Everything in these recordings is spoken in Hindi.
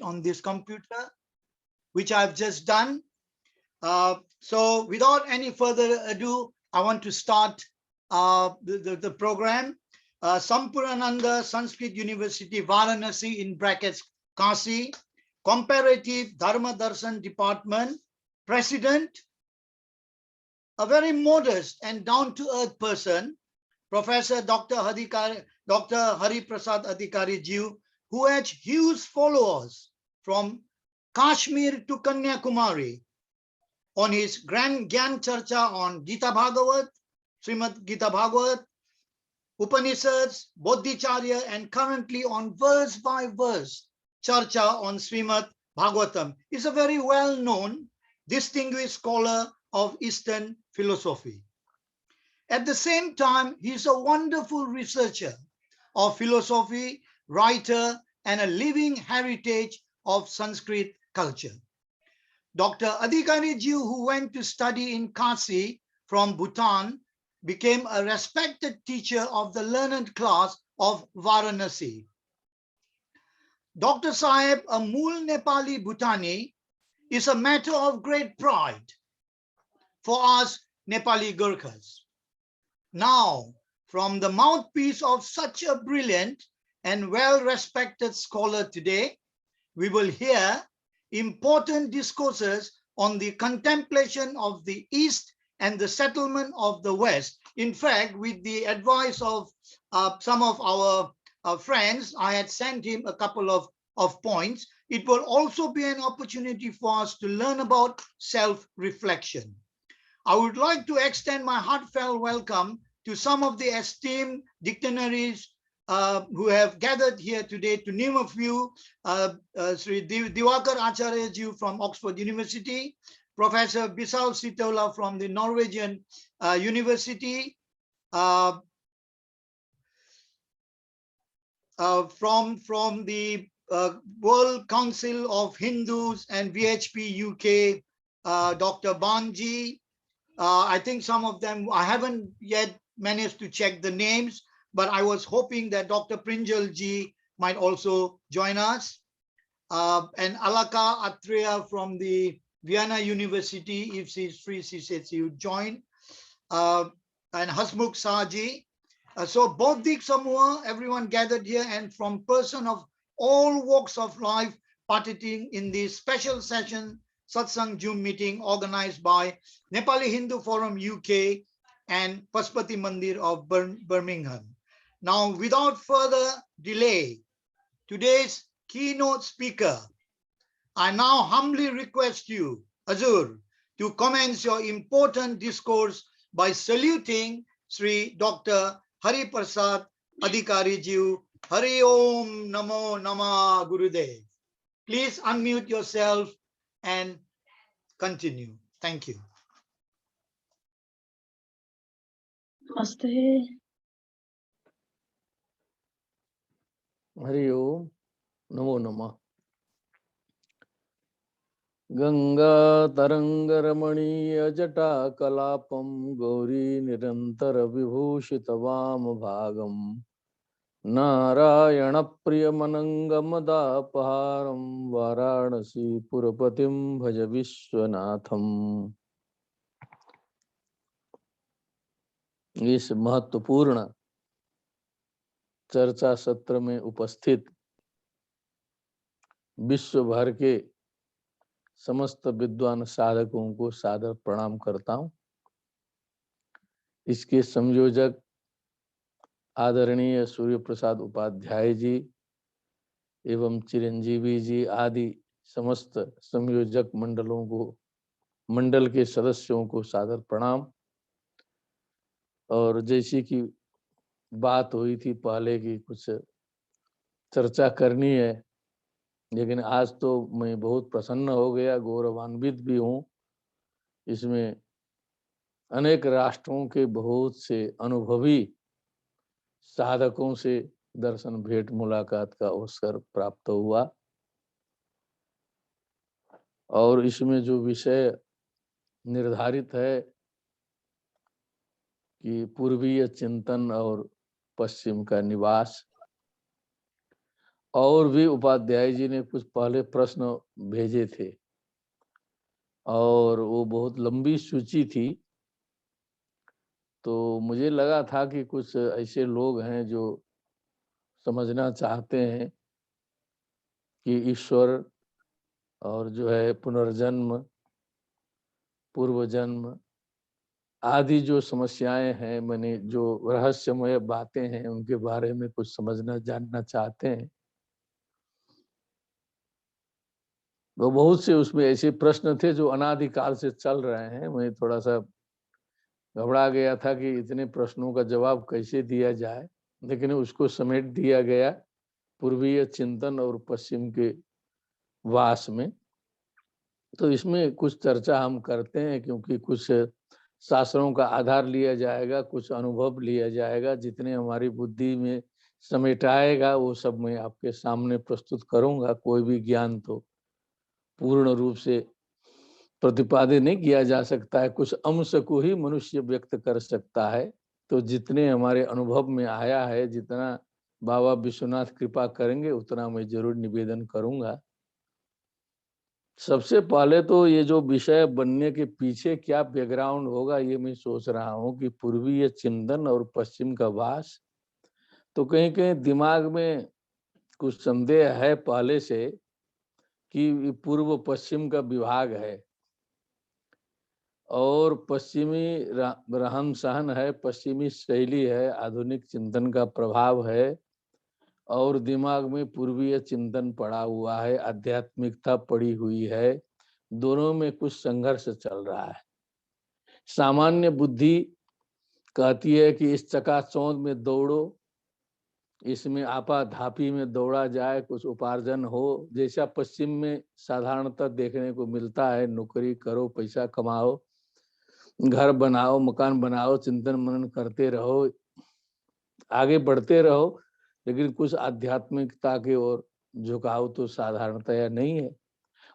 on this computer, which I've just done. So without any further ado, I want to start the program. Sampurananda Sanskrit University, Varanasi, in brackets, Kasi, Comparative Dharma Darshan Department, President, a very modest and down-to-earth person, Professor Dr. Hari Prasad Adhikari Ji, who had huge followers from Kashmir to Kanyakumari, on his Grand Gyan Charcha on Gita Bhagavat, Srimad Gita Bhagavat, Upanishads, Bodhicharya, and currently on verse by verse Charcha on Srimad Bhagavatam. Is a very well-known, distinguished scholar of Eastern philosophy. At the same time, he is a wonderful researcher of philosophy, writer, and a living heritage of Sanskrit culture. Dr. Adhikari Ji, who went to study in Kasi from Bhutan, became a respected teacher of the learned class of Varanasi. Dr. Sahib, a Mool Nepali Bhutani, is a matter of great pride for us Nepali Gurkhas. Now, from the mouthpiece of such a brilliant and well-respected scholar today, we will hear important discourses on the contemplation of the East and the settlement of the West. In fact, with the advice of some of our friends, I had sent him a couple of points. It will also be an opportunity for us to learn about self-reflection. I would like to extend my heartfelt welcome to some of the esteemed dignitaries who have gathered here today. To name a few, Sri Diwakar Acharya Ji from Oxford University, Professor Bisal Sitola from the Norwegian University, from the World Council of Hindus and VHP UK, Dr. Banji. I think some of them, I haven't yet managed to check the names, but I was hoping that Dr. Prinjal Ji might also join us. And Alaka Atreya from the Vienna University, if she's free, she says she would join. And Hasmukh Saji. So Bauddhik Samuha, everyone gathered here, and from person of all walks of life participating in this special session, Satsang Zoom meeting organized by Nepali Hindu Forum UK and Pashupati Mandir of Birmingham. Now, without further delay, today's keynote speaker, I now humbly request you, Azur, to commence your important discourse by saluting Sri Dr. Hari Prasad Adhikari Ji. Hari Om Namo Nama Gurudev. Please unmute yourself and continue. Thank you. Namaste. Hari Om Namo Nama. Ganga Tarangaramaniya Jata Kalapam Gauri Nirantara Vibhushitavam Bhagam Narayana Priyamanangamadapaharam Varanasi Purapatim Bhaja Vishwanatham. इस महत्वपूर्ण चर्चा सत्र में उपस्थित विश्व भर के समस्त विद्वान साधकों को सादर प्रणाम करता हूं। इसके संयोजक आदरणीय सूर्य प्रसाद उपाध्याय जी एवं चिरंजीवी जी आदि समस्त संयोजक मंडल के सदस्यों को सादर प्रणाम। और जैसी कि बात हुई थी पहले की कुछ चर्चा करनी है, लेकिन आज तो मैं बहुत प्रसन्न हो गया, गौरवान्वित भी हूँ। इसमें अनेक राष्ट्रों के बहुत से अनुभवी साधकों से दर्शन भेंट मुलाकात का अवसर प्राप्त हुआ और इसमें जो विषय निर्धारित है कि पूर्वीय चिंतन और पश्चिम का निवास, और भी उपाध्याय जी ने कुछ पहले प्रश्न भेजे थे और वो बहुत लंबी सूची थी, तो मुझे लगा था कि कुछ ऐसे लोग हैं जो समझना चाहते हैं कि ईश्वर और जो है पुनर्जन्म, पूर्व जन्म आदि जो समस्याएं हैं, मैंने जो रहस्यमय बातें हैं उनके बारे में कुछ समझना जानना चाहते हैं। वो बहुत से उसमें ऐसे प्रश्न थे जो अनादिकाल से चल रहे हैं। मैं थोड़ा सा घबरा गया था कि इतने प्रश्नों का जवाब कैसे दिया जाए, लेकिन उसको समेट दिया गया पूर्वीय चिंतन और पश्चिम के वास में। तो इसमें कुछ चर्चा हम करते हैं, क्योंकि कुछ शास्त्रों का आधार लिया जाएगा, कुछ अनुभव लिया जाएगा, जितने हमारी बुद्धि में समेटाएगा वो सब मैं आपके सामने प्रस्तुत करूंगा। कोई भी ज्ञान तो पूर्ण रूप से प्रतिपादित नहीं किया जा सकता है, कुछ अंश को ही मनुष्य व्यक्त कर सकता है। तो जितने हमारे अनुभव में आया है, जितना बाबा विश्वनाथ कृपा करेंगे उतना मैं जरूर निवेदन करूंगा। सबसे पहले तो ये जो विषय बनने के पीछे क्या बैकग्राउंड होगा, ये मैं सोच रहा हूँ कि पूर्वीय चिंतन और पश्चिम का वास। तो कहीं कहीं दिमाग में कुछ संदेह है पहले से कि पूर्व पश्चिम का विभाग है और पश्चिमी रहन सहन है, पश्चिमी शैली है, आधुनिक चिंतन का प्रभाव है और दिमाग में पूर्वीय चिंतन पड़ा हुआ है, आध्यात्मिकता पड़ी हुई है। दोनों में कुछ संघर्ष चल रहा है। सामान्य बुद्धि कहती है कि इस चकाचौंध में दौड़ो, इसमें आपाधापी में दौड़ा जाए, कुछ उपार्जन हो, जैसा पश्चिम में साधारणतः देखने को मिलता है। नौकरी करो, पैसा कमाओ, घर बनाओ, मकान बनाओ, चिंतन मनन करते रहो, आगे बढ़ते रहो, लेकिन कुछ आध्यात्मिकता की ओर झुकाव तो साधारणतया नहीं है।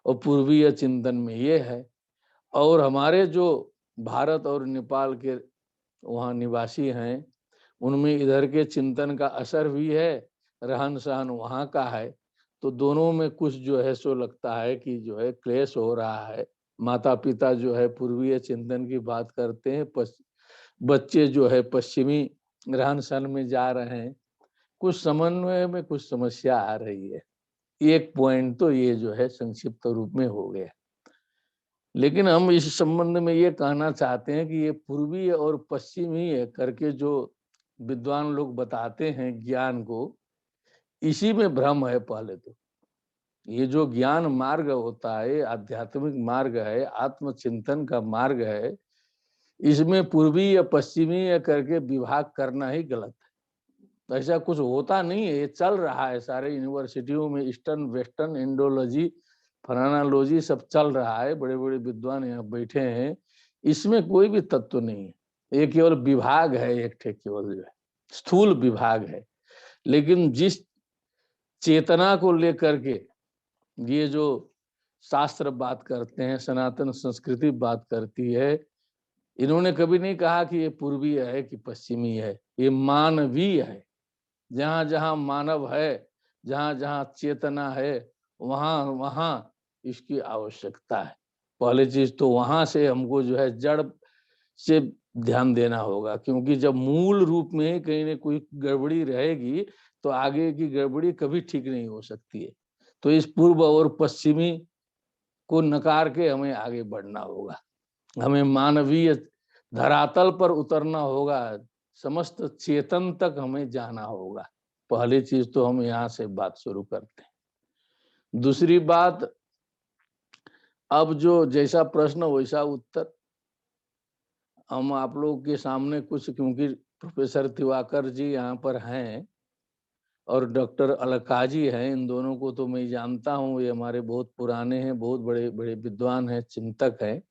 और पूर्वीय चिंतन में ये है। और हमारे जो भारत और नेपाल के वहाँ निवासी हैं, उनमें इधर के चिंतन का असर भी है, रहन सहन वहाँ का है। तो दोनों में कुछ जो है सो लगता है कि जो है क्लेश हो रहा है। माता पिता जो है पूर्वीय चिंतन की बात करते हैं, बच्चे जो है पश्चिमी रहन सहन में जा रहे हैं। कुछ समन्वय में कुछ समस्या आ रही है। एक पॉइंट तो ये जो है संक्षिप्त रूप में हो गया। लेकिन हम इस संबंध में ये कहना चाहते हैं कि ये पूर्वी और पश्चिमी है करके जो विद्वान लोग बताते हैं ज्ञान को, इसी में भ्रम है। पहले तो ये जो ज्ञान मार्ग होता है, आध्यात्मिक मार्ग है, आत्मचिंतन का मार्ग है, इसमें पूर्वी या पश्चिमी या करके विभाग करना ही गलत है। ऐसा कुछ होता नहीं है, ये चल रहा है सारे यूनिवर्सिटियों में, ईस्टर्न वेस्टर्न इंडोलॉजी फनानोलॉजी सब चल रहा है, बड़े बड़े विद्वान यहाँ बैठे हैं। इसमें कोई भी तत्व नहीं है, ये केवल विभाग है, एक केवल जो है स्थूल विभाग है। लेकिन जिस चेतना को लेकर के ये जो शास्त्र बात करते हैं, सनातन संस्कृति बात करती है, इन्होंने कभी नहीं कहा कि ये पूर्वीय है कि पश्चिमी है, ये मानवीय है। जहां जहां मानव है, जहां जहां चेतना है, वहां वहां इसकी आवश्यकता है। पहली चीज तो वहां से हमको जो है जड़ से ध्यान देना होगा, क्योंकि जब मूल रूप में कहीं ना कोई गड़बड़ी रहेगी तो आगे की गड़बड़ी कभी ठीक नहीं हो सकती है। तो इस पूर्व और पश्चिमी को नकार के हमें आगे बढ़ना होगा। हमें मानवीय धरातल पर उतरना होगा, समस्त चेतन तक हमें जाना होगा। पहली चीज तो हम यहाँ से बात शुरू करते हैं। दूसरी बात, अब जो जैसा प्रश्न वैसा उत्तर हम आप लोग के सामने कुछ, क्योंकि प्रोफेसर दिवाकर जी यहाँ पर हैं और डॉक्टर अलकाजी हैं, इन दोनों को तो मैं जानता हूँ, ये हमारे बहुत पुराने हैं, बहुत बड़े बड़े विद्वान हैं, चिंतक हैं।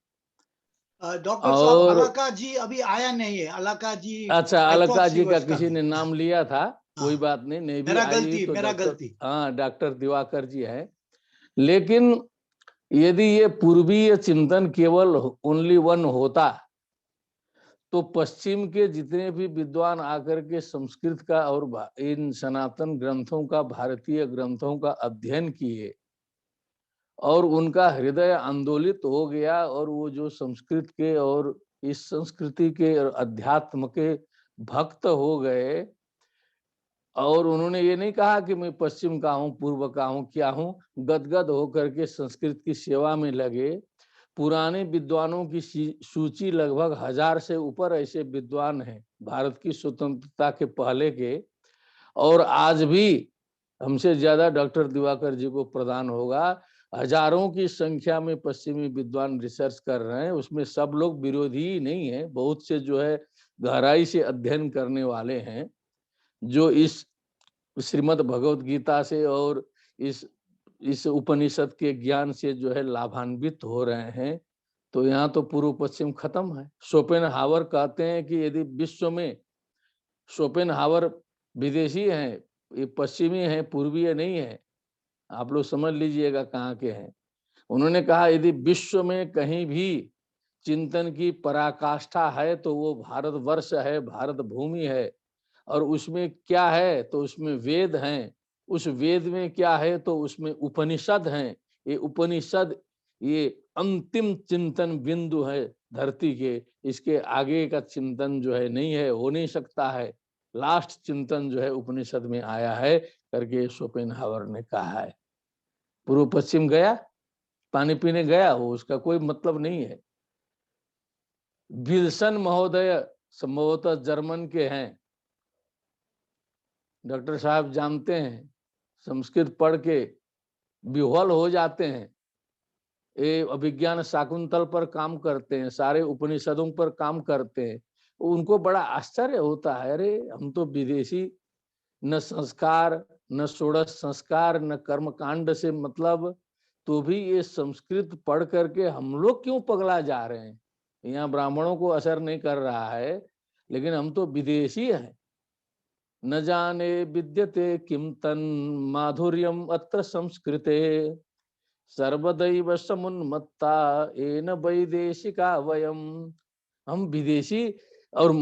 डॉक्टर साहब, और अलका जी अभी आया नहीं है। अलका जी, अच्छा, आई थॉट अलका शी जी का वाज किसी कमिंग। ने नाम लिया था, कोई हाँ, बात नहीं, नहीं भी मेरा आई हुई गलती, तो मेरा डॉक्टर, गलती। हाँ डॉक्टर दिवाकर जी हैं। लेकिन यदि ये पूर्वीय चिंतन केवल ओनली वन होता तो पश्चिम के जितने भी विद्वान आकर के संस्कृत का और इन सनातन ग्रंथों का, भारतीय ग्रंथों का अध्ययन किए और उनका हृदय आंदोलित हो गया, और वो जो संस्कृत के और इस संस्कृति के और अध्यात्म के भक्त हो गए, और उन्होंने ये नहीं कहा कि मैं पश्चिम का हूँ, पूर्व का हूँ, क्या हूँ, गदगद होकर के संस्कृत की सेवा में लगे। पुराने विद्वानों की सूची लगभग 1000 से ऊपर ऐसे विद्वान हैं भारत की स्वतंत्रता के पहले के, और आज भी हमसे ज्यादा डॉक्टर दिवाकर जी को प्रदान होगा। हजारों की संख्या में पश्चिमी विद्वान रिसर्च कर रहे हैं, उसमें सब लोग विरोधी ही नहीं है, बहुत से जो है गहराई से अध्ययन करने वाले हैं, जो इस श्रीमद् भगवत गीता से और इस उपनिषद के ज्ञान से जो है लाभान्वित हो रहे हैं। तो यहाँ तो पूर्व पश्चिम खत्म है। शोपेनहावर कहते हैं कि यदि विश्व में, शोपेनहावर विदेशी हैं, ये पश्चिमी हैं, पूर्वीय नहीं है, आप लोग समझ लीजिएगा कहाँ के हैं। उन्होंने कहा यदि विश्व में कहीं भी चिंतन की पराकाष्ठा है तो वो भारतवर्ष है, भारत भूमि है। और उसमें क्या है तो उसमें वेद हैं, उस वेद में क्या है तो उसमें उपनिषद हैं। ये उपनिषद ये अंतिम चिंतन बिंदु है धरती के, इसके आगे का चिंतन जो है नहीं है, हो नहीं सकता है। लास्ट चिंतन जो है उपनिषद में आया है करके शोपेनहावर ने कहा है। पूर्व पश्चिम गया, पानी पीने गया हो, उसका कोई मतलब नहीं है। विल्सन महोदय संभवतः जर्मन के हैं, डॉक्टर साहब जानते हैं, संस्कृत पढ़ के विह्वल हो जाते हैं। ये अभिज्ञान शाकुंतल पर काम करते हैं, सारे उपनिषदों पर काम करते हैं। उनको बड़ा आश्चर्य होता है, अरे हम तो विदेशी, न संस्कार, न षोडश संस्कार, न कर्मकांड से मतलब, तो भी ये संस्कृत पढ़ करके हम लोग क्यों पगला जा रहे हैं। यहाँ ब्राह्मणों को असर नहीं कर रहा है, लेकिन हम तो विदेशी हैं। न जाने विद्यते किम तन माधुर्यम अत्र संस्कृते, सर्वदैव समुन्मत्ता एन वैदेशिका वयम। हम विदेशी और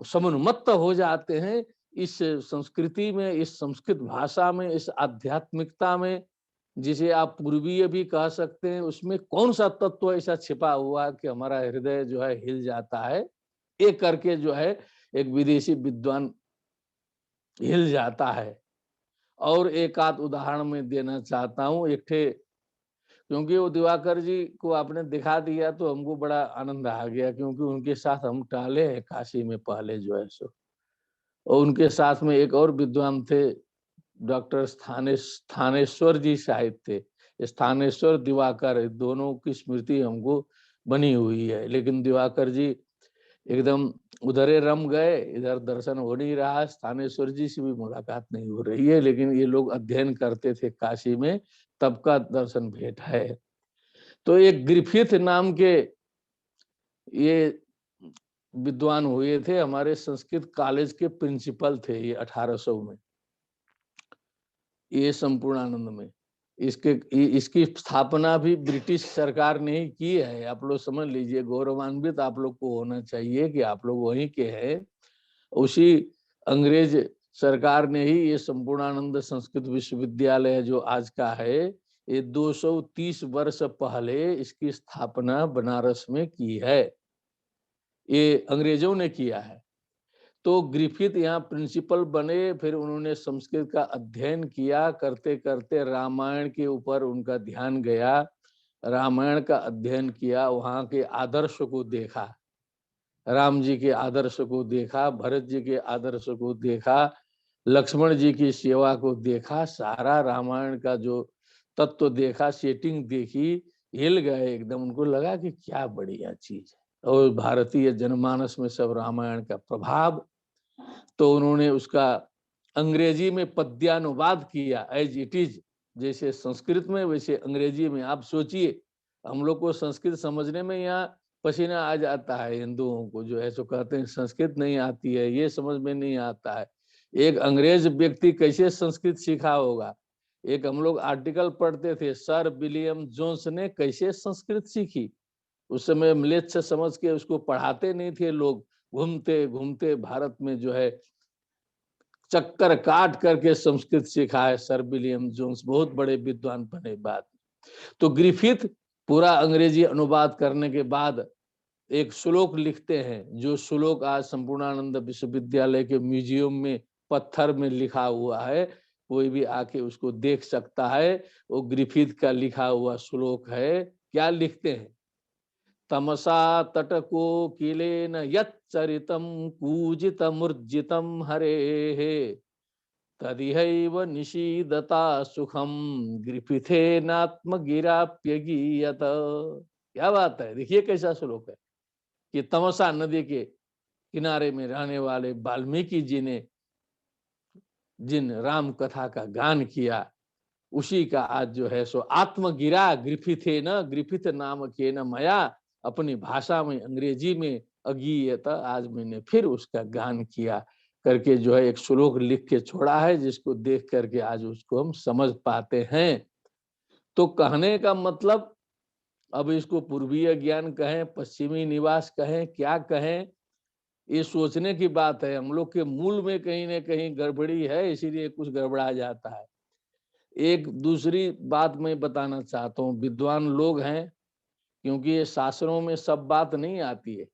समुन्मत्त हो जाते हैं इस संस्कृति में, इस संस्कृत भाषा में, इस आध्यात्मिकता में, जिसे आप पूर्वीय भी कह सकते हैं। उसमें कौन सा तत्व ऐसा छिपा हुआ कि हमारा हृदय जो है हिल जाता है, ये करके जो है एक विदेशी विद्वान हिल जाता है। और एक आध उदाहरण में देना चाहता हूँ, एक ठे, क्योंकि वो दिवाकर जी को आपने दिखा दिया तो हमको बड़ा आनंद आ गया, क्योंकि उनके साथ हम टहले हैं काशी में पहले जो है सो। और उनके साथ में एक और विद्वान थे, डॉक्टर स्थानेश्वर जी साहिब थे। स्थानेश्वर दिवाकर दोनों की स्मृति हमको बनी हुई है, लेकिन दिवाकर जी एकदम उधरे रम गए, इधर दर्शन हो नहीं रहा। स्थानेश्वर जी से भी मुलाकात नहीं हो रही है, लेकिन ये लोग अध्ययन करते थे काशी में, तब का दर्शन भेंट है। तो एक ग्रिफिथ नाम के ये विद्वान हुए थे, हमारे संस्कृत कॉलेज के प्रिंसिपल थे ये 1800 में, ये संपूर्णानंद में। इसकी स्थापना भी ब्रिटिश सरकार ने ही की है। आप लोग समझ लीजिए, गौरवान्वित आप लोग को होना चाहिए कि आप लोग वहीं के हैं। उसी अंग्रेज सरकार ने ही ये संपूर्णानंद संस्कृत विश्वविद्यालय जो आज का है, ये 230 वर्ष पहले इसकी स्थापना बनारस में की है, ये अंग्रेजों ने किया है। तो ग्रिफिथ यहाँ प्रिंसिपल बने, फिर उन्होंने संस्कृत का अध्ययन किया, करते करते रामायण के ऊपर उनका ध्यान गया, रामायण का अध्ययन किया, वहाँ के आदर्श को देखा, राम जी के आदर्श को देखा, भरत जी के आदर्श को देखा, लक्ष्मण जी की सेवा को देखा, सारा रामायण का जो तत्व देखा, सेटिंग देखी, हिल गए एकदम। उनको लगा कि क्या बढ़िया चीज है, और भारतीय जनमानस में सब रामायण का प्रभाव। तो उन्होंने उसका अंग्रेजी में पद्यानुवाद किया, एज इट इज, जैसे संस्कृत में वैसे अंग्रेजी में। आप सोचिए, हम लोग को संस्कृत समझने में यहाँ पसीना आ जाता है, हिंदुओं को जो है सो कहते हैं संस्कृत नहीं आती है, ये समझ में नहीं आता है। एक अंग्रेज व्यक्ति कैसे संस्कृत सीखा होगा। एक हम लोग आर्टिकल पढ़ते थे, सर विलियम जोन्स ने कैसे संस्कृत सीखी। उस समय म्लेच्छ समझ के उसको पढ़ाते नहीं थे लोग, घूमते घूमते भारत में जो है चक्कर काट करके संस्कृत सीखा है सर विलियम जोन्स, बहुत बड़े विद्वान बने बाद। तो ग्रिफिथ पूरा अंग्रेजी अनुवाद करने के बाद एक श्लोक लिखते हैं, जो श्लोक आज संपूर्णानंद विश्वविद्यालय के म्यूजियम में पत्थर में लिखा हुआ है, कोई भी आके उसको देख सकता है। वो ग्रिफिथ का लिखा हुआ श्लोक है। क्या लिखते हैं? तमसा तटको किलेन यच्चरितं कूजितमुर्जितं हरेः तदिहैव निशीदता सुखम ग्रिफिथेनात्मगिराप्यगीयत। क्या बात है, देखिए कैसा श्लोक है कि तमसा नदी के किनारे में रहने वाले वाल्मीकि जी ने जिन राम कथा का गान किया, उसी का आज जो है सो आत्मगिरा ग्रिफिथे न ग्रिफिथ नाम के न मया, अपनी भाषा में अंग्रेजी में अगीयत, आज मैंने फिर उसका गान किया करके जो है एक श्लोक लिख के छोड़ा है, जिसको देख करके आज उसको हम समझ पाते हैं। तो कहने का मतलब, अब इसको पूर्वीय ज्ञान कहें, पश्चिमी निवास कहें, क्या कहें, ये सोचने की बात है। हम लोग के मूल में कहीं ना कहीं गड़बड़ी है, इसीलिए कुछ गड़बड़ा जाता है। एक दूसरी बात मैं बताना चाहता हूँ, विद्वान लोग हैं, क्योंकि ये शास्त्रों में सब बात नहीं आती है,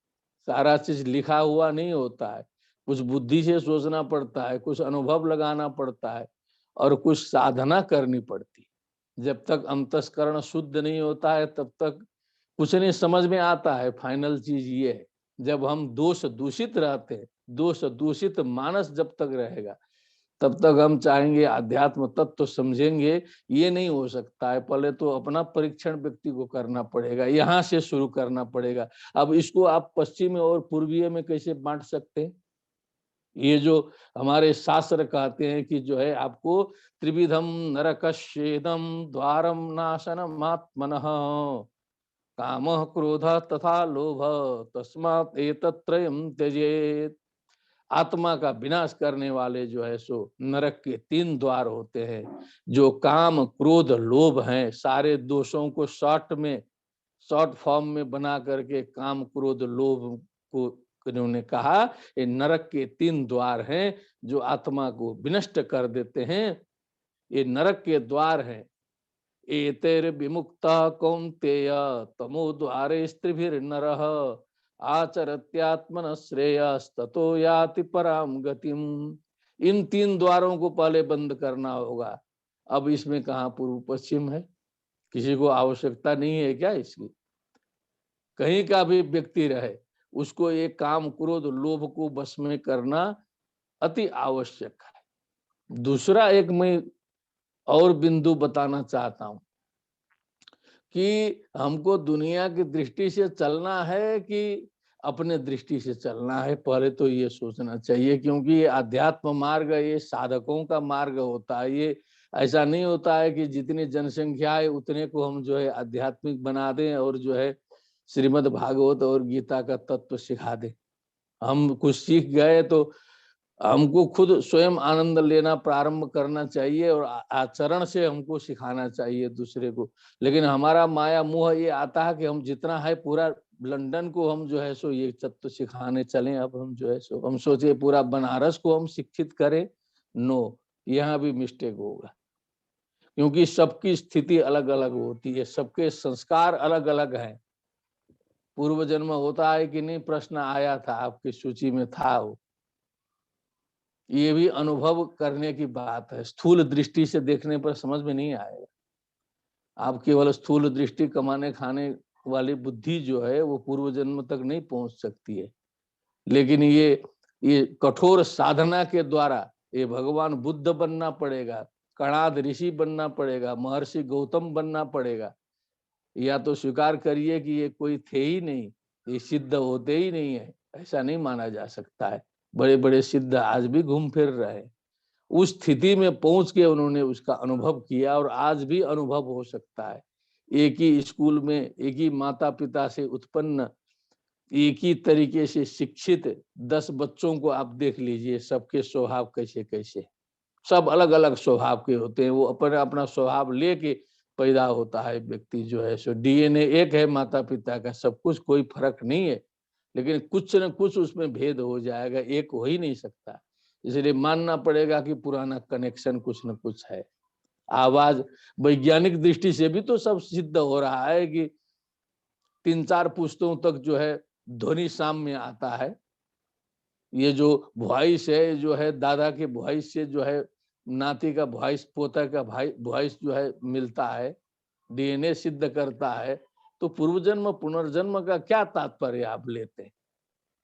सारा चीज लिखा हुआ नहीं होता है, कुछ बुद्धि से सोचना पड़ता है, कुछ अनुभव लगाना पड़ता है, और कुछ साधना करनी पड़ती है। जब तक अंतस्करण शुद्ध नहीं होता है तब तक कुछ नहीं समझ में आता है। फाइनल चीज ये है, जब हम दोष दूषित रहते हैं, दोष दूषित मानस जब तक रहेगा तब तक हम चाहेंगे अध्यात्म तत्व तो समझेंगे, ये नहीं हो सकता है। पहले तो अपना परीक्षण व्यक्ति को करना पड़ेगा, यहाँ से शुरू करना पड़ेगा। अब इसको आप पश्चिम और पूर्वीय में कैसे बांट सकते हैं? ये जो हमारे शास्त्र कहते हैं कि जो है आपको त्रिविधम नरकश्येदम द्वारम नाशनम आत्मनः कामः क्रोधः तथा लोभ तस्मात् एतत्त्रयम् त्यजेत्। आत्मा का विनाश करने वाले जो है सो नरक के 3 द्वार होते हैं, जो काम क्रोध लोभ हैं। सारे दोषों को शॉर्ट फॉर्म में बना करके काम क्रोध लोभ को उन्होंने कहा, ये नरक के 3 द्वार हैं जो आत्मा को विनष्ट कर देते हैं। ये नरक के द्वार हैं। एतेर विमुक्ता कौन्तेय तमो द्वारे स्त्रिभिर्नरः आचरत्यात्मन श्रेयस्ततो याति पराम गतिम। इन 3 द्वारों को पहले बंद करना होगा। अब इसमें कहाँ पूर्व पश्चिम है? किसी को आवश्यकता नहीं है क्या इसकी? कहीं का भी व्यक्ति रहे, उसको एक काम क्रोध लोभ को बस में करना अति आवश्यक है। दूसरा एक मैं और बिंदु बताना चाहता हूं कि हमको दुनिया की दृष्टि से चलना है कि अपने दृष्टि से चलना है, पहले तो ये सोचना चाहिए। क्योंकि ये आध्यात्म मार्ग, ये साधकों का मार्ग होता है। ये ऐसा नहीं होता है कि जितनी जनसंख्या है उतने को हम जो है आध्यात्मिक बना दें और जो है श्रीमद् भागवत और गीता का तत्व सिखा दें। हम कुछ सीख गए तो हमको खुद स्वयं आनंद लेना प्रारंभ करना चाहिए और आचरण से हमको सिखाना चाहिए दूसरे को। लेकिन हमारा माया मोह ये आता है कि हम जितना है पूरा लंदन को हम जो है सो ये तत्व सिखाने चलें। अब हम जो है सो हम सोचे पूरा बनारस को हम शिक्षित करें। नो, यहाँ भी मिस्टेक होगा, क्योंकि सबकी स्थिति अलग अलग होती है, सबके संस्कार अलग अलग हैं। पूर्व जन्म होता है कि नहीं, प्रश्न आया था आपकी सूची में था वो। ये भी अनुभव करने की बात है। स्थूल दृष्टि से देखने पर समझ में नहीं आएगा। आप केवल स्थूल दृष्टि कमाने खाने वाली बुद्धि जो है वो पूर्व जन्म तक नहीं पहुंच सकती है। लेकिन ये कठोर साधना के द्वारा ये भगवान बुद्ध बनना पड़ेगा, कणाद ऋषि बनना पड़ेगा, महर्षि गौतम बनना पड़ेगा। या तो स्वीकार करिए कि ये कोई थे ही नहीं, ये सिद्ध होते ही नहीं है, ऐसा नहीं माना जा सकता है। बड़े बड़े सिद्ध आज भी घूम फिर रहे। उस स्थिति में पहुंच के उन्होंने उसका अनुभव किया और आज भी अनुभव हो सकता है। एक ही स्कूल में एक ही माता पिता से उत्पन्न एक ही तरीके से शिक्षित 10 बच्चों को आप देख लीजिए, सबके स्वभाव कैसे कैसे, सब अलग अलग स्वभाव के होते हैं। वो अपना अपना स्वभाव लेके पैदा होता है व्यक्ति जो है सो। डीएनए एक है माता पिता का, सब कुछ, कोई फर्क नहीं है। लेकिन कुछ न कुछ उसमें भेद हो जाएगा, एक हो ही नहीं सकता। इसलिए मानना पड़ेगा कि पुराना कनेक्शन कुछ न कुछ है। आवाज वैज्ञानिक दृष्टि से भी तो सब सिद्ध हो रहा है कि 3-4 पुश्तों तक जो है ध्वनि साम्य आता है। ये जो वॉइस है, जो है दादा के वॉइस से जो है नाती का वॉइस, पोता का भाई वॉइस जो है मिलता है, डीएनए सिद्ध करता है। तो पूर्व जन्म पुनर्जन्म का क्या तात्पर्य आप लेते हैं?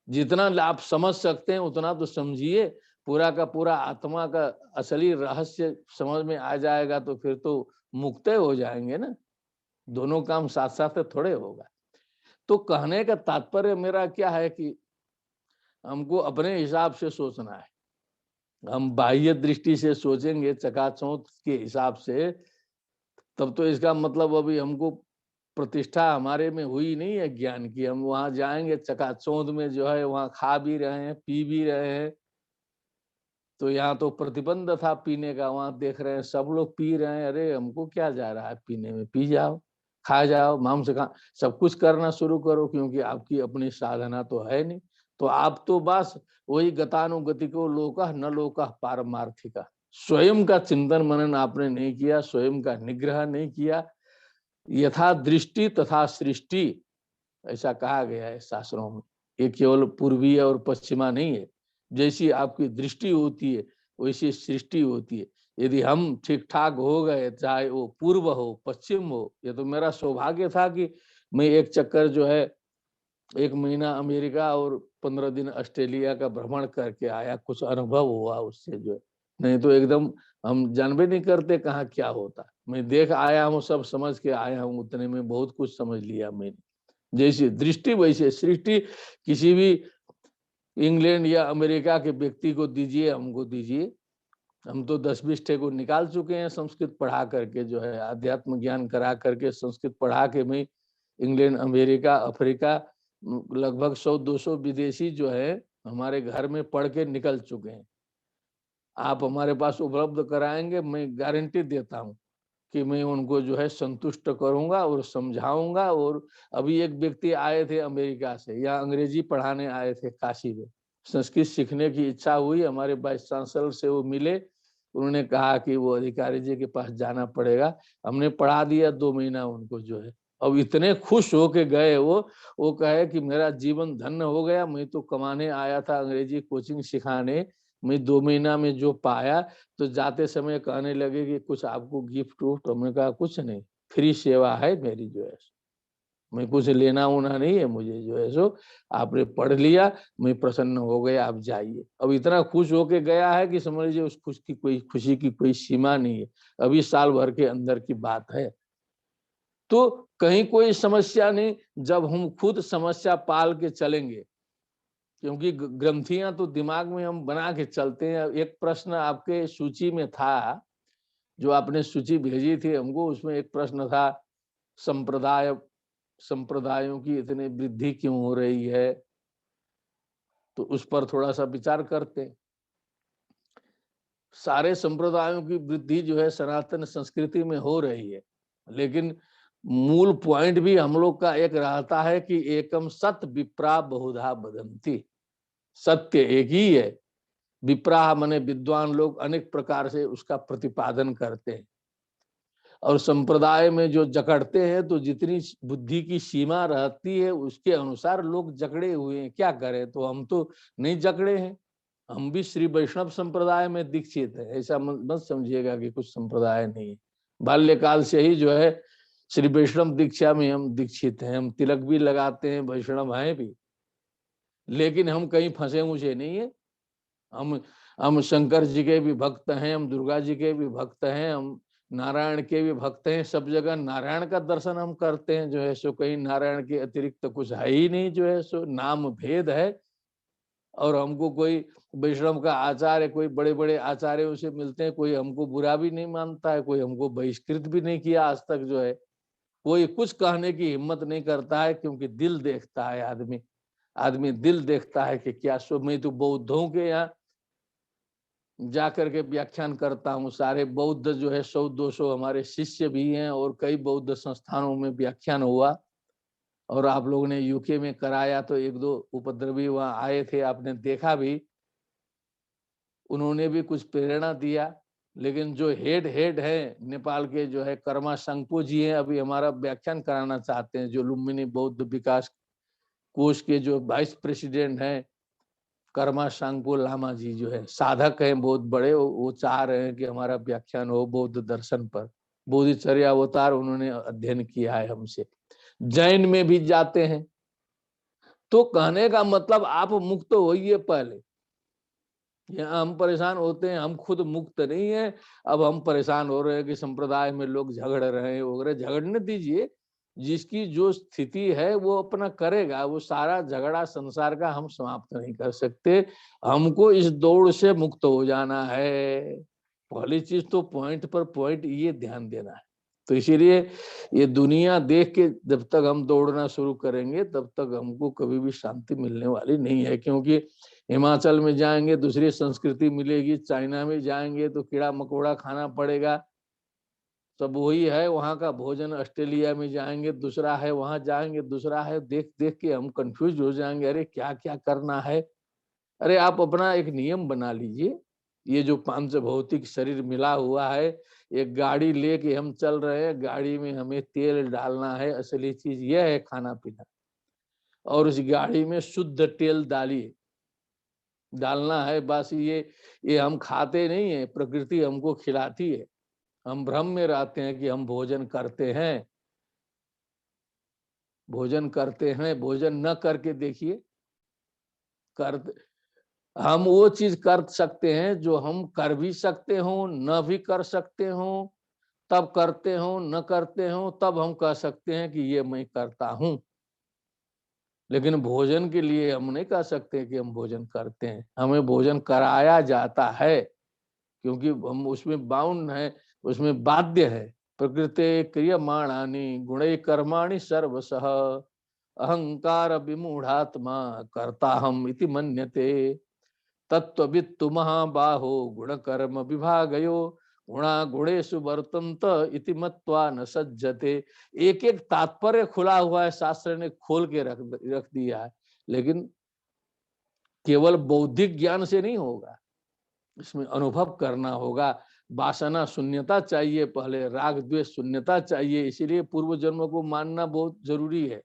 जितना आप समझ सकते हैं उतना तो समझिए। पूरा का पूरा आत्मा का असली रहस्य समझ में आ जाएगा तो फिर तो मुक्त हो जाएंगे ना। दोनों काम साथ साथ थोड़े होगा। तो कहने का तात्पर्य मेरा क्या है कि हमको अपने हिसाब से सोचना है। हम बाह्य दृष्टि से सोचेंगे चकाचौंध के हिसाब से, तब तो इसका मतलब अभी हमको प्रतिष्ठा हमारे में हुई नहीं है ज्ञान की। हम वहां जाएंगे चकाचौंध में जो है वहां खा भी रहे हैं, पी भी रहे हैं। तो यहाँ तो प्रतिबंध था पीने का, वहां देख रहे हैं सब लोग पी रहे हैं। अरे हमको क्या जा रहा है पीने में, पी जाओ, खा जाओ, मांस खा, सब कुछ करना शुरू करो, क्योंकि आपकी अपनी साधना तो है नहीं। तो आप तो बस वही गतानुगतिको लोका न लोका पारमार्थिका। स्वयं का चिंतन मनन आपने नहीं किया, स्वयं का निग्रह नहीं किया। यथा दृष्टि तथा सृष्टि, ऐसा कहा गया है शास्त्रों में। ये केवल पूर्वीय और पश्चिमा नहीं है। जैसी आपकी दृष्टि होती है वैसी सृष्टि होती है। यदि हम ठीक ठाक हो गए, चाहे वो पूर्व हो पश्चिम हो। ये तो मेरा सौभाग्य था कि मैं एक चक्कर जो है 1 महीना अमेरिका और 15 दिन ऑस्ट्रेलिया का भ्रमण करके आया। कुछ अनुभव हुआ उससे जो है, नहीं तो एकदम हम जानबे नहीं करते कहाँ क्या होता। मैं देख आया हूँ, सब समझ के आया हूँ, उतने में बहुत कुछ समझ लिया मैंने। जैसी दृष्टि वैसे सृष्टि। किसी भी इंग्लैंड या अमेरिका के व्यक्ति को दीजिए, हमको दीजिए, हम तो 10-20 ठे को निकाल चुके हैं संस्कृत पढ़ा करके, जो है आध्यात्म ज्ञान करा करके संस्कृत पढ़ा के। मैं इंग्लैंड, अमेरिका, अफ्रीका लगभग 100-200 विदेशी जो है हमारे घर में पढ़ के निकल चुके हैं। आप हमारे पास उपलब्ध कराएंगे, मैं गारंटी देता हूँ कि मैं उनको जो है संतुष्ट करूंगा और समझाऊंगा। और अभी एक व्यक्ति आए थे अमेरिका से, या अंग्रेजी पढ़ाने आए थे काशी में। संस्कृत सीखने की इच्छा हुई, हमारे वाइस चांसलर से वो मिले। उन्होंने कहा कि वो अधिकारी जी के पास जाना पड़ेगा। हमने पढ़ा दिया 2 महीना उनको जो है। अब इतने खुश होके गए वो कहे कि मेरा जीवन धन्य हो गया। मैं तो कमाने आया था अंग्रेजी कोचिंग सिखाने, मैं 2 महीना में जो पाया। तो जाते समय कहने लगे कि कुछ आपको गिफ्ट उफ्ट। हमने कहा कुछ नहीं, फ्री सेवा है मेरी जो है। मैं कुछ लेना उना नहीं है मुझे जो है सो। आपने पढ़ लिया, मैं प्रसन्न हो गया, आप जाइए। अब इतना खुश होके गया है कि समझ लीजिए उस खुशी की कोई सीमा नहीं है। अभी साल भर के अंदर की बात है। तो कहीं कोई समस्या नहीं जब हम खुद समस्या पाल के चलेंगे, क्योंकि ग्रंथियां तो दिमाग में हम बना के चलते हैं। एक प्रश्न आपके सूची में था, जो आपने सूची भेजी थी हमको, उसमें एक प्रश्न था, संप्रदायों की इतनी वृद्धि क्यों हो रही है। तो उस पर थोड़ा सा विचार करते हैं। सारे संप्रदायों की वृद्धि जो है सनातन संस्कृति में हो रही है, लेकिन मूल पॉइंट भी हम लोग का एक रहता है कि एकम सत विप्रा बहुधा वदंती। सत्य एक ही है। विप्राह माने विद्वान लोग अनेक प्रकार से उसका प्रतिपादन करते हैं। और संप्रदाय में जो जकड़ते हैं, तो जितनी बुद्धि की सीमा रहती है उसके अनुसार लोग जकड़े हुए हैं। क्या करें, तो हम तो नहीं जकड़े हैं। हम भी श्री वैष्णव संप्रदाय में दीक्षित है। ऐसा मत समझिएगा कि कुछ संप्रदाय नहीं है। बाल्यकाल से ही जो है श्री वैष्णव दीक्षा में हम दीक्षित हैं। हम तिलक भी लगाते हैं, वैष्णव हैं भी। लेकिन हम कहीं फंसे मुझे नहीं है। हम शंकर जी के भी भक्त हैं, हम दुर्गा जी के भी भक्त हैं, हम नारायण के भी भक्त हैं। सब जगह नारायण का दर्शन हम करते हैं जो है सो। कहीं नारायण के अतिरिक्त तो कुछ है ही नहीं जो है सो। नाम भेद है। और हमको कोई वैष्णव का आचार्य, कोई बड़े बड़े आचार्यों से मिलते हैं, कोई हमको बुरा भी नहीं मानता है, कोई हमको बहिष्कृत भी नहीं किया आज तक जो है। कोई कुछ कहने की हिम्मत नहीं करता है, क्योंकि दिल देखता है आदमी दिल देखता है कि क्या सो। मैं तो बौद्धों के यहाँ जाकर के व्याख्यान करता हूँ। सारे बौद्ध जो है 100-200 हमारे शिष्य भी हैं, और कई बौद्ध संस्थानों में व्याख्यान हुआ। और आप लोगों ने यूके में कराया तो एक दो उपद्रवी वहां आए थे, आपने देखा भी, उन्होंने भी कुछ प्रेरणा दिया। लेकिन जो हेड है नेपाल के, जो है कर्मा संगपो जी हैं, अभी हमारा व्याख्यान कराना चाहते हैं, जो लुम्बिनी बौद्ध विकास कोष के जो वाइस प्रेसिडेंट हैं कर्मा सांगपो लामा जी, जो है साधक हैं बहुत बड़े, वो चाह रहे हैं कि हमारा व्याख्यान हो बौद्ध दर्शन पर। बोधिचर्या अवतार उन्होंने अध्ययन किया है हमसे। जैन में भी जाते हैं। तो कहने का मतलब आप मुक्त होइए पहले। यहाँ हम परेशान होते हैं, हम खुद मुक्त नहीं है, अब हम परेशान हो रहे हैं कि संप्रदाय में लोग झगड़ रहे हैं वगैरह। झगड़ने दीजिए, जिसकी जो स्थिति है वो अपना करेगा। वो सारा झगड़ा संसार का हम समाप्त नहीं कर सकते। हमको इस दौड़ से मुक्त हो जाना है। पहली चीज तो पॉइंट पर पॉइंट ये ध्यान देना है। तो इसीलिए ये दुनिया देख के जब तक हम दौड़ना शुरू करेंगे तब तक हमको कभी भी शांति मिलने वाली नहीं है। क्योंकि हिमाचल में जाएंगे दूसरी संस्कृति मिलेगी, चाइना में जाएंगे तो कीड़ा मकोड़ा खाना पड़ेगा, सब वही है वहाँ का भोजन। ऑस्ट्रेलिया में जाएंगे दूसरा है, वहां जाएंगे दूसरा है। देख देख के हम कंफ्यूज हो जाएंगे, अरे क्या क्या करना है। अरे आप अपना एक नियम बना लीजिए। ये जो पांच भौतिक शरीर मिला हुआ है, एक गाड़ी लेके हम चल रहे हैं, गाड़ी में हमें तेल डालना है। असली चीज यह है खाना पीना, और उस गाड़ी में शुद्ध तेल डालिए, डालना है बस। ये हम खाते नहीं है, प्रकृति हमको खिलाती है। हम भ्रम में रहते हैं कि हम भोजन करते हैं, भोजन करते हैं। भोजन न करके देखिए, कर हम वो चीज कर सकते हैं जो हम कर भी सकते हो, न भी कर सकते हो तब करते हो, न करते हो तब हम कह सकते हैं कि ये मैं करता हूं। लेकिन भोजन के लिए हम नहीं कह सकते कि हम भोजन करते हैं। हमें भोजन कराया जाता है क्योंकि हम उसमें बाउंड है, उसमें बाध्य है। प्रकृते क्रियमाणानि गुणे कर्माणि सर्वशः अहंकार विमूढ़ात्मा कर्ता हम इति मन्यते तत्त्ववित्तु महाबाहो गुण कर्म विभागयो गुणा गुणेषु वर्तन्त इति मत्वा न सज्जते। एक एक तात्पर्य खुला हुआ है, शास्त्र ने खोल के रख दिया है। लेकिन केवल बौद्धिक ज्ञान से नहीं होगा, इसमें अनुभव करना होगा। वासना शून्यता चाहिए, पहले राग द्वेष शून्यता चाहिए। इसीलिए पूर्व जन्म को मानना बहुत जरूरी है।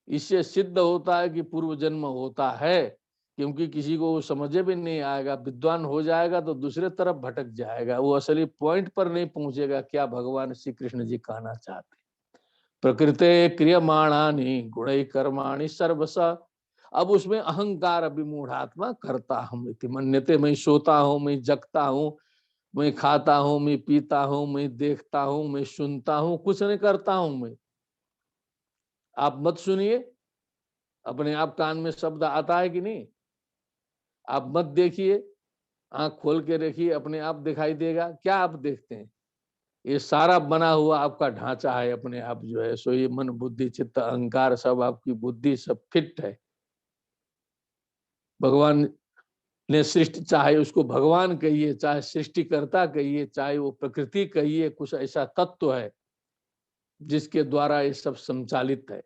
इससे सिद्ध होता है कि पूर्व जन्म होता है। क्योंकि किसी को समझे भी नहीं आएगा, विद्वान हो जाएगा तो दूसरे तरफ भटक जाएगा, वो असली पॉइंट पर नहीं पहुंचेगा क्या भगवान श्री कृष्ण जी कहना चाहते। प्रकृते क्रियमाणानि गुणै कर्माणि सर्वसा। अब उसमें अहंकार विमूढ़ात्मा करता हम इति मन्यते। मैं सोता हूँ, मैं जगता हूँ, मैं खाता हूँ, मैं पीता हूँ, मैं देखता हूँ, मैं सुनता हूँ, कुछ नहीं करता हूँ मैं। आप मत सुनिए, अपने आप कान में शब्द आता है कि नहीं। आप मत देखिए, आंख खोल के देखिए, अपने आप दिखाई देगा। क्या आप देखते हैं? ये सारा बना हुआ आपका ढांचा है अपने आप जो है। सो ये मन बुद्धि चित्त अहंकार सब आपकी बुद्धि सब फिट है। भगवान ने सृष्टि, चाहे उसको भगवान कहिए, चाहे सृष्टिकर्ता कहिए, चाहे वो प्रकृति कहिए, कुछ ऐसा तत्व है जिसके द्वारा ये सब संचालित है।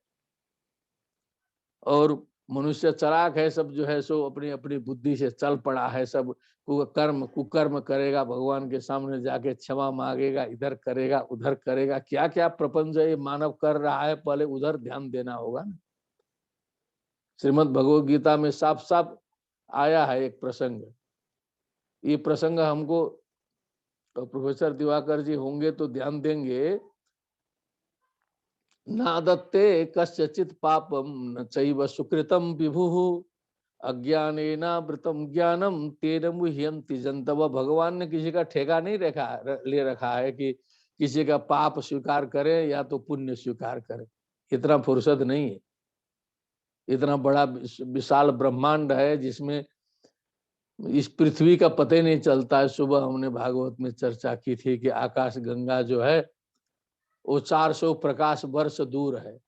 और मनुष्य चराक है सब जो है, सो अपनी अपनी बुद्धि से चल पड़ा है। सब कुकर्म करेगा, भगवान के सामने जाके क्षमा मांगेगा, इधर करेगा उधर करेगा। क्या क्या प्रपंच ये मानव कर रहा है, पहले उधर ध्यान देना होगा ना। श्रीमद् भगवद गीता में साफ साफ आया है एक प्रसंग। ये प्रसंग हमको प्रोफेसर दिवाकर जी होंगे तो ध्यान देंगे। नादत्ते कस्यचित् पापम न चैव सुकृतम विभुः अज्ञानेनावृतम ज्ञानम तेन मुह्यन्ति जन्तवः। भगवान ने किसी का ठेका नहीं ले रखा है कि किसी का पाप स्वीकार करे या तो पुण्य स्वीकार करे। इतना फुर्सत नहीं है। इतना बड़ा विशाल ब्रह्मांड है जिसमें इस पृथ्वी का पता ही नहीं चलता है। सुबह हमने भागवत में चर्चा की थी कि आकाश गंगा जो है वो 400 प्रकाश वर्ष दूर है।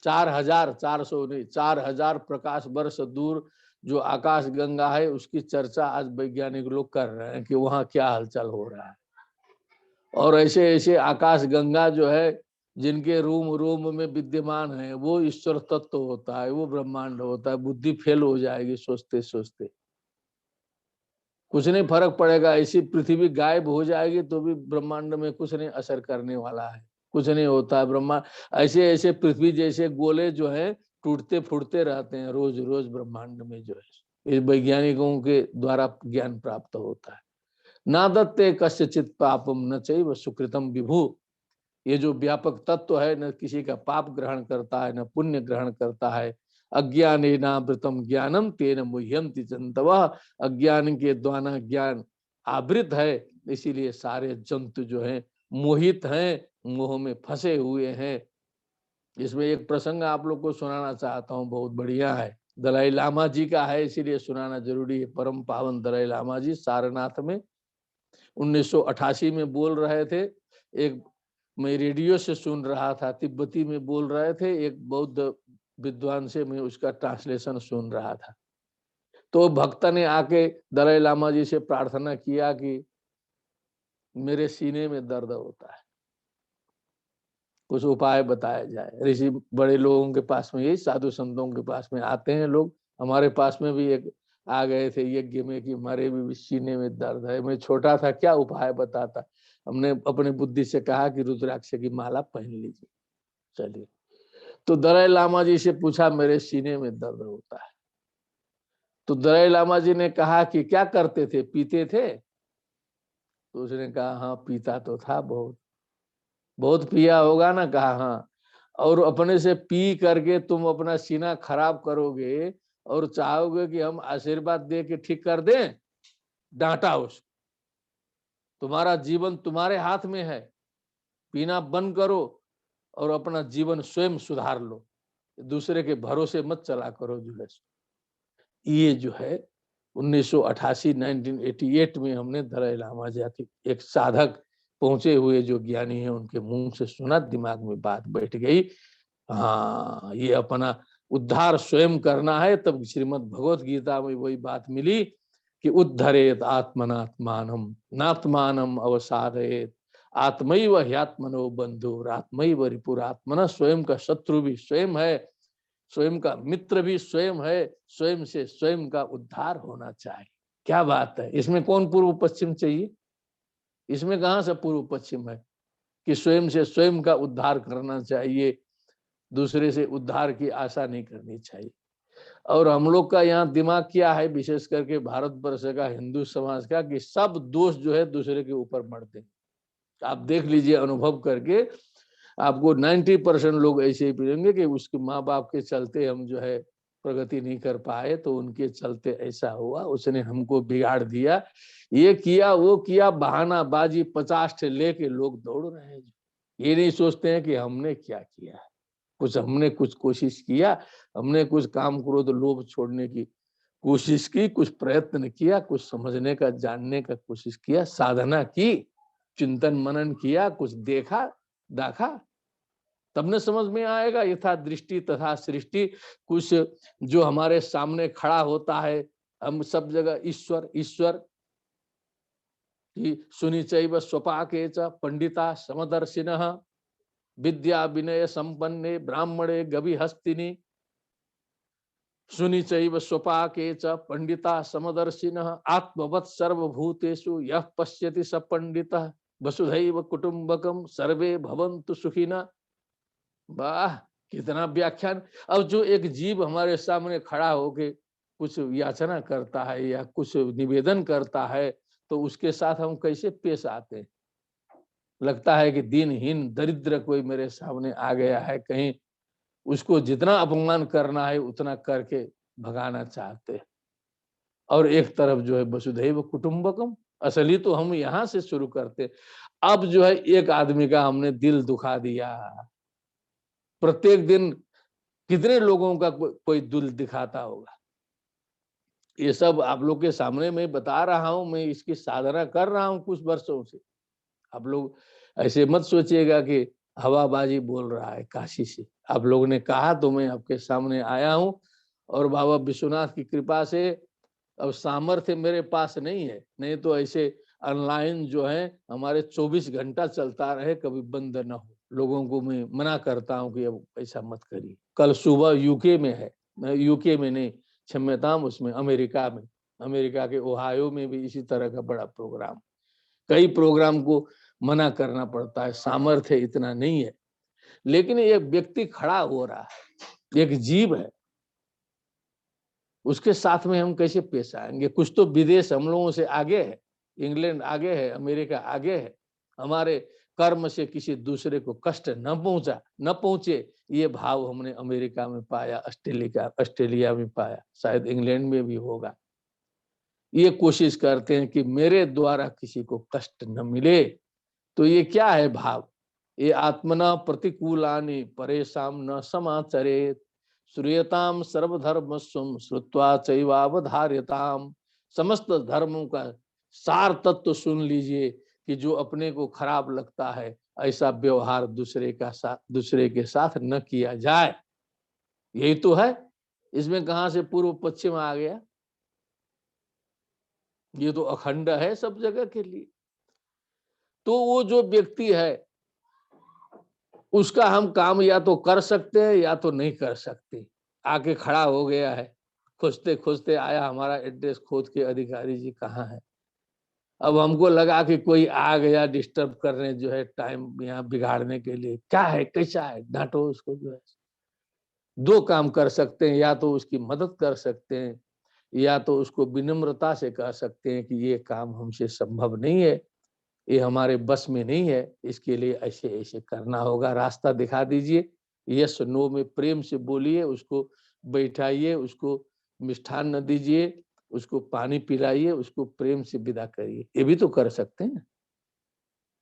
4,400 नहीं, 4,000 प्रकाश वर्ष दूर जो आकाश गंगा है, उसकी चर्चा आज वैज्ञानिक लोग कर रहे हैं कि वहां क्या हलचल हो रहा है। और ऐसे ऐसे आकाश गंगा जो है जिनके रूम रूम में विद्यमान है वो ईश्वर तत्व होता है, वो ब्रह्मांड होता है। बुद्धि फेल हो जाएगी सोचते सोचते, कुछ नहीं फर्क पड़ेगा। ऐसी पृथ्वी गायब हो जाएगी तो भी ब्रह्मांड में कुछ नहीं असर करने वाला है, कुछ नहीं होता है। ब्रह्मांड ऐसे ऐसे पृथ्वी जैसे गोले जो है टूटते फूटते रहते हैं रोज रोज ब्रह्मांड में, जो है ये वैज्ञानिकों के द्वारा ज्ञान प्राप्त होता है। ना दत्ते कस्यचित् पापम न चैव सुकृतम विभु। ये जो व्यापक तत्व है न किसी का पाप ग्रहण करता है न पुण्य ग्रहण करता है। अज्ञानेनावृतम ज्ञानम तेन मुह्यन्ति जन्तवः। अज्ञान के द्वारा ज्ञान आवृत है, इसीलिए सारे जंतु जो हैं मोहित हैं, मोह में फंसे हुए हैं। इसमें एक प्रसंग आप लोग को सुनाना चाहता हूँ, बहुत बढ़िया है। दलाई लामा जी का है, इसीलिए सुनाना जरूरी है। परम पावन दलाई लामा जी सारनाथ में 1988 में बोल रहे थे। एक मैं रेडियो से सुन रहा था, तिब्बती में बोल रहे थे, एक बौद्ध विद्वान से मैं उसका ट्रांसलेशन सुन रहा था। तो भक्त ने आके दलाई लामा जी से प्रार्थना किया कि मेरे सीने में दर्द होता है, कुछ उपाय बताया जाए। ऋषि बड़े लोगों के पास में, यही साधु संतों के पास में आते हैं लोग। हमारे पास में भी एक आ गए थे यज्ञ में कि हमारे भी सीने में दर्द है। मैं छोटा था, क्या उपाय बताता। हमने अपने बुद्धि से कहा कि रुद्राक्ष की माला पहन लीजिए। चलिए, तो दलाई लामा जी से पूछा मेरे सीने में दर्द होता है। तो दलाई लामा जी ने कहा कि क्या करते थे, पीते थे? तो उसने कहा हाँ पीता तो था, बहुत बहुत पिया होगा ना। कहा हाँ। और अपने से पी करके तुम अपना सीना खराब करोगे और चाहोगे कि हम आशीर्वाद दे के ठीक कर दें? डांटा उसको। तुम्हारा जीवन तुम्हारे हाथ में है, पीना बंद करो और अपना जीवन स्वयं सुधार लो, दूसरे के भरोसे मत चला करो। जो है ये जो है 1988 1988 में हमने दलाई लामा जी, एक साधक पहुंचे हुए जो ज्ञानी है, उनके मुंह से सुना, दिमाग में बात बैठ गई। हाँ, ये अपना उद्धार स्वयं करना है। तब श्रीमद् भगवत गीता में वही बात मिली कि उद्धरेत आत्मनात्मानम नात्मानम अवसादयेत आत्मैव ह्यात्मनो बंधुर आत्मैव रिपुरात्मना। स्वयं का शत्रु भी स्वयं है, स्वयं का मित्र भी स्वयं है। स्वयं से स्वयं का उद्धार होना चाहिए। क्या बात है, इसमें कौन पूर्व पश्चिम चाहिए? इसमें कहां से पूर्व पश्चिम है कि स्वयं से स्वयं का उद्धार करना चाहिए, दूसरे से उद्धार की आशा नहीं करनी चाहिए। और हम लोग का यहाँ दिमाग क्या है, विशेष करके भारतवर्ष का हिंदू समाज का, कि सब दोष जो है दूसरे के ऊपर मढ़ते हैं। आप देख लीजिए अनुभव करके, आपको 90% लोग ऐसे ही मिलेंगे कि उसके माँ बाप के चलते हम जो है प्रगति नहीं कर पाए, तो उनके चलते ऐसा हुआ, उसने हमको बिगाड़ दिया, ये किया वो किया, बहानाबाजी 50 लेके लोग दौड़ रहे हैं। ये नहीं सोचते हैं कि हमने क्या किया है, हमने कुछ कोशिश किया, हमने कुछ काम क्रोध लोभ छोड़ने की कोशिश की, कुछ प्रयत्न किया, कुछ समझने का जानने का कोशिश किया, साधना की, चिंतन मनन किया, कुछ देखा दाखा, तब न समझ में आएगा। यथा दृष्टि तथा सृष्टि। कुछ जो हमारे सामने खड़ा होता है, हम सब जगह ईश्वर ईश्वर सुनि चैव स्वपाके च पंडिता समदर्शिनः विद्या विनय संपन्ने ब्राह्मणे गविहस्तिनि। सुनि चैव स्वपाके च पंडिता समदर्शिनः आत्मवत् सर्वभूतेषु यः पश्यति स पंडितः वसुधैव कुटुंबकम सर्वे भवन्तु सुखिनः। वाह, कितना व्याख्यान। अब जो एक जीव हमारे सामने खड़ा होके कुछ याचना करता है या कुछ निवेदन करता है, तो उसके साथ हम कैसे पेश आते हैं? लगता है कि दीनहीन दरिद्र कोई मेरे सामने आ गया है, कहीं उसको जितना अपमान करना है उतना करके भगाना चाहते हैं। और एक तरफ जो है वसुधैव कुटुंबकम, असली तो हम यहाँ से शुरू करते। अब जो है एक आदमी का हमने दिल दुखा दिया, प्रत्येक दिन कितने लोगों का कोई दिल दिखाता होगा। ये सब आप लोग के सामने मैं बता रहा हूं, मैं इसकी साधना कर रहा हूं कुछ वर्षों से। आप लोग ऐसे मत सोचिएगा कि हवाबाजी बोल रहा है काशी से। आप लोगों ने कहा तो मैं आपके सामने आया हूं, और बाबा विश्वनाथ की कृपा से अब सामर्थ्य मेरे पास नहीं है, नहीं तो ऐसे ऑनलाइन जो है हमारे 24 घंटा चलता रहे, कभी बंद न हो। लोगों को मैं मना करता हूं कि अब ऐसा मत करिए। कल सुबह यूके में है, यूके में नहीं, क्षम्यताम, उसमें अमेरिका में, अमेरिका के ओहायो में भी इसी तरह का बड़ा प्रोग्राम। कई प्रोग्राम को मना करना पड़ता है, सामर्थ्य इतना नहीं है। लेकिन एक व्यक्ति खड़ा हो रहा है, एक जीव है, उसके साथ में हम कैसे पेश आएंगे? कुछ तो विदेश हम लोगों से आगे है, इंग्लैंड आगे है, अमेरिका आगे है। हमारे कर्म से किसी दूसरे को कष्ट न पहुंचे, ये भाव हमने अमेरिका में पाया, ऑस्ट्रेलिया में पाया, शायद इंग्लैंड में भी होगा। ये कोशिश करते हैं कि मेरे द्वारा किसी को कष्ट न मिले। तो ये क्या है भाव? ये आत्मना प्रतिकूलानि परेशान न समाचरेत, श्रूयताम सर्वधर्मस्वम श्रुत्वा चैवावधार्यताम। समस्त धर्मों का सार तत्व सुन लीजिए कि जो अपने को खराब लगता है ऐसा व्यवहार दूसरे के साथ न किया जाए। यही तो है। इसमें कहां से पूर्व पश्चिम आ गया? ये तो अखंड है सब जगह के लिए। तो वो जो व्यक्ति है उसका हम काम या तो कर सकते हैं या तो नहीं कर सकते। आके खड़ा हो गया है, खोजते खोजते आया, हमारा एड्रेस खोज के, अधिकारी जी कहाँ है। अब हमको लगा कि कोई आ गया डिस्टर्ब करने, जो है टाइम यहाँ बिगाड़ने के लिए। क्या है, कैसा है, डांटो उसको। जो है दो काम कर सकते हैं, या तो उसकी मदद कर सकते हैं या तो उसको विनम्रता से कह सकते हैं कि ये काम हमसे संभव नहीं है, ये हमारे बस में नहीं है, इसके लिए ऐसे ऐसे करना होगा, रास्ता दिखा दीजिए। यस नो में प्रेम से बोलिए, उसको बैठाइए, उसको मिष्ठान न दीजिए, उसको पानी पिलाइए, उसको प्रेम से विदा करिए। ये भी तो कर सकते हैं,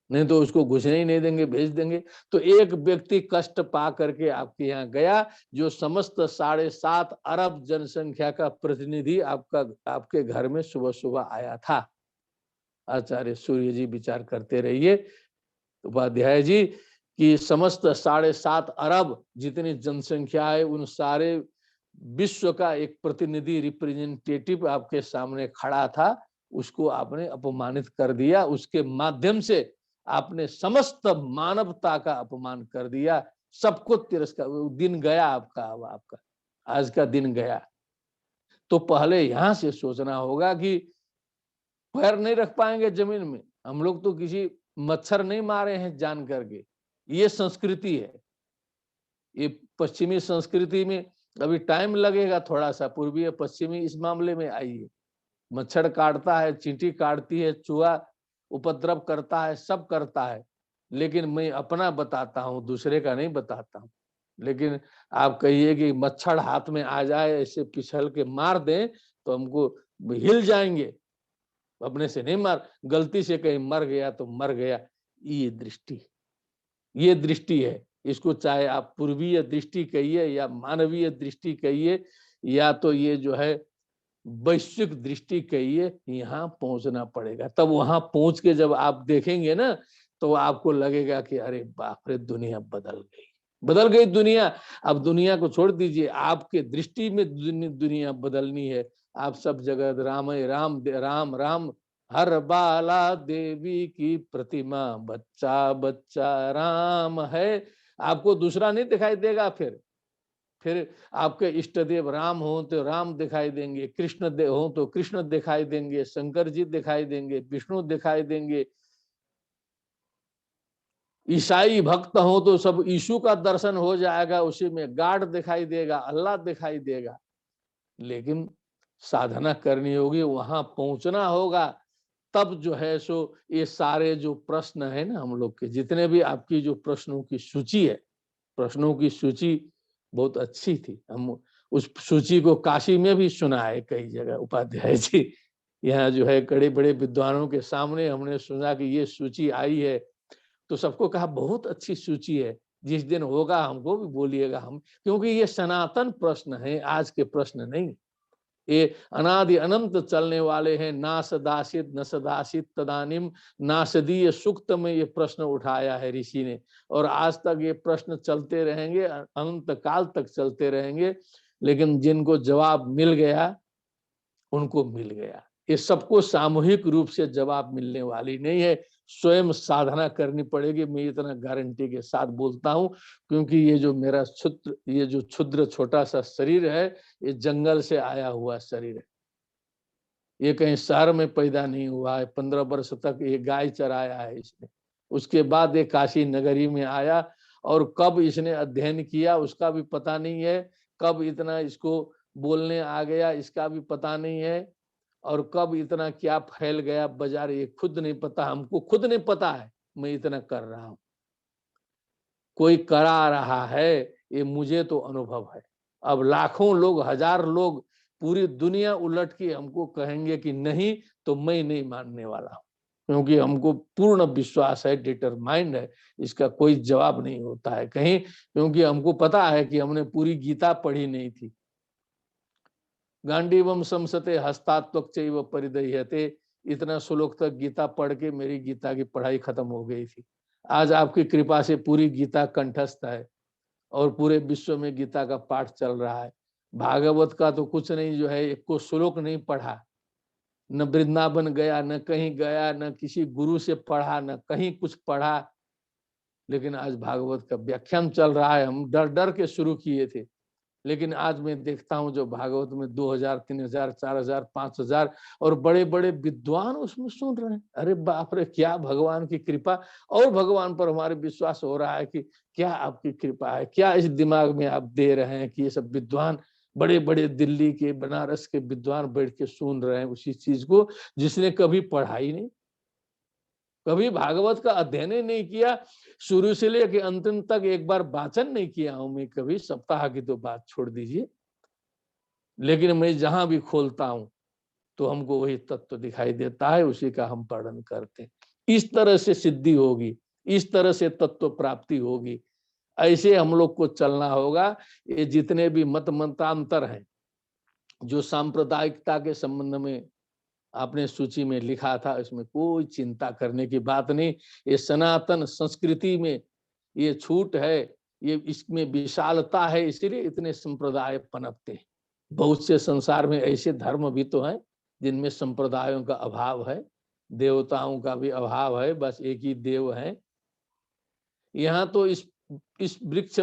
नहीं तो उसको घुसने ही नहीं देंगे, भेज देंगे। तो एक व्यक्ति कष्ट पा करके आपके यहाँ गया, जो समस्त 7.5 अरब जनसंख्या का प्रतिनिधि आपके घर में सुबह सुबह आया था। आचार्य सूर्य जी विचार करते रहिए, उपाध्याय जी, कि समस्त 7.5 अरब जितनी जनसंख्या है, उन सारे विश्व का एक प्रतिनिधि, रिप्रेजेंटेटिव आपके सामने खड़ा था, उसको आपने अपमानित कर दिया। उसके माध्यम से आपने समस्त मानवता का अपमान कर दिया, सबको तिरस्कार। दिन गया आपका, अब आपका आज का दिन गया। तो पहले यहां से सोचना होगा कि पैर नहीं रख पाएंगे जमीन में। हम लोग तो किसी मच्छर नहीं मारे हैं जान करके। ये संस्कृति है। ये पश्चिमी संस्कृति में अभी टाइम लगेगा थोड़ा सा, पूर्वी पश्चिमी इस मामले में आइए। मच्छर काटता है, चींटी काटती है, चूहा उपद्रव करता है, सब करता है, लेकिन मैं अपना बताता हूँ, दूसरे का नहीं बताता हूँ। लेकिन आप कहिए कि मच्छर हाथ में आ जाए, ऐसे पिछल के मार दें तो हमको हिल जाएंगे, अपने से नहीं मार, गलती से कहीं मर गया तो मर गया। ये दृष्टि है। इसको चाहे आप पूर्वीय दृष्टि कहिए या मानवीय दृष्टि कहिए या तो ये जो है वैश्विक दृष्टि कहिए, यहाँ पहुंचना पड़ेगा। तब वहां पहुंच के जब आप देखेंगे ना, तो आपको लगेगा कि अरे बाप रे, दुनिया बदल गई दुनिया। अब दुनिया को छोड़ दीजिए, आपके दृष्टि में दुनिया बदलनी है। आप सब जगह राम राम राम राम, हर बाला देवी की प्रतिमा, बच्चा बच्चा राम है। आपको दूसरा नहीं दिखाई देगा। फिर आपके इष्ट देव राम हो तो राम दिखाई देंगे, कृष्ण देव हो तो कृष्ण दिखाई देंगे, शंकर जी दिखाई देंगे, विष्णु दिखाई देंगे, ईसाई भक्त हो तो सब यीशु का दर्शन हो जाएगा, उसी में गॉड दिखाई देगा, अल्लाह दिखाई देगा। लेकिन साधना करनी होगी, वहां पहुंचना होगा। तब जो है सो ये सारे जो प्रश्न है ना, हम लोग के जितने भी आपकी जो प्रश्नों की सूची है, प्रश्नों की सूची बहुत अच्छी थी। हम उस सूची को काशी में भी सुना है कई जगह, उपाध्याय जी। यहाँ जो है बड़े बड़े विद्वानों के सामने हमने सुना कि ये सूची आई है, तो सबको कहा बहुत अच्छी सूची है, जिस दिन होगा हमको भी बोलिएगा। हम, क्योंकि ये सनातन प्रश्न है, आज के प्रश्न नहीं। ये अनादि अनंत चलने वाले हैं। ना सदासित न सदासित तदानिम नासदीय सूक्त में ये प्रश्न उठाया है ऋषि ने, और आज तक ये प्रश्न चलते रहेंगे, अनंत काल तक चलते रहेंगे। लेकिन जिनको जवाब मिल गया उनको मिल गया। ये सबको सामूहिक रूप से जवाब मिलने वाली नहीं है। स्वयं साधना करनी पड़ेगी। मैं इतना गारंटी के साथ बोलता हूँ, क्योंकि ये जो मेरा क्षुद्र छोटा सा शरीर है, ये जंगल से आया हुआ शरीर है। ये कहीं शहर में पैदा नहीं हुआ है। 15 वर्ष तक ये गाय चराया है इसने। उसके बाद ये काशी नगरी में आया, और कब इसने अध्ययन किया उसका भी पता नहीं है, कब इतना इसको बोलने आ गया इसका भी पता नहीं है, और कब इतना क्या फैल गया बाजार, ये खुद नहीं पता। हमको खुद नहीं पता है मैं इतना कर रहा हूँ। कोई करा रहा है, ये मुझे तो अनुभव है। अब लाखों लोग, हजार लोग, पूरी दुनिया उलट के हमको कहेंगे कि नहीं, तो मैं नहीं मानने वाला हूं, क्योंकि हमको पूर्ण विश्वास है, डिटरमाइंड है। इसका कोई जवाब नहीं होता है कहीं, क्योंकि हमको पता है कि हमने पूरी गीता पढ़ी नहीं थी। गांडीवम संसते हस्तात्वक चैव परिदह्यते, इतना श्लोक तक गीता पढ़ के मेरी गीता की पढ़ाई खत्म हो गई थी। आज आपकी कृपा से पूरी गीता कंठस्थ है, और पूरे विश्व में गीता का पाठ चल रहा है। भागवत का तो कुछ नहीं, जो है एक को श्लोक नहीं पढ़ा, न वृंदावन गया, न कहीं गया, न किसी गुरु से पढ़ा, न कहीं कुछ पढ़ा, लेकिन आज भागवत का व्याख्यान चल रहा है। हम डर डर के शुरू किए थे, लेकिन आज मैं देखता हूं जो भागवत में 2000, 3000, 4000, 5000 और बड़े बड़े विद्वान उसमें सुन रहे हैं। अरे बाप रे, क्या भगवान की कृपा, और भगवान पर हमारे विश्वास हो रहा है कि क्या आपकी कृपा है, क्या इस दिमाग में आप दे रहे हैं कि ये सब विद्वान, बड़े बड़े दिल्ली के, बनारस के विद्वान बैठ के सुन रहे हैं उसी चीज को, जिसने कभी पढ़ाई नहीं, कभी भागवत का अध्ययन ही नहीं किया, शुरू से लेकर अंतिम तक एक बार वाचन नहीं किया हूं मैं कभी, सप्ताह की तो बात छोड़ दीजिए। लेकिन मैं जहां भी खोलता हूं तो हमको वही तत्व दिखाई देता है, उसी का हम वर्णन करते हैं। इस तरह से सिद्धि होगी, इस तरह से तत्व प्राप्ति होगी, ऐसे हम लोग को चलना होगा। ये जितने भी मत मतांतर हैं, जो सांप्रदायिकता के संबंध में आपने सूची में लिखा था, इसमें कोई चिंता करने की बात नहीं। ये सनातन संस्कृति में ये छूट है, ये इसमें विशालता है, इसीलिए इतने संप्रदाय पनपते हैं। बहुत से संसार में ऐसे धर्म भी तो हैं जिनमें संप्रदायों का अभाव है, देवताओं का भी अभाव है, बस एक ही देव है। यहाँ तो इस वृक्ष,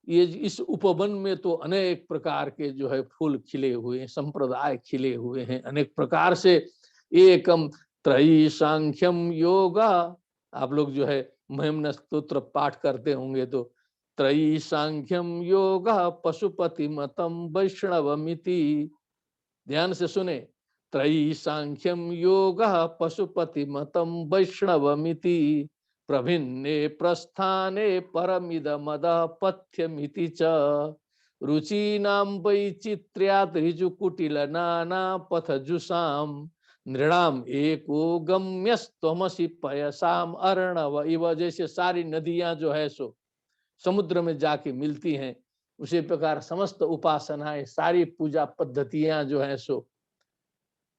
ये इस उपवन में तो अनेक प्रकार के जो है फूल खिले हुए हैं, संप्रदाय खिले हुए हैं अनेक प्रकार से। एकम त्रयी सांख्यम योगा, आप लोग जो है महिम्न स्तोत्र पाठ करते होंगे तो, त्रयी सांख्यम योगा पशुपति मतम वैष्णवमिति, ध्यान से सुने, त्रयी सांख्यम योगा पशुपति मतम वैष्णवमिति, प्रभिन्ने प्रस्थाने परमिदमद पथ्यमिति च, रुचीनां वैचित्र्यात् ऋजुकुटिल नाना पथजुषाम, नृणाम एको गम्यस्त्वमसि पयसाम अर्णव इव। जैसे सारी नदियां जो है सो समुद्र में जाके मिलती हैं, उसी प्रकार समस्त उपासनाएं, सारी पूजा पद्धतियां जो है सो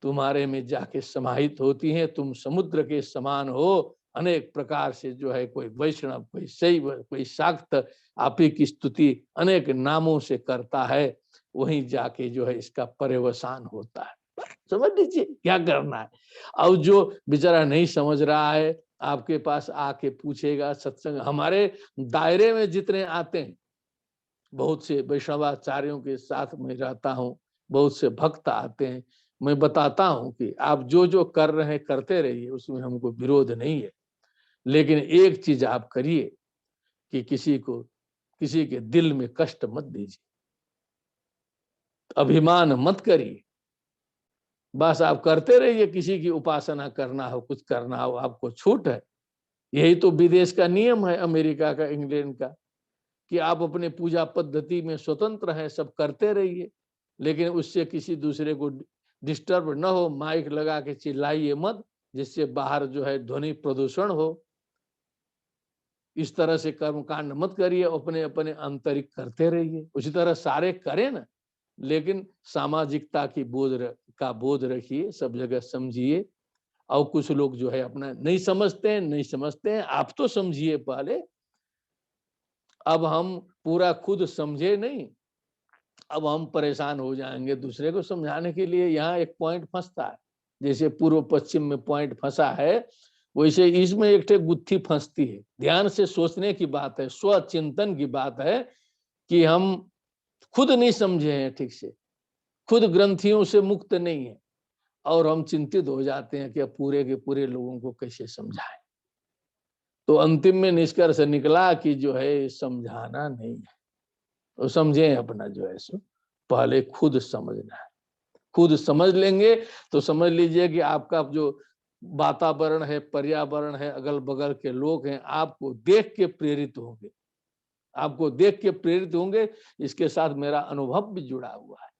तुम्हारे में जाके समाहित होती हैं। तुम समुद्र के समान हो, अनेक प्रकार से जो है, कोई वैष्णव, कोई शैव, कोई शाक्त, आप ही की स्तुति अनेक नामों से करता है, वहीं जाके जो है इसका पर्यवसान होता है। समझ लीजिए क्या करना है। और जो बेचारा नहीं समझ रहा है, आपके पास आके पूछेगा, सत्संग हमारे दायरे में जितने आते हैं, बहुत से वैष्णवाचार्यों के साथ में रहता हूँ, बहुत से भक्त आते हैं, मैं बताता हूँ कि आप जो जो कर रहे हैं करते रहिए, उसमें हमको विरोध नहीं है, लेकिन एक चीज आप करिए कि किसी के दिल में कष्ट मत दीजिए, अभिमान मत करिए। बस आप करते रहिए, किसी की उपासना करना हो, कुछ करना हो, आपको छूट है। यही तो विदेश का नियम है, अमेरिका का, इंग्लैंड का, कि आप अपने पूजा पद्धति में स्वतंत्र हैं, सब करते रहिए, लेकिन उससे किसी दूसरे को डिस्टर्ब न हो। माइक लगा के चिल्लाइए मत, जिससे बाहर जो है ध्वनि प्रदूषण हो। इस तरह से कर्म कांड मत करिए, अपने अपने आंतरिक करते रहिए। उसी तरह सारे करें ना, लेकिन सामाजिकता की बोध रखिए, सब जगह समझिए। और कुछ लोग जो है अपना नहीं समझते हैं, आप तो समझिए पहले। अब हम पूरा खुद समझे नहीं, अब हम परेशान हो जाएंगे दूसरे को समझाने के लिए। यहाँ एक पॉइंट फंसता है, जैसे पूर्व पश्चिम में पॉइंट फंसा है, वैसे इसमें एक ठे गुत्थी फंसती है। ध्यान से सोचने की बात है, स्वचिंतन की बात है कि हम खुद नहीं समझे हैं ठीक से, खुद ग्रंथियों से मुक्त नहीं है, और हम चिंतित हो जाते हैं कि अब पूरे के पूरे लोगों को कैसे समझाएं। तो अंतिम में निष्कर्ष निकला कि जो है समझाना नहीं है, तो समझें अपना जो है सो पहले खुद समझना है। खुद समझ लेंगे तो समझ लीजिए कि आपका जो वातावरण है, पर्यावरण है, अगल बगल के लोग हैं, आपको देख के प्रेरित होंगे, आपको देख के प्रेरित होंगे। इसके साथ मेरा अनुभव भी जुड़ा हुआ है।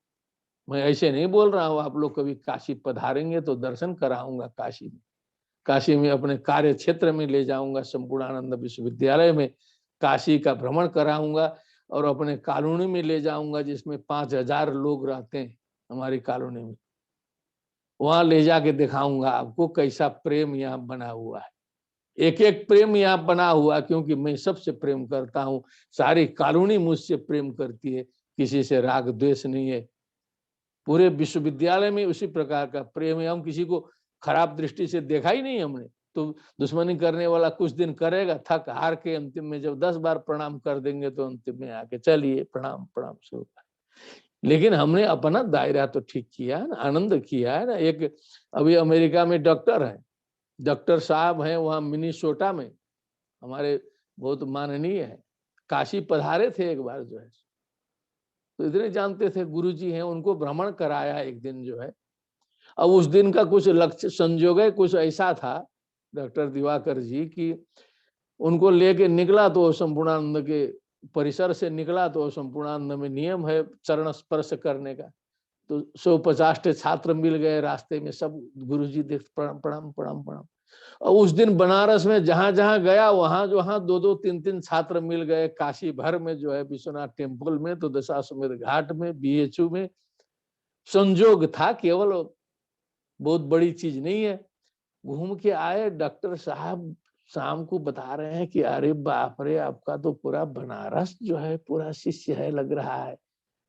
मैं ऐसे नहीं बोल रहा हूँ, आप लोग कभी काशी पधारेंगे तो दर्शन कराऊंगा काशी में। काशी में अपने कार्य क्षेत्र में ले जाऊंगा, संपूर्णानंद विश्वविद्यालय में काशी का भ्रमण कराऊंगा, और अपने कॉलोनी में ले जाऊंगा जिसमें 5000 लोग रहते हैं हमारी कॉलोनी में। वहां ले जाके दिखाऊंगा आपको कैसा प्रेम यहाँ बना हुआ है। एक एक प्रेम यहाँ बना हुआ, क्योंकि मैं सबसे प्रेम करता हूँ, सारी कॉलोनी मुझसे प्रेम करती है, किसी से राग द्वेष नहीं है। पूरे विश्वविद्यालय में उसी प्रकार का प्रेम है। हम किसी को खराब दृष्टि से देखा ही नहीं हमने। तो दुश्मनी करने वाला कुछ दिन करेगा, थक हार के अंतिम में जब 10 बार प्रणाम कर देंगे तो अंतिम में आके चलिए प्रणाम प्रणाम शुरू। लेकिन हमने अपना दायरा तो ठीक किया है ना, आनंद किया है ना। एक अभी अमेरिका में डॉक्टर है, डॉक्टर साहब हैं वहाँ मिनीसोटा में, हमारे बहुत माननीय है, काशी पधारे थे एक बार जो है, तो इतने जानते थे, गुरुजी हैं, उनको भ्रमण कराया एक दिन जो है। अब उस दिन का कुछ लक्ष्य संजोग है, कुछ ऐसा था डॉक्टर दिवाकर जी की उनको लेके निकला तो संपूर्णानंद के परिसर से निकला तो संपूर्णानंद में नियम है चरण स्पर्श करने का। तो 150 छात्र मिल गए रास्ते में, सब गुरुजी देख प्रणाम प्रणाम प्रणाम प्रणाम। और उस दिन बनारस में जहां जहां गया वहां जो वहां 2-2 3-3 छात्र मिल गए। काशी भर में जो है विश्वनाथ टेम्पल में, तो दशाश्वमेध घाट में, बीएचयू में। संजोग था केवल, बहुत बड़ी चीज नहीं है। घूम के आए, डॉक्टर साहब शाम को बता रहे हैं कि अरे बाप रे, आपका तो पूरा बनारस जो है पूरा शिष्य है लग रहा है।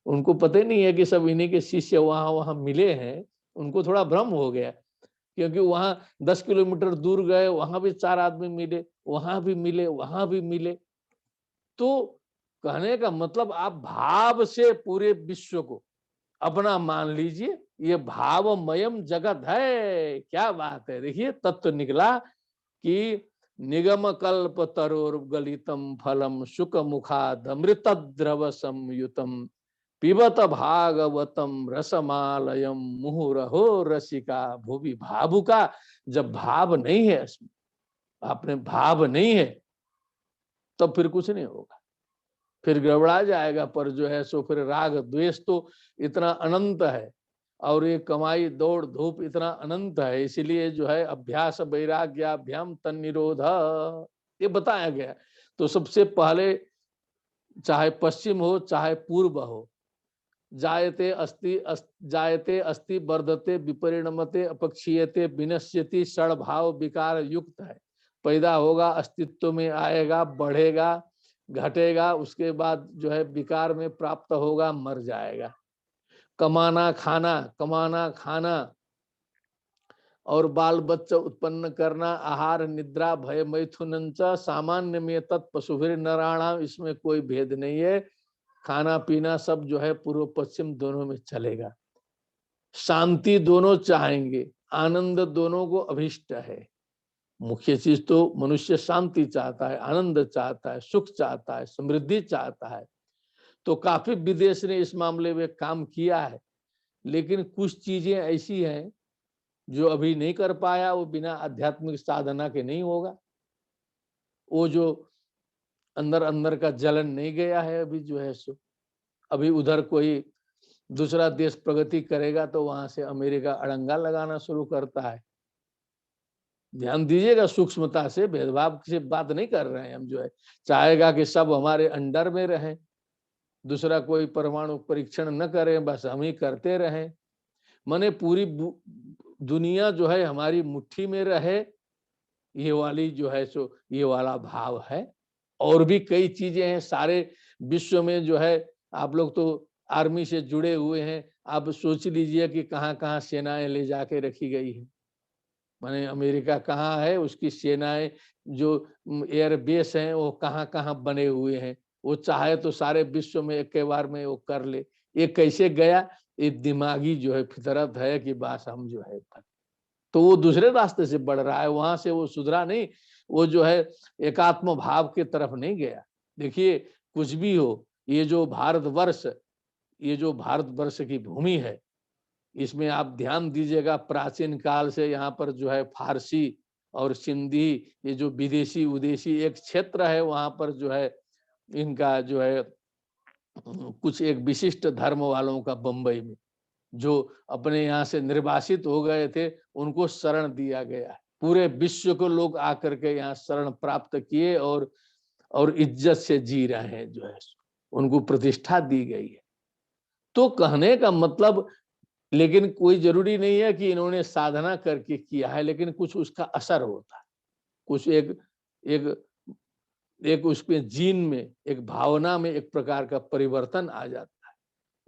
उनको पता ही नहीं है कि सब इन्हीं के शिष्य वहां वहां मिले हैं। उनको थोड़ा भ्रम हो गया, क्योंकि वहां 10 किलोमीटर दूर गए, वहां भी 4 आदमी मिले, वहां भी मिले, वहां भी मिले। तो कहने का मतलब आप भाव से पूरे विश्व को अपना मान लीजिए, ये भावमयम जगत है। क्या बात है, देखिए तत्व निकला कि निगम कल्प तरोर गलितम फलम शुक मुखाद अमृत द्रव संयुतम पिबत भागवतम रसमालयम मुहुरहो रसिका भुवि भावुका। जब भाव नहीं है, आपने भाव नहीं है, तब तो फिर कुछ नहीं होगा, फिर गड़बड़ा जाएगा। पर जो है सो फिर राग द्वेष तो इतना अनंत है, और ये कमाई दौड़ धूप इतना अनंत है। इसलिए जो है अभ्यास वैराग्याभ्याम तन्निरोध ये बताया गया। तो सबसे पहले चाहे पश्चिम हो चाहे पूर्व हो, जायते अस्ति वर्धते विपरिणमते अपक्षीयते विनश्यति, षड्भाव विकार युक्त है। पैदा होगा, अस्तित्व में आएगा, बढ़ेगा, घटेगा, उसके बाद जो है विकार में प्राप्त होगा, मर जाएगा। कमाना खाना और बाल बच्चा उत्पन्न करना, आहार निद्रा भय मैथुन सामान्य में तत्पशुभिर नराणाम, इसमें कोई भेद नहीं है। खाना पीना सब जो है पूर्व पश्चिम दोनों में चलेगा। शांति दोनों चाहेंगे, आनंद दोनों को अभिष्ट है। मुख्य चीज तो मनुष्य शांति चाहता है, आनंद चाहता है, सुख चाहता है, समृद्धि चाहता है। तो काफी विदेश ने इस मामले में काम किया है, लेकिन कुछ चीजें ऐसी हैं जो अभी नहीं कर पाया, वो बिना आध्यात्मिक साधना के नहीं होगा। वो जो अंदर अंदर का जलन नहीं गया है अभी जो है सो, अभी उधर कोई दूसरा देश प्रगति करेगा तो वहां से अमेरिका अड़ंगा लगाना शुरू करता है। ध्यान दीजिएगा सूक्ष्मता से, भेदभाव से बात नहीं कर रहे हैं हम। जो है चाहेगा कि सब हमारे अंडर में रहें, दूसरा कोई परमाणु परीक्षण न करें, बस हम ही करते रहें। माने पूरी दुनिया जो है हमारी मुट्ठी में रहे, ये वाली जो है सो ये वाला भाव है। और भी कई चीजें हैं सारे विश्व में जो है। आप लोग तो आर्मी से जुड़े हुए हैं, आप सोच लीजिए कि कहाँ कहाँ सेनाएं ले जाके रखी गई है। माने अमेरिका कहाँ है, उसकी सेनाएं जो एयर बेस हैं वो कहाँ कहाँ बने हुए हैं, वो चाहे तो सारे विश्व में एक बार में वो कर ले। ये कैसे गया? ये दिमागी जो है फितरत है कि बस हम जो है, तो वो दूसरे रास्ते से बढ़ रहा है, वहां से वो सुधरा नहीं, वो जो है एकात्म भाव की तरफ नहीं गया। देखिए कुछ भी हो, ये जो भारतवर्ष, ये जो भारतवर्ष की भूमि है, इसमें आप ध्यान दीजिएगा, प्राचीन काल से यहाँ पर जो है फारसी और सिंधी, ये जो विदेशी उदेशी एक क्षेत्र है, वहां पर जो है इनका जो है कुछ एक विशिष्ट धर्म वालों का बंबई में जो अपने यहाँ से निर्वासित हो गए थे, उनको शरण दिया गया है। पूरे विश्व को लोग आकर के यहाँ शरण प्राप्त किए और इज्जत से जी रहे हैं, जो है उनको प्रतिष्ठा दी गई है। तो कहने का मतलब, लेकिन कोई जरूरी नहीं है कि इन्होंने साधना करके किया है, लेकिन कुछ उसका असर होता है, कुछ एक एक एक उसके जीन में, एक भावना में एक प्रकार का परिवर्तन आ जाता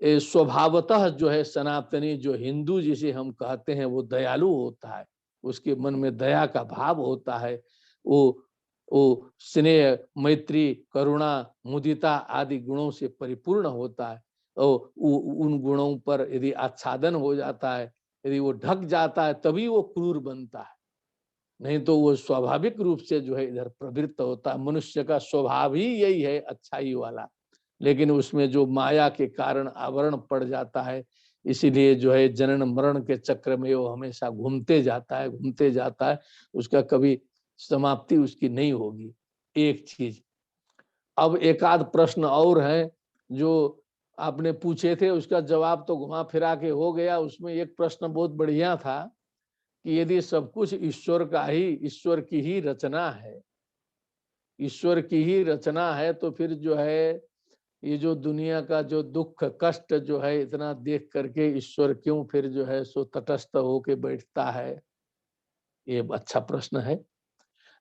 है। स्वभावतः जो है सनातनी, जो हिंदू जिसे हम कहते हैं, वो दयालु होता है, उसके मन में दया का भाव होता है, वो स्नेह, मैत्री, करुणा, मुदिता आदि गुणों से परिपूर्ण होता है। और उन गुणों पर यदि आच्छादन हो जाता है, यदि वो ढक जाता है, तभी वो क्रूर बनता है, नहीं तो वो स्वाभाविक रूप से जो है इधर प्रवृत्त होता है। मनुष्य का स्वभाव ही यही है, अच्छाई वाला, लेकिन उसमें जो माया के कारण आवरण पड़ जाता है, इसीलिए जो है जनन मरण के चक्र में वो हमेशा घूमते जाता है, घूमते जाता है, उसका कभी समाप्ति उसकी नहीं होगी। एक चीज, अब एक आध प्रश्न और है जो आपने पूछे थे, उसका जवाब तो घुमा फिरा के हो गया। उसमें एक प्रश्न बहुत बढ़िया था कि यदि सब कुछ ईश्वर का ही, ईश्वर की ही रचना है, ईश्वर की ही रचना है, तो फिर जो है ये जो दुनिया का जो दुख कष्ट जो है इतना देख करके ईश्वर क्यों फिर जो है सो तटस्थ होके बैठता है? ये अच्छा प्रश्न है,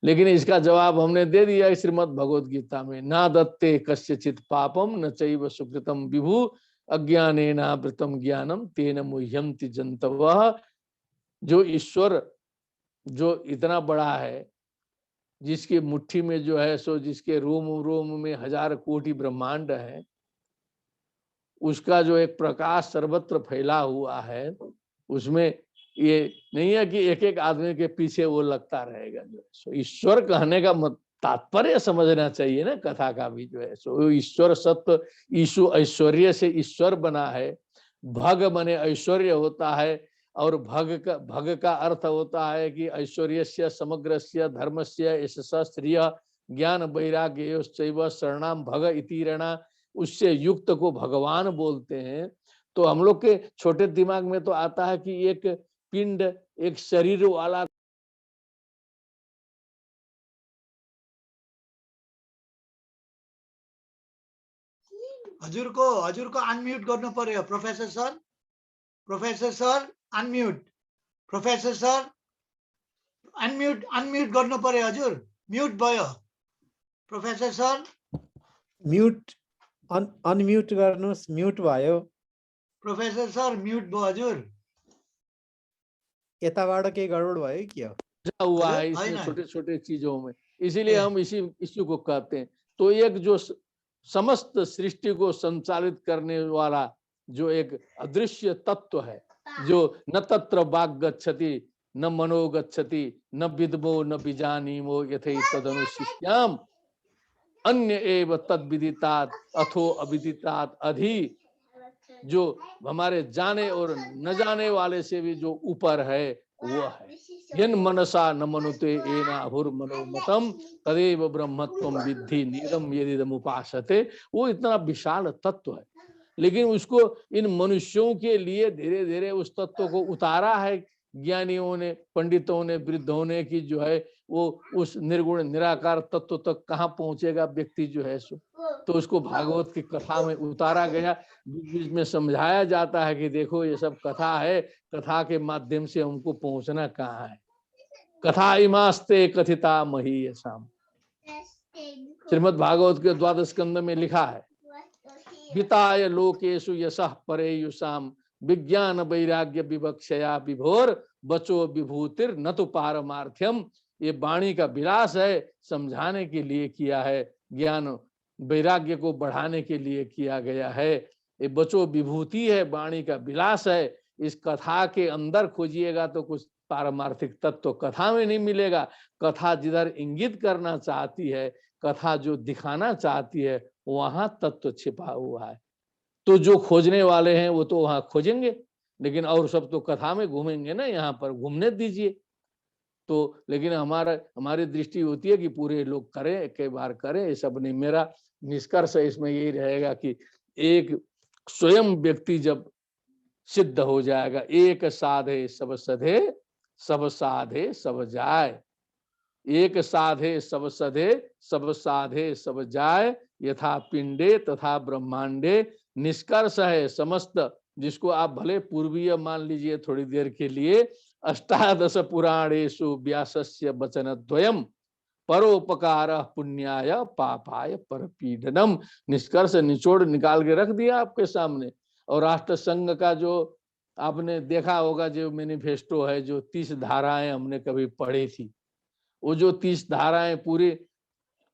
लेकिन इसका जवाब हमने दे दिया श्रीमद् भगवद गीता में। ना दत्ते कस्यचित पापम न चैव सुकृतम विभु अज्ञानेनावृतम ज्ञानम तेन मुह्यन्ति जन्तवः। जो ईश्वर जो इतना बड़ा है, जिसकी मुट्ठी में जो है सो, जिसके रोम रोम में हजार कोटि ब्रह्मांड है, उसका जो एक प्रकाश सर्वत्र फैला हुआ है, उसमें ये नहीं है कि एक एक आदमी के पीछे वो लगता रहेगा। जो है सो ईश्वर कहने का तात्पर्य समझना चाहिए ना, कथा का भी जो है सो ईश्वर सत्य, ईशु ऐश्वर्य से ईश्वर बना है, भग बने ऐश्वर्य होता है, और भग का अर्थ होता है कि ऐश्वर्यस्य समग्रस्य धर्मस्य यशस्य श्रिय ज्ञान वैराग्य शरणाम भग इति रणा, उससे युक्त को भगवान बोलते हैं। तो हम लोग के छोटे दिमाग में तो आता है कि एक पिंड, एक शरीर वाला हजुर को अनम्यूट गर्नु पर्यो professor sir. Professor sir unmute, professor sir unmute गर्नु पर्यो हजुर, म्यूट भयो प्रोफेसर सर। म्यूट अनम्यूट गर्नुहोस्, म्यूट भयो। प्रोफेसर सर म्यूट भयो हजुर। यताबाट केही गडबड भयो कि हो? हुआ है इसमें छोटे छोटे चीजों में, इसीलिए हम इसी को कहते हैं। तो एक जो समस्त सृष्टि को संचालित करने वाला जो एक अदृश्य तत्व है, जो न तत्र वाग गच्छति न मनो गच्छति न विद्मो न बीजानीमो यथे तदनुशिष्याम अन्य एव तद विदितात अथो अविदितात अधि, जो हमारे जाने और न जाने वाले से भी जो ऊपर है वो है। यन मनसा न मनुते एना हुर मनोमतम तदेव ब्रह्मत्वम विद्धि नीरम यदिदम उपासते। वो इतना विशाल तत्व है, लेकिन उसको इन मनुष्यों के लिए धीरे धीरे उस तत्व को उतारा है ज्ञानियों ने, पंडितों ने, वृद्धों ने, कि जो है वो उस निर्गुण निराकार तत्व तक कहाँ पहुंचेगा व्यक्ति जो है सो। तो उसको भागवत की कथा में उतारा गया, बीच में समझाया जाता है कि देखो ये सब कथा है, कथा के माध्यम से हमको पहुंचना कहाँ है। कथा इमास्ते कथिता महीयसाम, श्रीमद् भागवत के 12 स्कंद में लिखा है। हिताय लोकेषु यशः परेयुषाम विज्ञान वैराग्य विवक्षया विभोर बचो विभूतिर न तो पारमार्थ्यम। ये वाणी का विलास है, समझाने के लिए किया है, ज्ञान वैराग्य को बढ़ाने के लिए किया गया है। ये बचो विभूति है, वाणी का विलास है। इस कथा के अंदर खोजिएगा तो कुछ पारमार्थिक तत्व कथा में नहीं मिलेगा। कथा जिधर इंगित करना चाहती है, कथा जो दिखाना चाहती है, वहां तत्व छिपा हुआ है। तो जो खोजने वाले हैं वो तो वहां खोजेंगे, लेकिन और सब तो कथा में घूमेंगे ना, यहाँ पर घूमने दीजिए। तो लेकिन हमारी दृष्टि होती है कि पूरे लोग करें, कई बार करें, ये सब नहीं। मेरा निष्कर्ष इसमें यही रहेगा कि एक स्वयं व्यक्ति जब सिद्ध हो जाएगा, एक साधे सब सधे, सब साधे सब जाए। एक साधे सब सधे, सब साधे सब जाए, यथा पिंडे तथा ब्रह्मांडे। निष्कर्ष है समस्त, जिसको आप भले पूर्वीय मान लीजिए थोड़ी देर के लिए। अष्टादश पुराणेषु व्यासस्य वचनद्वयम् परोपकार पुण्याय पापाय परपीडनम। निष्कर्ष निचोड़ निकाल के रख दिया आपके सामने। और राष्ट्र संघ का जो आपने देखा होगा, जो मैनिफेस्टो है, जो 30 धाराएं हमने कभी पढ़ी थी, वो जो 30 धाराएं पूरे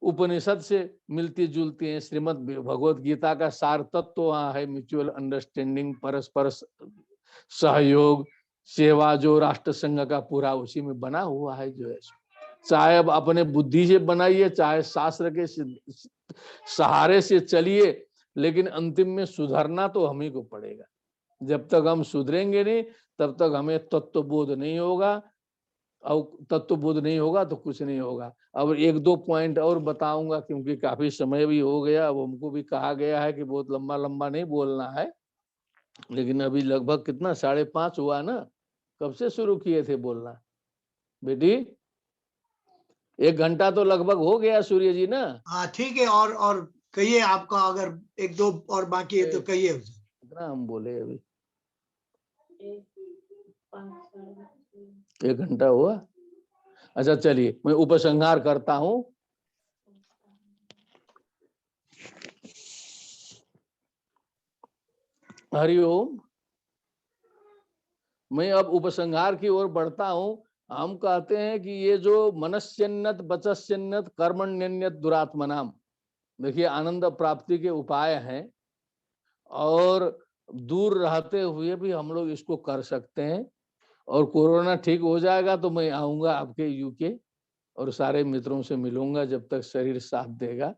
उपनिषद से मिलती जुलती हैं। श्रीमद् भगवत गीता का सार तत्व वहाँ है, म्यूचुअल अंडरस्टैंडिंग, परस्पर सहयोग, सेवा, जो राष्ट्र संघ का पूरा उसी में बना हुआ है। जो है चाहे अब अपने बुद्धि से बनाइए, चाहे शास्त्र के सहारे से चलिए, लेकिन अंतिम में सुधरना तो हम ही को पड़ेगा। जब तक हम सुधरेंगे नहीं, तब तक हमें तत्वबोध नहीं होगा। और तत्वबोध नहीं होगा तो कुछ नहीं होगा। अब एक दो पॉइंट और बताऊंगा, क्योंकि काफी समय भी हो गया। अब हमको भी कहा गया है कि बहुत लंबा लंबा नहीं बोलना है, लेकिन अभी लगभग कितना 5:30 हुआ ना। कब से शुरू किए थे बोलना बेटी? 1 घंटा तो लगभग हो गया सूर्य जी ना। हाँ ठीक है, और कहिए, आपका अगर 1-2 और बाकी है तो कहिए। कितना हम बोले अभी? 1 घंटा हुआ। अच्छा चलिए, मैं उपसंहार करता हूं। हरिओम। मैं अब उपसंहार की ओर बढ़ता हूं। हम कहते हैं कि ये जो मनस्यन्नत वचस्यन्नत कर्मण्यन्यत दुरात्मनाम, देखिए आनंद प्राप्ति के उपाय हैं, और दूर रहते हुए भी हम लोग इसको कर सकते हैं। और कोरोना ठीक हो जाएगा तो मैं आऊंगा आपके यूके और सारे मित्रों से मिलूंगा जब तक शरीर साथ देगा।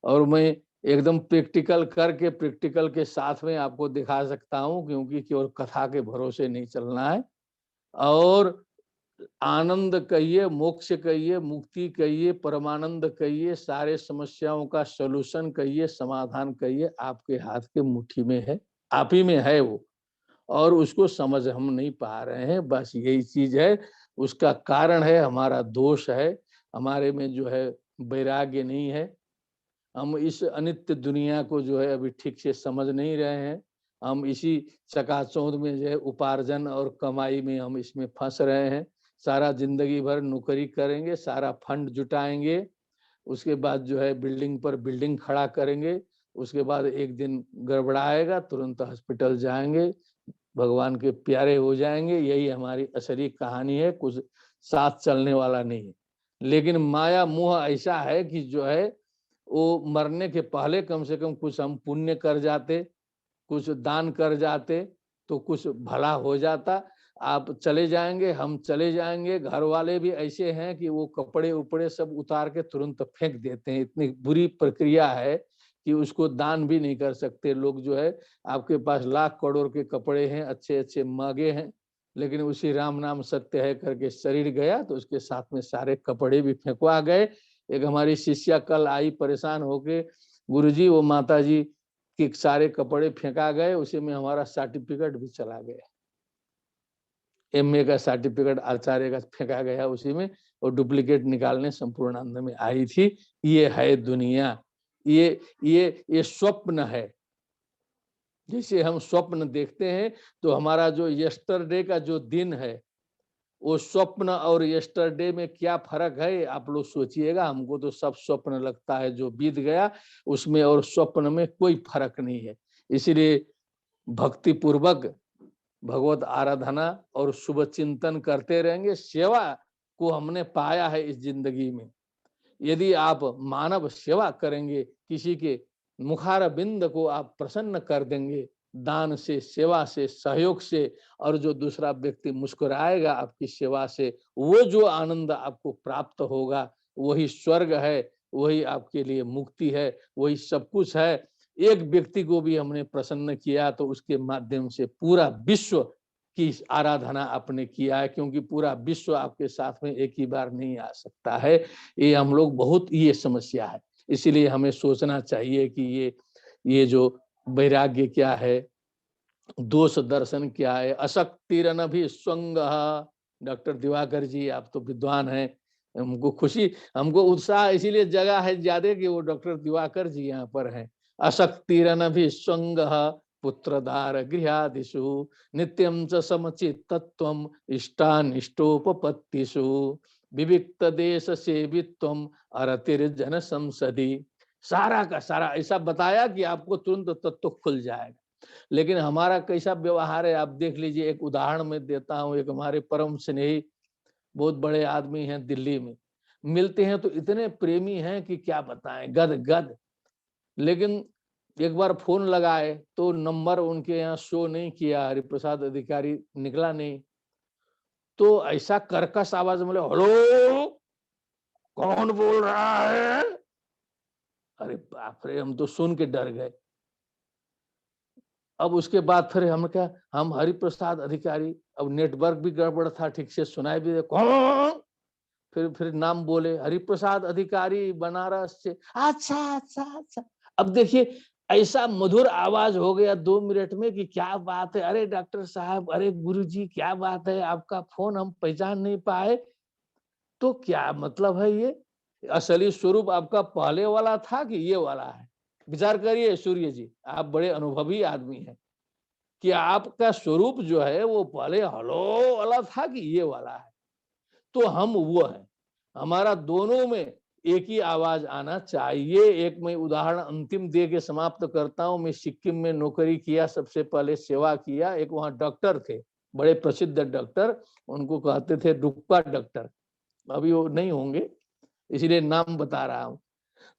और मैं एकदम प्रैक्टिकल करके, प्रैक्टिकल के साथ में आपको दिखा सकता हूं, क्योंकि केवल कथा के भरोसे नहीं चलना है। और आनंद कहिए, मोक्ष कहिए, मुक्ति कहिए, परमानंद कहिए, सारे समस्याओं का सलूशन कहिए, समाधान कहिए, आपके हाथ के मुट्ठी में है, आप ही में है वो। और उसको समझ हम नहीं पा रहे हैं, बस यही चीज है। उसका कारण है हमारा दोष है, हमारे में जो है वैराग्य नहीं है। हम इस अनित्य दुनिया को जो है अभी ठीक से समझ नहीं रहे हैं। हम इसी चकाचौंध में जो है उपार्जन और कमाई में हम इसमें फंस रहे हैं। सारा जिंदगी भर नौकरी करेंगे, सारा फंड जुटाएंगे, उसके बाद जो है बिल्डिंग पर बिल्डिंग खड़ा करेंगे, उसके बाद एक दिन गड़बड़ाएगा, तुरंत हॉस्पिटल जाएंगे, भगवान के प्यारे हो जाएंगे। यही हमारी असली कहानी है, कुछ साथ चलने वाला नहीं है। लेकिन माया मोह ऐसा है कि जो है वो मरने के पहले कम से कम कुछ हम पुण्य कर जाते, कुछ दान कर जाते, तो कुछ भला हो जाता। आप चले जाएंगे, हम चले जाएंगे। घर वाले भी ऐसे हैं कि वो कपड़े उपड़े सब उतार के तुरंत फेंक देते हैं। इतनी बुरी प्रक्रिया है कि उसको दान भी नहीं कर सकते लोग। जो है आपके पास लाख करोड़ के कपड़े हैं, अच्छे अच्छे मांगे हैं, लेकिन उसी राम नाम सत्य है करके शरीर गया तो उसके साथ में सारे कपड़े भी फेंकवा गए। एक हमारी शिष्या कल आई परेशान होके, गुरुजी वो माता जी के सारे कपड़े फेंका गए, उसी में हमारा सर्टिफिकेट भी चला गया, MA का सर्टिफिकेट आचार्य का फेंका गया उसी में, और डुप्लीकेट निकालने संपूर्णानंद में आई थी। ये है दुनिया, ये स्वप्न है। जैसे हम स्वप्न देखते हैं तो हमारा जो यस्टरडे का जो दिन है, वो स्वप्न और यस्टरडे में क्या फर्क है आप लोग सोचिएगा। हमको तो सब स्वप्न लगता है जो बीत गया, उसमें और स्वप्न में कोई फर्क नहीं है। इसलिए भक्ति पूर्वक भगवत आराधना और शुभ चिंतन करते रहेंगे। सेवा को हमने पाया है इस जिंदगी में। यदि आप मानव सेवा करेंगे, किसी के मुखार बिंद को आप प्रसन्न कर देंगे दान से, सेवा से, सहयोग से, और जो दूसरा व्यक्ति मुस्कुराएगा आपकी सेवा से, वो जो आनंद आपको प्राप्त होगा वही स्वर्ग है, वही आपके लिए मुक्ति है, वही सब कुछ है। एक व्यक्ति को भी हमने प्रसन्न किया तो उसके माध्यम से पूरा विश्व की आराधना आपने किया है, क्योंकि पूरा विश्व आपके साथ में एक ही बार नहीं आ सकता है। ये हम लोग बहुत, ये समस्या है। इसीलिए हमें सोचना चाहिए कि ये जो वैराग्य क्या है, दोष दर्शन क्या है, अशक्तिरन भी स्वंग। डॉक्टर दिवाकर जी, आप तो विद्वान हैं, हमको खुशी, हमको उत्साह इसीलिए जगह है ज्यादा कि वो डॉक्टर दिवाकर जी यहाँ पर हैं। अशक्तिरन भी स्वंग पुत्रदार गृहादिषु नित्यं च समचित्तत्वम् इष्टानिष्टोपपत्तिषु विविक्त देश सेवित्वम् अरतिर्जन संसदि। सारा का सारा ऐसा बताया कि आपको तुरंत तत्व खुल जाएगा। लेकिन हमारा कैसा व्यवहार है आप देख लीजिए। एक उदाहरण मैं देता हूँ। एक हमारे परम स्नेही बहुत बड़े आदमी हैं, दिल्ली में मिलते हैं तो इतने प्रेमी हैं कि क्या बताएं, गद गद। लेकिन एक बार फोन लगाए तो नंबर उनके यहाँ शो नहीं किया, हरिप्रसाद अधिकारी निकला नहीं। तो ऐसा कर्कश आवाज में, हेलो कौन बोल रहा है? अरे बाप रे, हम तो सुन के डर गए। अब उसके बाद फिर हम क्या, हम हरिप्रसाद अधिकारी, अब नेटवर्क भी गड़बड़ था, ठीक से सुनाई भी दे, कौन? फिर नाम बोले, हरिप्रसाद अधिकारी बनारस से। अच्छा अच्छा अच्छा। अब देखिए ऐसा मधुर आवाज हो गया 2 मिनट में कि क्या बात है, अरे डॉक्टर साहब, अरे गुरुजी क्या बात है, आपका फोन हम पहचान नहीं पाए। तो क्या मतलब है, ये असली स्वरूप आपका पहले वाला था कि ये वाला है? विचार करिए सूर्य जी, आप बड़े अनुभवी आदमी हैं कि आपका स्वरूप जो है वो पहले हेलो वाला था कि ये वाला है। तो हम वो है, हमारा दोनों में एक ही आवाज आना चाहिए। एक मैं उदाहरण अंतिम दे के समाप्त करता हूँ। मैं सिक्किम में नौकरी किया, सबसे पहले सेवा किया। एक वहाँ डॉक्टर थे, बड़े प्रसिद्ध डॉक्टर, उनको कहते थे रुक्का डॉक्टर, अभी वो नहीं होंगे इसीलिए नाम बता रहा हूँ।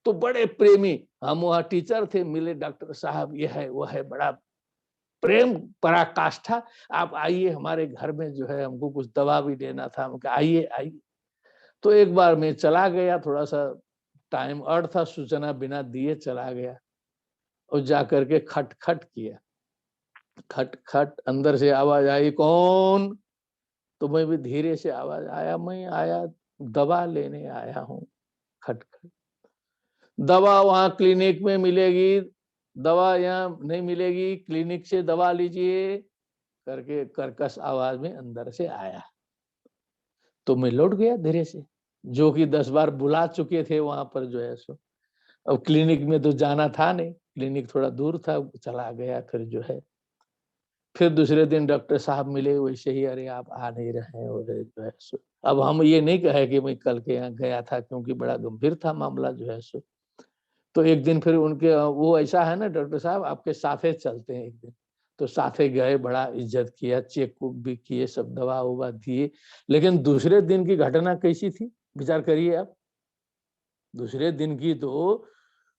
तो बड़े प्रेमी, हम वहाँ टीचर थे, मिले, डॉक्टर साहब ये है वो है, बड़ा प्रेम पराकाष्ठा, आप आइए हमारे घर में, जो है हमको कुछ दवा भी देना था। हम कहा आइए आइए। तो एक बार मैं चला गया, थोड़ा सा टाइम और था, सूचना बिना दिए चला गया और जा करके खट खट किया। खट खट, अंदर से आवाज आई, कौन? तो मैं भी धीरे से आवाज आया, मैं आया, दवा लेने आया हूँ। खट खट, दवा वहां क्लिनिक में मिलेगी, दवा यहाँ नहीं मिलेगी, क्लिनिक से दवा लीजिए करके कर्कश आवाज में अंदर से आया। तो मैं लौट गया धीरे से, जो कि 10 बार बुला चुके थे वहां पर, जो है सो। अब क्लिनिक में तो जाना था नहीं, क्लिनिक थोड़ा दूर था, चला गया। फिर जो है, फिर दूसरे दिन डॉक्टर साहब मिले, वैसे ही, अरे आप आ नहीं रहे हैं, और जो है सो। अब हम ये नहीं कहे कि मैं कल के यहाँ गया था, क्योंकि बड़ा गंभीर था मामला, जो है सो। तो एक दिन फिर उनके, वो ऐसा है ना डॉक्टर साहब, आपके साथे चलते हैं एक दिन। तो साथे गए, बड़ा इज्जत किया, चेक भी किए, सब दवा उवा दिए। लेकिन दूसरे दिन की घटना कैसी थी, विचार करिए आप। दूसरे दिन की तो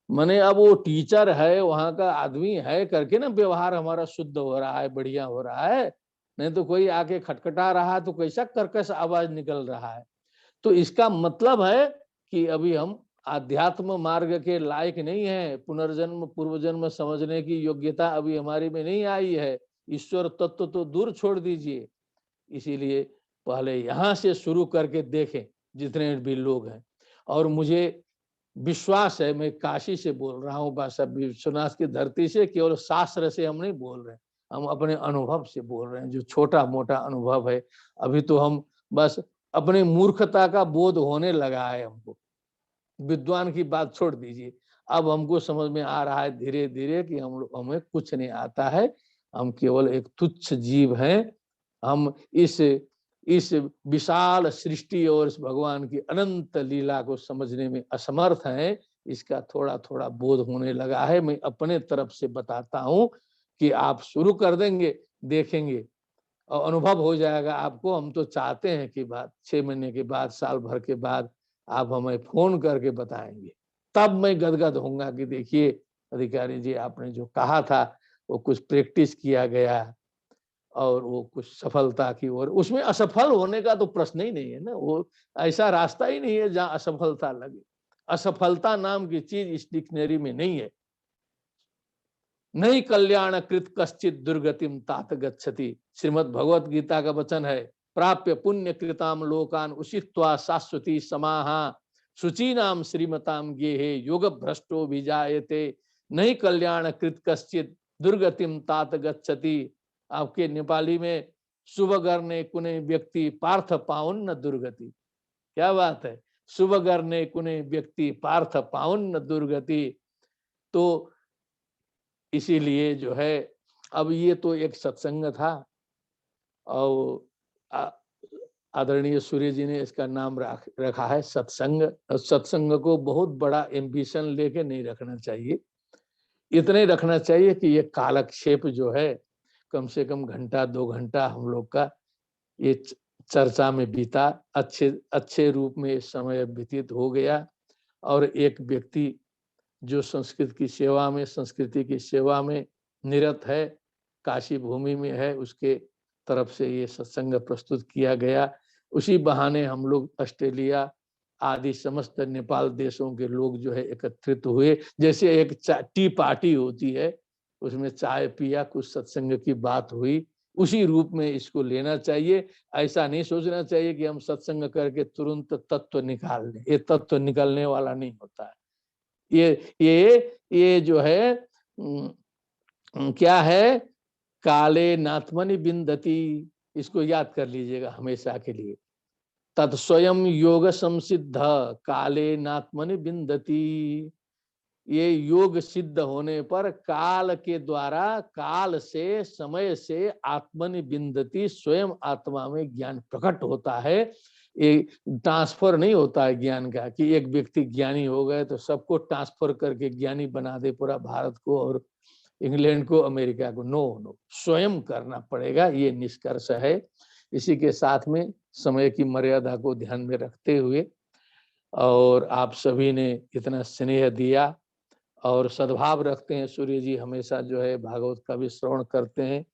माने, अब वो टीचर है, वहां का आदमी है करके ना व्यवहार हमारा शुद्ध हो रहा है, बढ़िया हो रहा है। नहीं तो कोई आके खटखटा रहा तो कैसा कर्कश आवाज निकल रहा है। तो इसका मतलब है कि अभी हम आध्यात्म मार्ग के लायक नहीं है। पुनर्जन्म पूर्व जन्म समझने की योग्यता अभी हमारी में नहीं आई है। ईश्वर तत्व तो दूर छोड़ दीजिए। इसीलिए पहले यहाँ से शुरू करके देखें, जितने भी लोग हैं। और मुझे विश्वास है, मैं काशी से बोल रहा हूँ, विश्वनाथ की धरती से, केवल शास्त्र से हम नहीं बोल रहे, हम अपने अनुभव से बोल रहे हैं, जो छोटा मोटा अनुभव है। अभी तो हम बस अपनी मूर्खता का बोध होने लगा है हमको। विद्वान की बात छोड़ दीजिए, अब हमको समझ में आ रहा है धीरे धीरे कि हमें कुछ नहीं आता है, हम केवल एक तुच्छ जीव हैं। हम इस विशाल सृष्टि और इस भगवान की अनंत लीला को समझने में असमर्थ हैं। इसका थोड़ा थोड़ा बोध होने लगा है। मैं अपने तरफ से बताता हूं कि आप शुरू कर देंगे, देखेंगे और अनुभव हो जाएगा आपको। हम तो चाहते हैं कि बाद 6 महीने के बाद, साल भर के बाद आप हमें फोन करके बताएंगे, तब मैं गदगद होऊंगा कि देखिए अधिकारी जी, आपने जो कहा था वो कुछ प्रैक्टिस किया गया और वो कुछ सफलता की ओर। उसमें असफल होने का तो प्रश्न ही नहीं है ना, वो ऐसा रास्ता ही नहीं है जहां असफलता लगे। असफलता नाम की चीज इस डिक्शनरी में नहीं है। नहीं कल्याण कृत कश्चित दुर्गतिम तात गच्छति, श्रीमद् भगवत गीता का वचन है। प्राप्य पुण्य कृताम लोकान उषित्वा शाश्वती समाहा शुचीनाम श्रीमताम गेहे योग भ्रष्टो विजायते। नहीं कल्याण कृत कश्चित दुर्गतिम तात गच्छति। आपके नेपाली में शुभ करने कुने व्यक्ति पार्थ पाउन न दुर्गति। क्या बात है, शुभ करने कुने व्यक्ति पार्थ पाउन न दुर्गति। तो इसीलिए जो है, अब ये तो एक सत्संग था और आदरणीय सूर्य जी ने इसका नाम रखा है सत्संग। सत्संग को बहुत बड़ा एम्बिशन लेके नहीं रखना चाहिए, इतने रखना चाहिए कि ये कालक्षेप जो है कम से कम घंटा 2 घंटा हम लोग का ये चर्चा में बीता, अच्छे रूप में समय व्यतीत हो गया। और एक व्यक्ति जो संस्कृत की सेवा में, संस्कृति की सेवा में निरत है, काशी भूमि में है, उसके तरफ से ये सत्संग प्रस्तुत किया गया। उसी बहाने हम लोग ऑस्ट्रेलिया आदि समस्त नेपाल देशों के लोग जो है एकत्रित हुए। जैसे एक टी पार्टी होती है, उसमें चाय पिया, कुछ सत्संग की बात हुई, उसी रूप में इसको लेना चाहिए। ऐसा नहीं सोचना चाहिए कि हम सत्संग करके तुरंत तत्व निकाल लें, ये तत्व निकलने वाला नहीं होता है। ये जो है क्या है, काले नात्मनि बिंदति, इसको याद कर लीजिएगा हमेशा के लिए। तत्स्वयं योग संसिद्ध काले नात्मनि बिंदति। ये योग सिद्ध होने पर काल के द्वारा, काल से, समय से आत्मनि बिंदति, स्वयं आत्मा में ज्ञान प्रकट होता है। ये ट्रांसफर नहीं होता है ज्ञान का कि एक व्यक्ति ज्ञानी हो गए तो सबको ट्रांसफर करके ज्ञानी बना दे, पूरा भारत को और इंग्लैंड को, अमेरिका को। नो, स्वयं करना पड़ेगा, ये निष्कर्ष है। इसी के साथ में समय की मर्यादा को ध्यान में रखते हुए और आप सभी ने इतना स्नेह दिया और सद्भाव रखते हैं, सूर्य जी हमेशा जो है भागवत का भी श्रवण करते हैं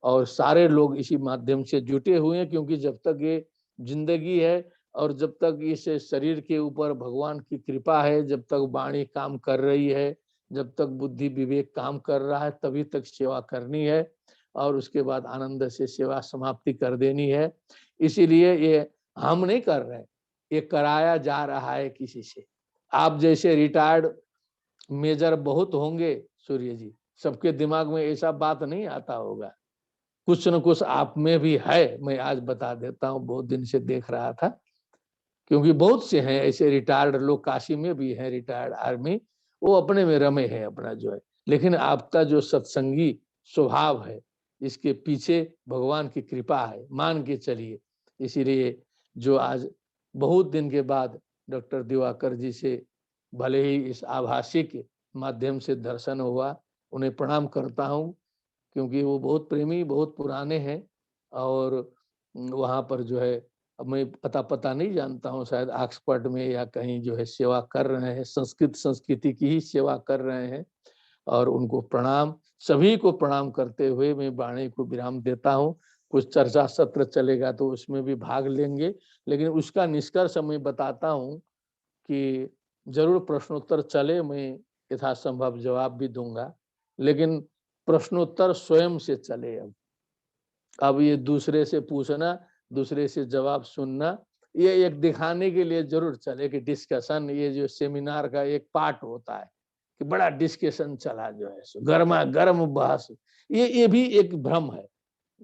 और सारे लोग इसी माध्यम से जुटे हुए हैं। क्योंकि जब तक ये जिंदगी है और जब तक इस शरीर के ऊपर भगवान की कृपा है, जब तक वाणी काम कर रही है, जब तक बुद्धि विवेक काम कर रहा है, तभी तक सेवा करनी है और उसके बाद आनंद से सेवा समाप्ति कर देनी है। इसीलिए ये हम नहीं कर रहे, ये कराया जा रहा है किसी से। आप जैसे रिटायर्ड मेजर बहुत होंगे सूर्य जी, सबके दिमाग में ऐसा बात नहीं आता होगा, कुछ न कुछ आप में भी है। मैं आज बता देता हूँ, बहुत दिन से देख रहा था, क्योंकि बहुत से हैं ऐसे रिटायर्ड लोग, काशी में भी हैं रिटायर्ड आर्मी, वो अपने में रमे हैं अपना जो है। लेकिन आपका जो सत्संगी स्वभाव है, इसके पीछे भगवान की कृपा है, मान के चलिए। इसीलिए जो आज बहुत दिन के बाद डॉक्टर दिवाकर जी से भले ही इस आभासी के माध्यम से दर्शन हुआ, उन्हें प्रणाम करता हूँ, क्योंकि वो बहुत प्रेमी, बहुत पुराने हैं और वहाँ पर जो है, अब मैं पता नहीं जानता हूँ, शायद ऑक्सफोर्ड में या कहीं जो है सेवा कर रहे हैं, संस्कृति की ही सेवा कर रहे हैं। और उनको प्रणाम, सभी को प्रणाम करते हुए मैं वाणी को विराम देता हूँ। कुछ चर्चा सत्र चलेगा तो उसमें भी भाग लेंगे, लेकिन उसका निष्कर्ष मैं बताता हूँ कि जरूर प्रश्नोत्तर चले, मैं यथासंभव जवाब भी दूंगा, लेकिन प्रश्नोत्तर स्वयं से चले। अब ये दूसरे से पूछना, दूसरे से जवाब सुनना, ये एक दिखाने के लिए जरूर चले कि डिस्कशन, ये जो सेमिनार का एक पार्ट होता है कि बड़ा डिस्कशन चला जो है, गर्मा गर्म बहस, ये भी एक भ्रम है।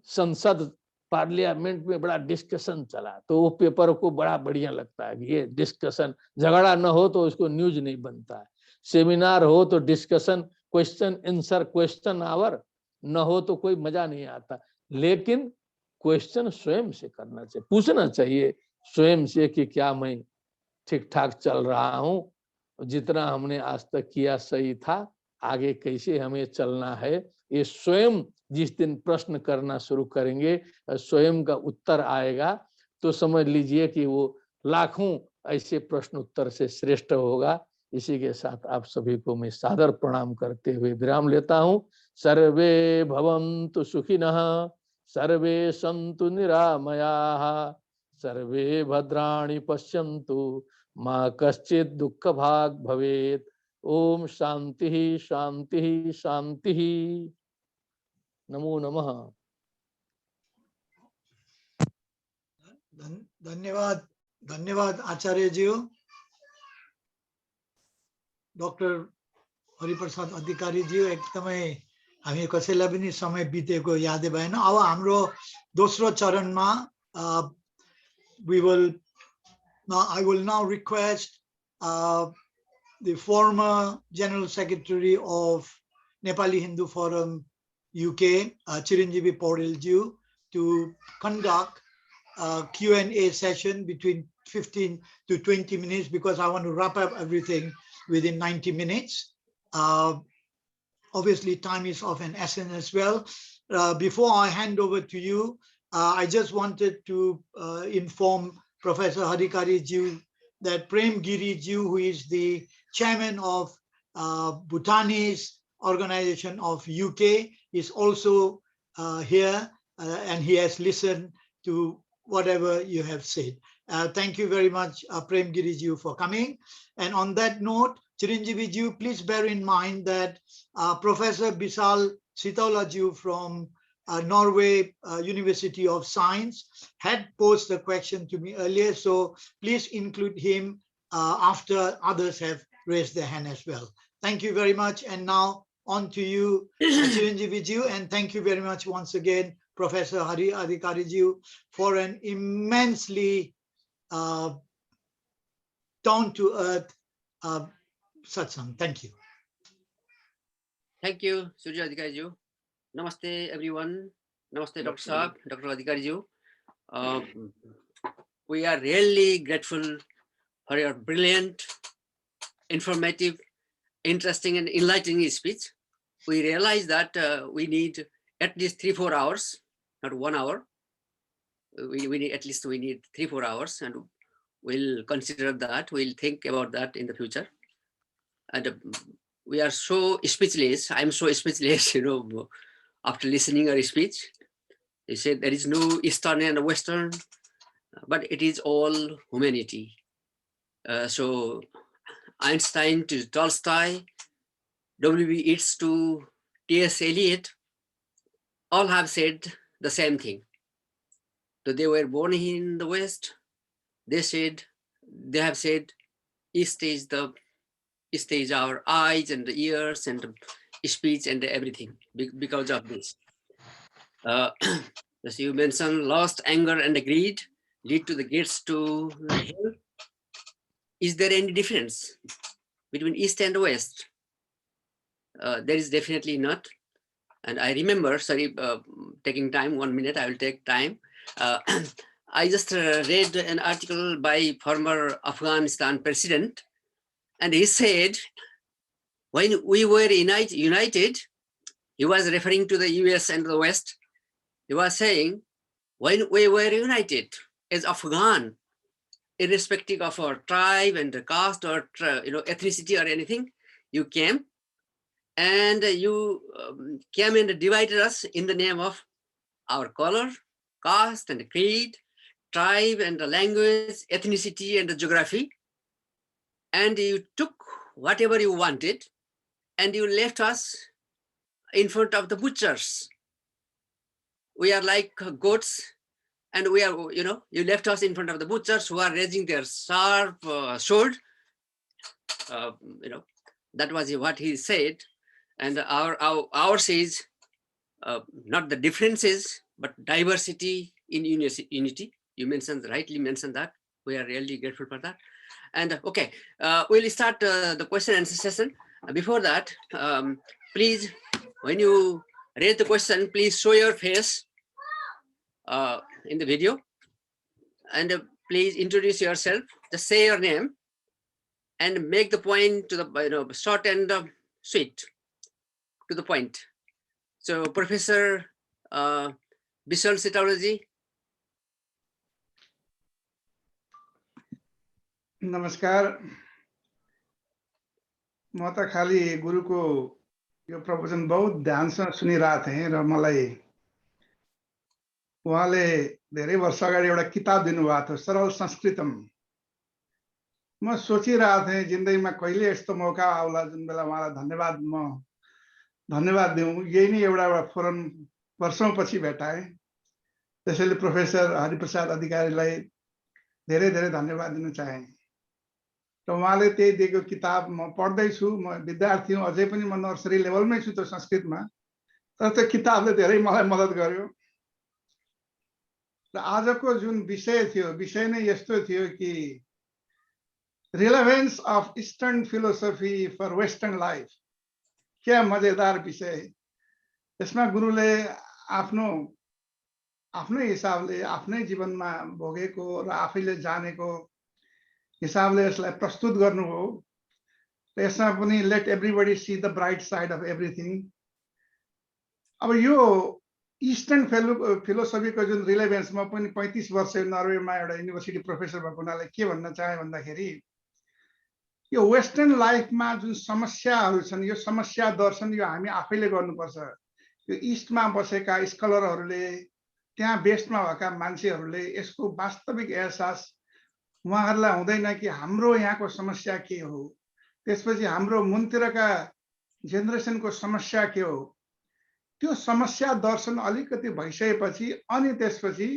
संसद पार्लियामेंट में बड़ा डिस्कशन चला तो वो पेपर को बड़ा बढ़िया लगता है कि ये डिस्कशन, झगड़ा न हो तो उसको न्यूज नहीं बनता है। सेमिनार हो तो discussion, question answer, question hour न हो तो कोई मजा नहीं आता। लेकिन क्वेश्चन स्वयं से करना चाहिए, पूछना चाहिए स्वयं से कि क्या मैं ठीक ठाक चल रहा हूँ, जितना हमने आज तक किया सही था, आगे कैसे हमें चलना है, ये स्वयं जिस दिन प्रश्न करना शुरू करेंगे स्वयं का उत्तर आएगा, तो समझ लीजिए कि वो लाखों ऐसे प्रश्न उत्तर से श्रेष्ठ होगा। इसी के साथ आप सभी को मैं सादर प्रणाम करते हुए विराम लेता हूं। सर्वे भवन्तु सुखिनः, सर्वे सन्तु निरामयाः, सर्वे भद्राणि पश्यन्तु, मा कश्चित् दुःख भाग् भवेत्। ओम शांति शांति शांति। नमो नमः। धन्यवाद, धन्यवाद आचार्य जी। डॉक्टर हरिप्रसाद अधिकारी जी, एकदमै हामी कसैलाई पनि समय बितेको यादै भएन। अब हाम्रो दोस्रो चरणमा I will now request the former General Secretary of Nepali Hindu Forum UK, Chiranjeevi Paudel-ji, to conduct a Q&A session between 15 to 20 minutes, because I want to wrap up everything within 90 minutes. Obviously, time is of an essence as well. Before I hand over to you, I just wanted to inform Professor Adhikari-ji that Prem Giri-ji, who is the chairman of Bhutanese organization of UK, is also here, and he has listened to whatever you have said. Thank you very much, Prem Giri-ji, for coming. And on that note, Chiranjeevi-ji, please bear in mind that Professor Bisal Sitaula-ji from Norway University of Science had posed a question to me earlier, so please include him after others have raised their hand as well. Thank you very much. And now on to you, Chiranjeevi-ji, and thank you very much once again, Professor Hari Adhikari-ji, for an immensely down-to-earth satsang. Thank you. Thank you, Surya Adhikari-ji. Namaste, everyone. Namaste, Dr. Saab, Dr. Adhikari-ji. We are really grateful for your brilliant, informative, interesting, and enlightening speech. We realize that we need at least 3-4 hours, not 1 hour. We need at least 3-4 hours, and we'll consider that. We'll think about that in the future. And we are so speechless. I'm so speechless, after listening your speech. You said there is no Eastern and Western, but it is all humanity. So Einstein to Tolstoy, W.B. Yeats to T.S. Eliot, all have said the same thing. So they were born in the West. They have said, East is our eyes and the ears and the speech and everything because of this. As you mentioned, lust, anger, and greed lead to the gates to hell. Is there any difference between East and West? There is definitely not. And I remember, taking time, 1 minute, I will take time. I just read an article by former Afghanistan president, and he said, when we were united, he was referring to the US and the West. He was saying, when we were united as Afghan, irrespective of our tribe and caste or ethnicity or anything, you came and you came and divided us in the name of our color, caste and creed, tribe and the language, ethnicity and the geography. And you took whatever you wanted and you left us in front of the butchers. We are like goats, and we are, you left us in front of the butchers who are raising their sharp sword. That was what he said. And ours is not the differences, but diversity in unity. You rightly mentioned that. We are really grateful for that. And okay, we'll start the question and answer session. Before that, please, when you raise the question, please show your face in the video, and please introduce yourself. Just say your name and make the point to the short and sweet, to the point. So Professor Vishal Sitauraji. नमस्कार, म त खाली गुरुको यो प्रवचन बहुत ध्यानसँग सुनिरहेको थिएँ र मलाई उहाँले धेरै वर्ष अगाडि एउटा किताब दिनुभएको थियो सरल संस्कृतम। म सोचिरहेको थिएँ जिन्दगीमा कहिले यस्तो मौका आउला जुन बेला उहाँलाई धन्यवाद दिउँ। यही नै एउटा फोरम वर्षौंपछि भेटाएँ। त्यसैले प्रोफेसर हरिप्रसाद अधिकारीलाई धेरै धेरै धन्यवाद दिन चाहे। र उहाँले त्यही दिएको किताब म पढ्दैछु। म विद्यार्थी हुँ, अझै पनि म नर्सरी लेभलमै छु त्यो संस्कृतमा, तर त्यो किताबले धेरै मलाई मद्दत गर्यो। र आजको जुन विषय थियो, विषय नै यस्तो थियो कि relevance of eastern philosophy for western life. क्या मजेदार विषय। यसमा गुरुले आफ्नै हिसाबले आफ्नै जीवनमा भोगेको र आफैले जानेको हिसाबले यसलाई प्रस्तुत गर्नुभयो। यसमा पनि let everybody see the bright side of everything. अब यो इस्टर्न फिलोसफीको जुन रिलेभेन्स, म पनि 35 वर्ष नर्वेमा एउटा युनिभर्सिटी प्रोफेसर भएको हुनाले के भन्न चाहे भन्दाखेरि यो वेस्टर्न लाइफमा जुन समस्याहरू छन्, यो समस्या दर्शन यो हामी आफैले गर्नुपर्छ। यो इस्टमा बसेका स्कलरहरूले, त्यहाँ वेस्टमा भएका मान्छेहरूले यसको वास्तविक एहसास उहाँहरूलाई हुँदैन कि हाम्रो यहाँको समस्या के हो, त्यसपछि हाम्रो मुनतिरका जेनेरेसनको समस्या के हो। त्यो समस्या दर्शन अलिकति भइसकेपछि अनि त्यसपछि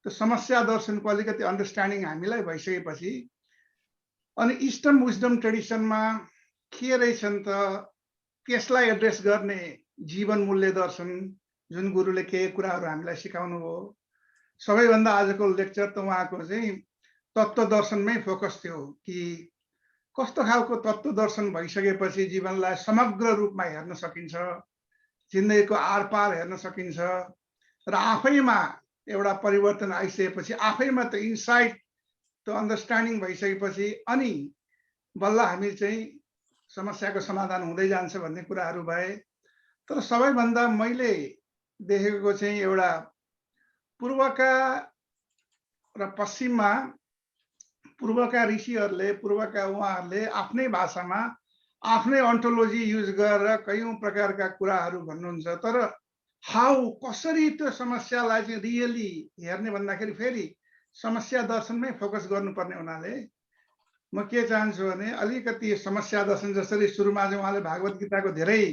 त्यो समस्या दर्शनको अलिकति अन्डरस्ट्यान्डिङ हामीलाई भइसकेपछि अनि इस्टर्न विजडम ट्रेडिसनमा के रहेछन् त त्यसलाई एड्रेस गर्ने जीवन मूल्य दर्शन जुन गुरुले के कुराहरू हामीलाई सिकाउनु भयो। सबैभन्दा आजको लेक्चर त उहाँको चाहिँ तत्त्व दर्शनमै फोकस थियो कि कस्तो खालको तत्त्व दर्शन भइसकेपछि जीवनलाई समग्र रूपमा हेर्न सकिन्छ, जिन्दगीको आरपार हेर्न सकिन्छ र आफैमा एउटा परिवर्तन आइसकेपछि, आफैमा त्यो इन्साइट, त्यो अन्डरस्ट्यान्डिङ भइसकेपछि अनि बल्ल हामी चाहिँ समस्याको समाधान हुँदै जान्छ भन्ने कुराहरू भए। तर सबैभन्दा मैले देखेको चाहिँ एउटा पूर्वका र पश्चिममा पूर्वका ऋषिहरूले, पूर्वका उहाँहरूले आफ्नै भाषामा आफ्नै अन्टोलोजी युज गरेर कयौं प्रकारका कुराहरू भन्नुहुन्छ। तर कसरी त्यो समस्यालाई चाहिँ रियली हेर्ने भन्दाखेरि फेरि समस्या दर्शनमै फोकस गर्नुपर्ने हुनाले म के चाहन्छु भने अलिकति समस्या दर्शन जसरी सुरुमा चाहिँ उहाँले भागवत गीताको धेरै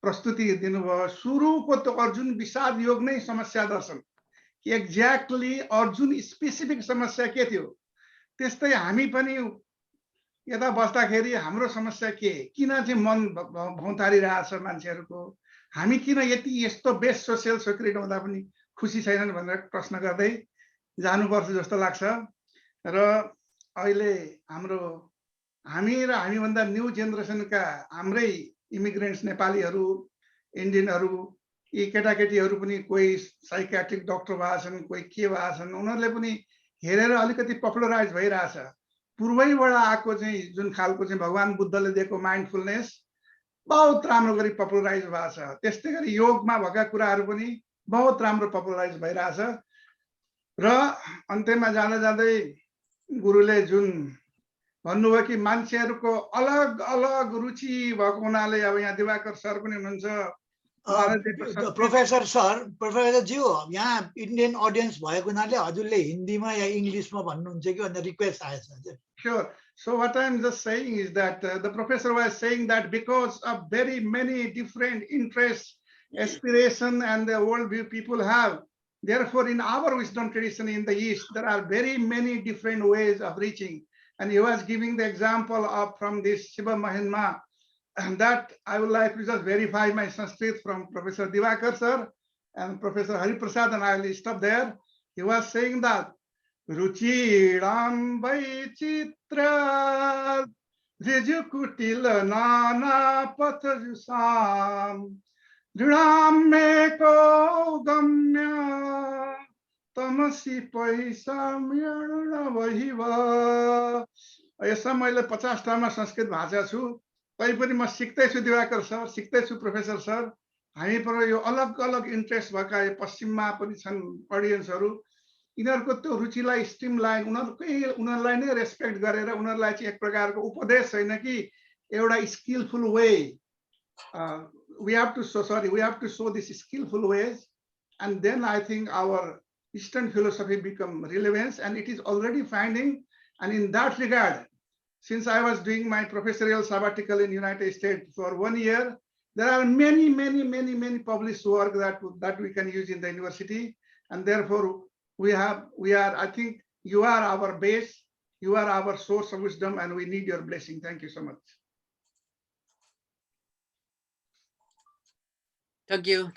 प्रस्तुति दिनुभयो, सुरुको त्यो अर्जुन विषाद योग नै समस्या दर्शन कि एक्ज्याक्टली अर्जुन स्पेसिफिक समस्या के थियो। त्यस्तै हामी पनि यता बस्दाखेरि हाम्रो समस्या के, किन चाहिँ मन भौतारिरहेछ मान्छेहरूको, हामी किन यस्तो बेस्ट सोसियल सेक्युरिटी हुँदा पनि खुसी छैनन् भनेर प्रश्न गर्दै जानुपर्छ जस्तो लाग्छ। र अहिले हामी र हामीभन्दा न्यू जेनेरेसनका हाम्रै इमिग्रेन्ट्स नेपालीहरू, इन्डियनहरू, यी केटाकेटीहरू पनि कोही साइकियाट्रिक डक्टर भएका छन्, कोही के भएका छन्, उनीहरूले पनि हेरेर अलिकति पपुलराइज भइरहेछ। पूर्वैबाट आएको चाहिँ जुन खालको चाहिँ भगवान बुद्धले दिएको माइन्डफुलनेस बहुत राम्रो गरी पपुलराइज भएको छ। त्यस्तै गरी योगमा भएका कुराहरू पनि बहुत राम्रो पपुलराइज भइरहेछ। र अन्त्यमा जाँदा जाँदै गुरुले जुन भन्नुभयो कि मान्छेहरूको अलग अलग रुचि भएको हुनाले, अब यहाँ दिवाकर सर पनि हुनुहुन्छ, प्रोफेसर ज्यू, यहाँ इन्डियन अडियन्स भएको हुनाले हजुरले हिन्दीमा या इङ्ग्लिसमा भन्नुहुन्छ कि भन्ने रिक्वेस्ट आएछ। Sure. So what I'm just saying is that the professor was saying that because of very many different interests, aspiration, and the worldview people have, therefore in our wisdom tradition in the East, there are very many different ways of reaching. And he was giving the example of from this Shiva Mahinma, and that I would like to just verify my Sanskrit from Professor Divakar sir and Professor Hari Prasad, and I will stop there. He was saying that Ruchiram Vaititra Rijukutil Nana Pathajusam Drinam Meko Gamya Tamasi Paisam Yana Vahiva. यसमा मैले 50 ठाउँमा संस्कृत भाषा छु, तैपनि म सिक्दैछु दिवाकर सर, सिक्दैछु प्रोफेसर सर, हामी पर यो अलग अलग इन्ट्रेस्ट भएका यो पश्चिममा पनि छन् अडियन्सहरू, यिनीहरूको त्यो रुचिलाई स्ट्रिमलाइन उनीहरूलाई नै रेस्पेक्ट गरेर उनीहरूलाई चाहिँ एक प्रकारको उपदेश छैन कि एउटा skillful way, we have to show this skillful ways, and then I think our Eastern philosophy become relevant, and it is already finding. And in that regard, since I was doing my professorial sabbatical in United States for 1 year, there are many published work that we can use in the university, and therefore we are, I think you are our base, you are our source of wisdom, and we need your blessing. Thank you so much. Thank you,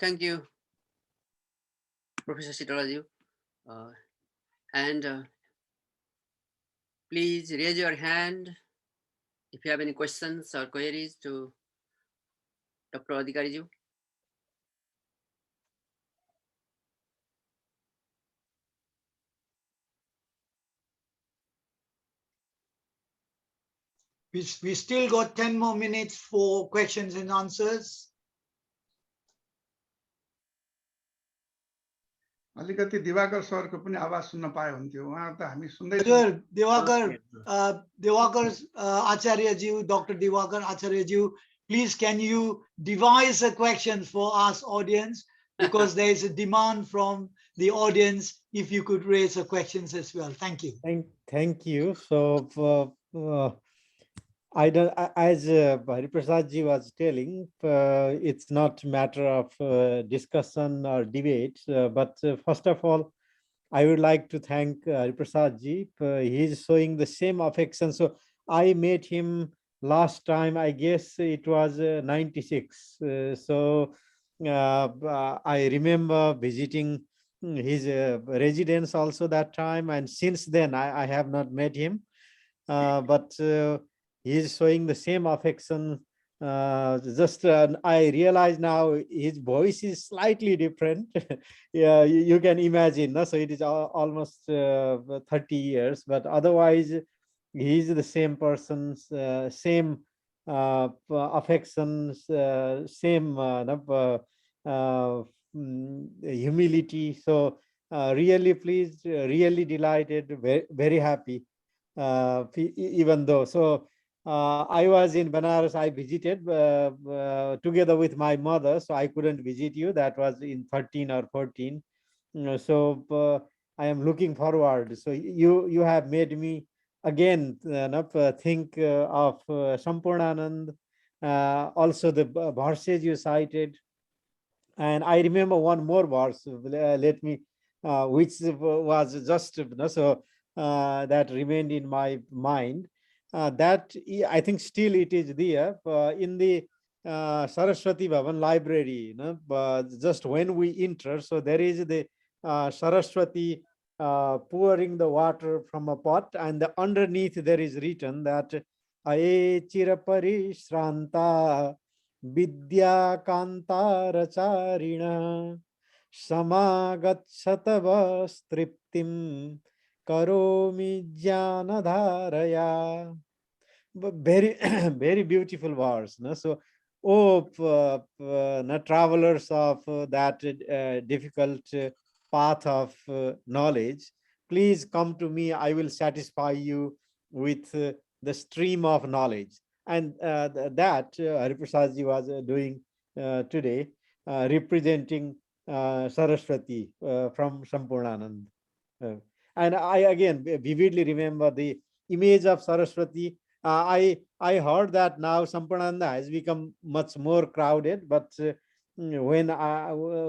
Professor Sitaraju. And please raise your hand if you have any questions or queries to Dr. Adhikariju. We still got 10 more minutes for questions and answers. अलिकति दिवाकर सरको पनि आवाज सुन्न पाए हुन्थ्यो, उहाँ त हामी सुन्दै Sir, Diwakar Acharya ji, Dr. Diwakar Acharya ji, please can you devise a question for us audience, because there is a demand from the audience if you could raise the questions as well. Thank you. Thank you. So I don't, as Hariprasad ji was telling, it's not matter of discussion or debate, but first of all, I would like to thank Hariprasad ji. He is showing the same affection. So I met him last time, I guess it was 96. So I remember visiting his residence also that time, and since then I have not met him, but he is showing the same affection. I realize now his voice is slightly different. Yeah, you can imagine. No? So it is almost 30 years, but otherwise he is the same person, same affections, same humility. So really pleased, really delighted, very happy. Even though, so I was in Benares, I visited together with my mother, so I couldn't visit you. That was in 13 or 14. So I am looking forward. So you have made me again think of Sampurnanand, also the verses you cited. And I remember one more verse, let me, which was just, so that remained in my mind. That I think still it is there in the Saraswati Bhavan library. Just when we enter, so there is the Saraswati pouring the water from a pot, and underneath there is written that Ae Chirapari Shranta Vidya Kantaracharina Samagachatava Striptim Karomi Jnanadharaya. Very, very beautiful verse. No? So, travelers of that difficult path of knowledge, please come to me. I will satisfy you with the stream of knowledge. And that Hariprasad ji was doing today, representing Saraswati from Sampurnanand. And I again vividly remember the image of Saraswati. I heard that now Sampurnananda has become much more crowded, but when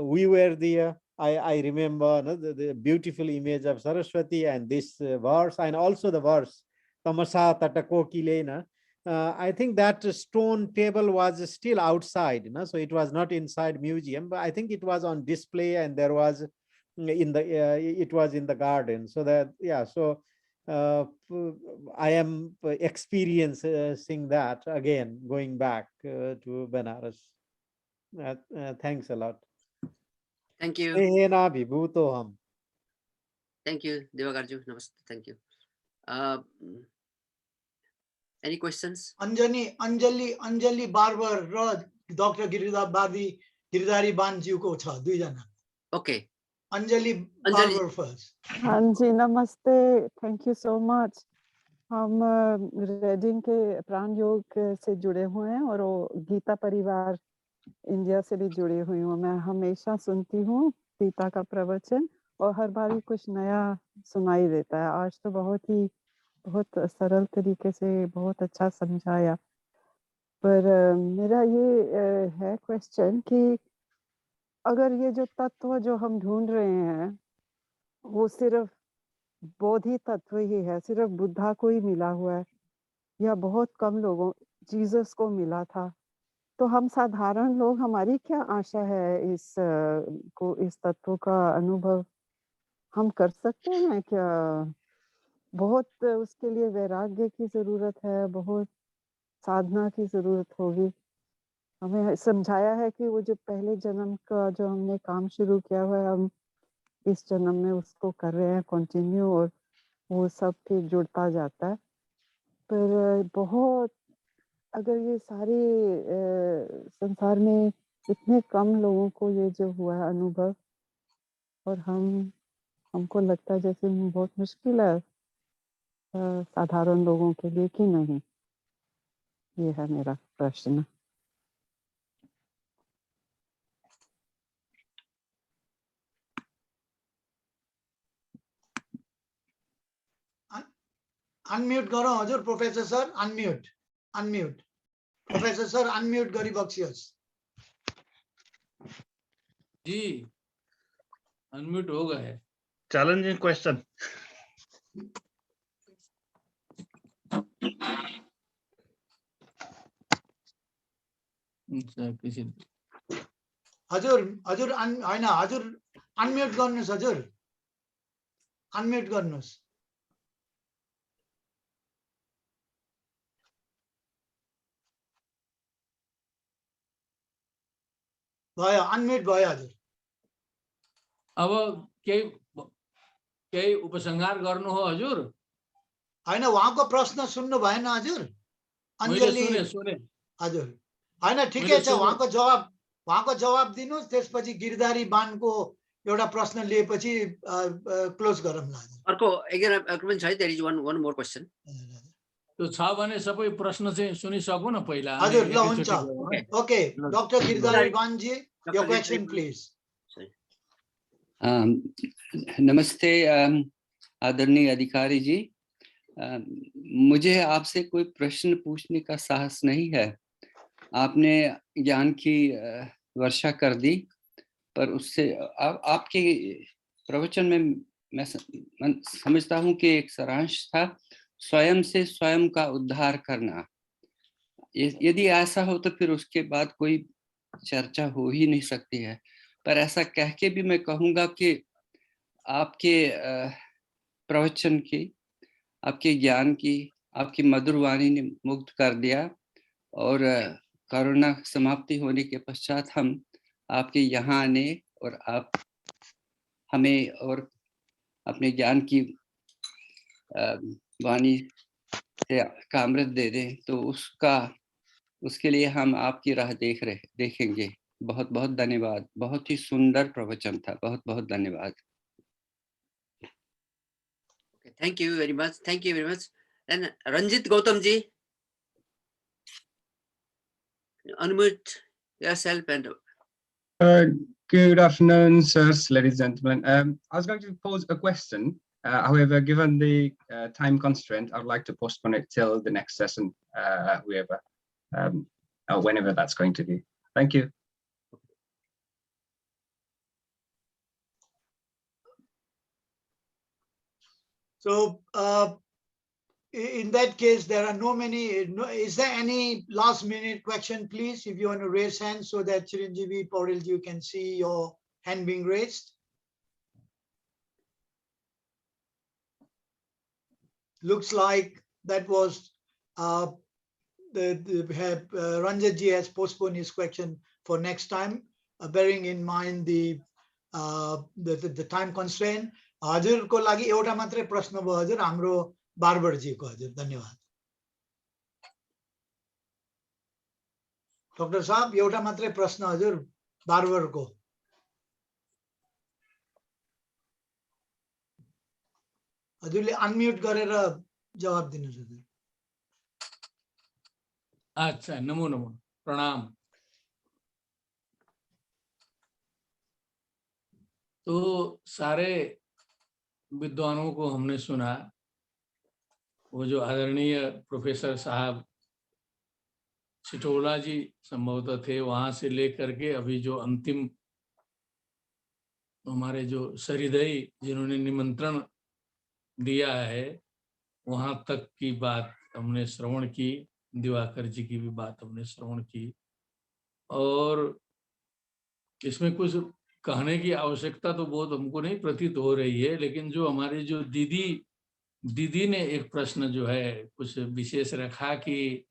we were there, I remember the beautiful image of Saraswati and this verse, and also the verse Tamasa Tatakokilena. I think that stone table was still outside, so it was not inside museum, but I think it was on display, and there was in the it was in the garden. So that, yeah, so I am experiencing that again, going back to Benares. Thanks a lot. Thank you. Thank you, Devakarju. Namaste. Thank you. Any questions? Anjali Barber, Dr. Giridhar Badi, Girdhari बानज्यूको छ, दुईजना। Okay. Anjali Anjali. Barber first. हाँ जी, नमस्ते, थैंक यू सो मच। हम रेडिंग के प्राण योग से जुड़े हुए हैं और वो गीता परिवार इंडिया से भी जुड़ी हुई हूँ। मैं हमेशा सुनती हूँ गीता का प्रवचन और हर बार ही कुछ नया सुनाई देता है। आज तो बहुत सरल तरीके से बहुत अच्छा समझाया। पर मेरा ये है क्वेश्चन कि अगर ये जो तत्व जो हम ढूंढ रहे हैं वो सिर्फ बोधि तत्व ही है, सिर्फ बुद्धा को ही मिला हुआ है या बहुत कम लोगों जीसस को मिला था, तो हम साधारण लोग हमारी क्या आशा है इस तत्व का अनुभव हम कर सकते हैं क्या? बहुत उसके लिए वैराग्य की जरूरत है, बहुत साधना की जरूरत होगी। हमें समझाया है कि वो जो पहले जन्म का जो हमने काम शुरू किया हुआ है हम इस जन्म में उसको कर रहे हैं कंटिन्यू और वो सब फिर जुड़ता जाता है। पर बहुत अगर ये सारे संसार में इतने कम लोगों को ये जो हुआ है अनुभव और हमको लगता है जैसे बहुत मुश्किल है साधारण लोगों के लिए कि नहीं, ये है मेरा प्रश्न। अनम्यूट गरौँ हजुर professor sir, unmute professor sir unmute गरी बक्सियोस्। जी अनम्यूट हो गए। Challenging question. किसी हजुर हजुर हैन हजुर अनम्यूट गर्नुस्, हजुर अनम्यूट गर्नुस्। भयो, अनम्यूट भयो हजुर। अब केही उपसंहार गर्नु हो हजुर? हैन उहाँको प्रश्न सुन्नु भएन हजुर? मैले अञ्जली सुने हजुर हैन ठिकै मैले छ, सुने। उहाँको जवाब दिनुहोस्, त्यसपछि गिरधारी बानको एउटा प्रश्न लिएपछि क्लोज गरौँला हजुर। अर्को एकजना पनि छ है, there is one more question. त्यो छ भने सबै प्रश्न चाहिँ सुनिसकौँ न पहिला। अनि हजुर ल एकैचोटि हुन्छ। गरौँ है। Okay doctor Girdhari Giridhari- बानजी, Dr. Your Giridhari question Ban- please. नमस्ते आदरणीय अधिकारी जी, मुझे आपसे कोई प्रश्न पूछने का साहस नहीं है। आपने ज्ञान की वर्षा कर दी, पर उससे आपके प्रवचन में मैं समझता हूँ कि एक सारांश था स्वयं से स्वयं का उद्धार करना। यदि ऐसा हो तो फिर उसके बाद कोई चर्चा हो ही नहीं सकती है। पर ऐसा कह के भी मैं कहूँगा कि आपके प्रवचन की, आपके ज्ञान की, आपकी मधुर वाणी ने मुग्ध कर दिया और कोरोना समाप्ति होने के पश्चात हम आपके यहाँ आने और आप हमें और अपने ज्ञान की वाणी से का अमृत दे दें, तो उसके लिए हम आपकी राह देखेंगे। बहुत बहुत धन्यवाद। बहुत ही सुंदर प्रवचन था। बहुत बहुत धन्यवाद। Okay, thank you very much. Thank you very much. And Ranjit Gautam ji, unmute yourself and Good afternoon, sirs, ladies and gentlemen. I was going to pose a question. However, given the time constraint, I'd like to postpone it till the next session, or whenever that's going to be. Thank you. So in that case, there are is there any last minute question, please, if you want to raise hands so that Chiranjeevi Paudilji can see your hand being raised. Looks like that was Ranjit ji has postponed his question for next time, bearing in mind the time constraint. हजुरको लागि एउटा मात्रै प्रश्न भयो हजुर, हाम्रो बार्बर जी को। हजुर धन्यवाद। डॉक्टर साहब एउटा मात्रै प्रश्न हजुर, बारवरको। हजुरले अनम्युट गरेर जवाब दिनुहोस् हजुर। अच्छा, नमो नमो, प्रणाम। तो सारे विद्वानों को हमने सुना, वो जो आदरणीय प्रोफेसर साहब सिटोला जी संभवतः थे, वहां से लेकर के अभी जो अंतिम हमारे जो सहृदयी जिन्होंने निमंत्रण दिया है, वहां तक की बात हमने श्रवण की, दिवाकर जी की भी बात हमने श्रवण की, और इसमें कुछ कहने की आवश्यकता तो बहुत हमको नहीं प्रतीत हो रही है, लेकिन जो हमारी जो दीदी ने एक प्रश्न जो है कुछ विशेष रखा कि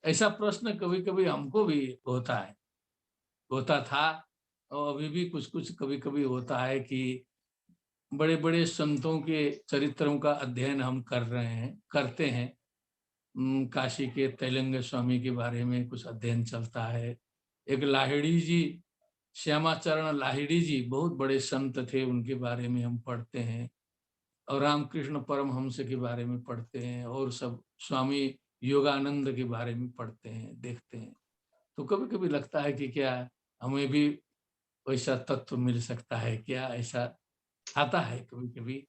ऐसा प्रश्न कभी कभी हमको भी होता है, होता था, और अभी भी कुछ कुछ कभी कभी होता है कि बड़े बड़े संतों के चरित्रों का अध्ययन हम करते हैं। काशी के तैलंग स्वामी के बारे में कुछ अध्ययन चलता है। एक लाहिड़ी जी, श्यामाचरण लाहिड़ी जी बहुत बड़े संत थे, उनके बारे में हम पढ़ते हैं, और रामकृष्ण परमहंस के बारे में पढ़ते हैं, और सब स्वामी योगानंद के बारे में पढ़ते हैं, देखते हैं। तो कभी कभी लगता है कि क्या हमें भी वैसा तत्व मिल सकता है क्या, ऐसा आता है कभी कभी।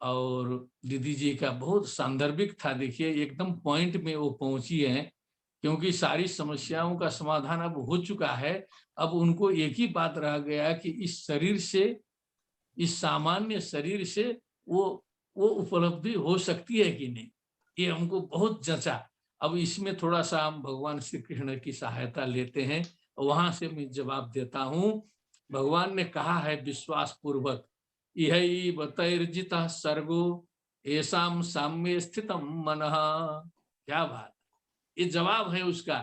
और दीदी जी का बहुत सांदर्भिक था, देखिए एकदम पॉइंट में वो पहुंची है, क्योंकि सारी समस्याओं का समाधान अब हो चुका है। अब उनको एक ही बात रह गया कि इस शरीर से, इस सामान्य शरीर से वो उपलब्धि हो सकती है कि नहीं, ये हमको बहुत जचा। अब इसमें थोड़ा सा हम भगवान श्री कृष्ण की सहायता लेते हैं, वहां से मैं जवाब देता हूं। भगवान ने कहा है विश्वास पूर्वक, यही बतैर्जितः सर्गो येषां साम्ये स्थितम मनः। क्या बात, ये जवाब है उसका,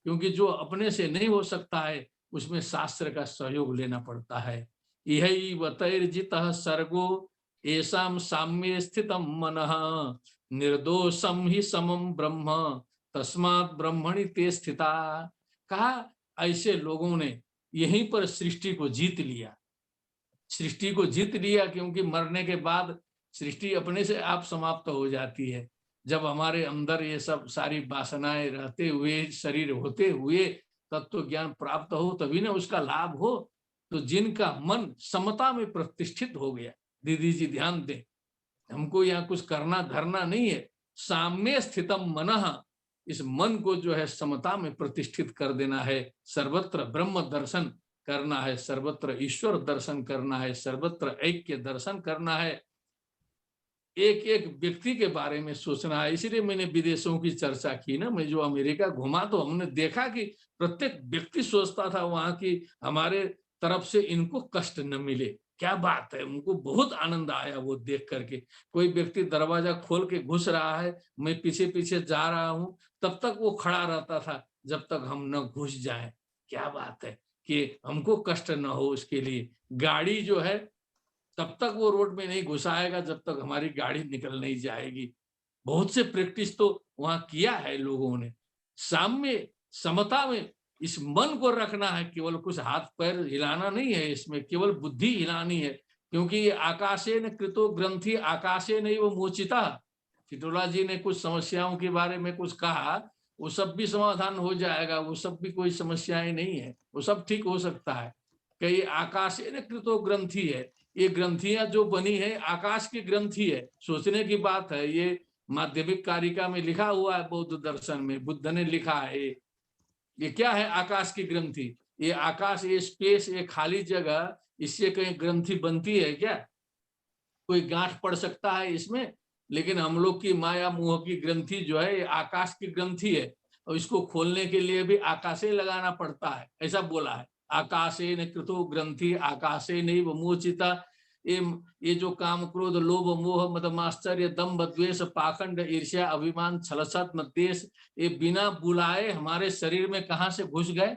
क्योंकि जो अपने से नहीं हो सकता है उसमें शास्त्र का सहयोग लेना पड़ता है। यही बतैर्जितः सर्गो येषां साम्ये स्थितम मनः निर्दोषम ही समम ब्रह्म तस्मात् ब्रह्मणि ते स्थिता। कहा ऐसे लोगों ने यहीं पर सृष्टि को जीत लिया, सृष्टि को जीत लिया, क्योंकि मरने के बाद सृष्टि अपने से आप समाप्त हो जाती है। जब हमारे अंदर ये सब सारी वासनाएं रहते हुए, शरीर होते हुए तत्व ज्ञान प्राप्त हो, तभी ना उसका लाभ हो। तो जिनका मन समता में प्रतिष्ठित हो गया, दीदी जी ध्यान दें, हमको यहाँ कुछ करना धरना नहीं है, साम्य स्थितम मनः, इस मन को जो है समता में प्रतिष्ठित कर देना है। सर्वत्र ब्रह्म दर्शन करना है, सर्वत्र ईश्वर दर्शन करना है, सर्वत्र ऐक्य दर्शन करना है, एक एक व्यक्ति के बारे में सोचना है। इसीलिए मैंने विदेशों की चर्चा की ना, मैं जो अमेरिका घुमा तो हमने देखा कि प्रत्येक व्यक्ति सोचता था वहां की हमारे तरफ से इनको कष्ट न मिले। क्या बात है, उनको बहुत आनंद आया वो देख करके। कोई व्यक्ति दरवाजा खोल के घुस रहा है, मैं पीछे पीछे जा रहा हूं, तब तक वो खड़ा रहता था जब तक हम न घुस जाए। क्या बात है कि हमको कष्ट न हो, उसके लिए गाड़ी जो है तब तक वो रोड में नहीं घुसाएगा जब तक हमारी गाड़ी निकल नहीं जाएगी। बहुत से प्रैक्टिस तो वहां किया है लोगों ने। साम्य समता में इस मन को रखना है, केवल कुछ हाथ पैर हिलाना नहीं है, इसमें केवल बुद्धि हिलानी है, क्योंकि ये आकाशे न कृतो ग्रंथि आकाशे नहीं वो मोचिता। चिटोला जी ने कुछ समस्याओं के बारे में कुछ कहा, वो सब भी समाधान हो जाएगा, वो सब भी कोई समस्याएं नहीं है, वो सब ठीक हो सकता है। कई आकाशे न कृतो ग्रंथि है, ये ग्रंथियां जो बनी है आकाश की ग्रंथि है। सोचने की बात है, ये माध्यमिक कारिका में लिखा हुआ है, बौद्ध दर्शन में बुद्ध ने लिखा है। ये क्या है आकाश की ग्रंथि, ये आकाश, ये स्पेस, ये खाली जगह, इससे कहीं ग्रंथि बनती है क्या? कोई गांठ पड़ सकता है इसमें? लेकिन हम लोग की माया मोह की ग्रंथि जो है ये आकाश की ग्रंथि है, और इसको खोलने के लिए भी आकाशे लगाना पड़ता है, ऐसा बोला है। आकाशे न कृतो ग्रंथि आकाशे नैव मोचिता। ये जो काम क्रोध लोभ मोह मद माश्चर्य दंभ द्वेष पाखंड ईर्ष्या अभिमान छलछत मद्देश, ये बिना बुलाए हमारे शरीर में कहां से घुस गए?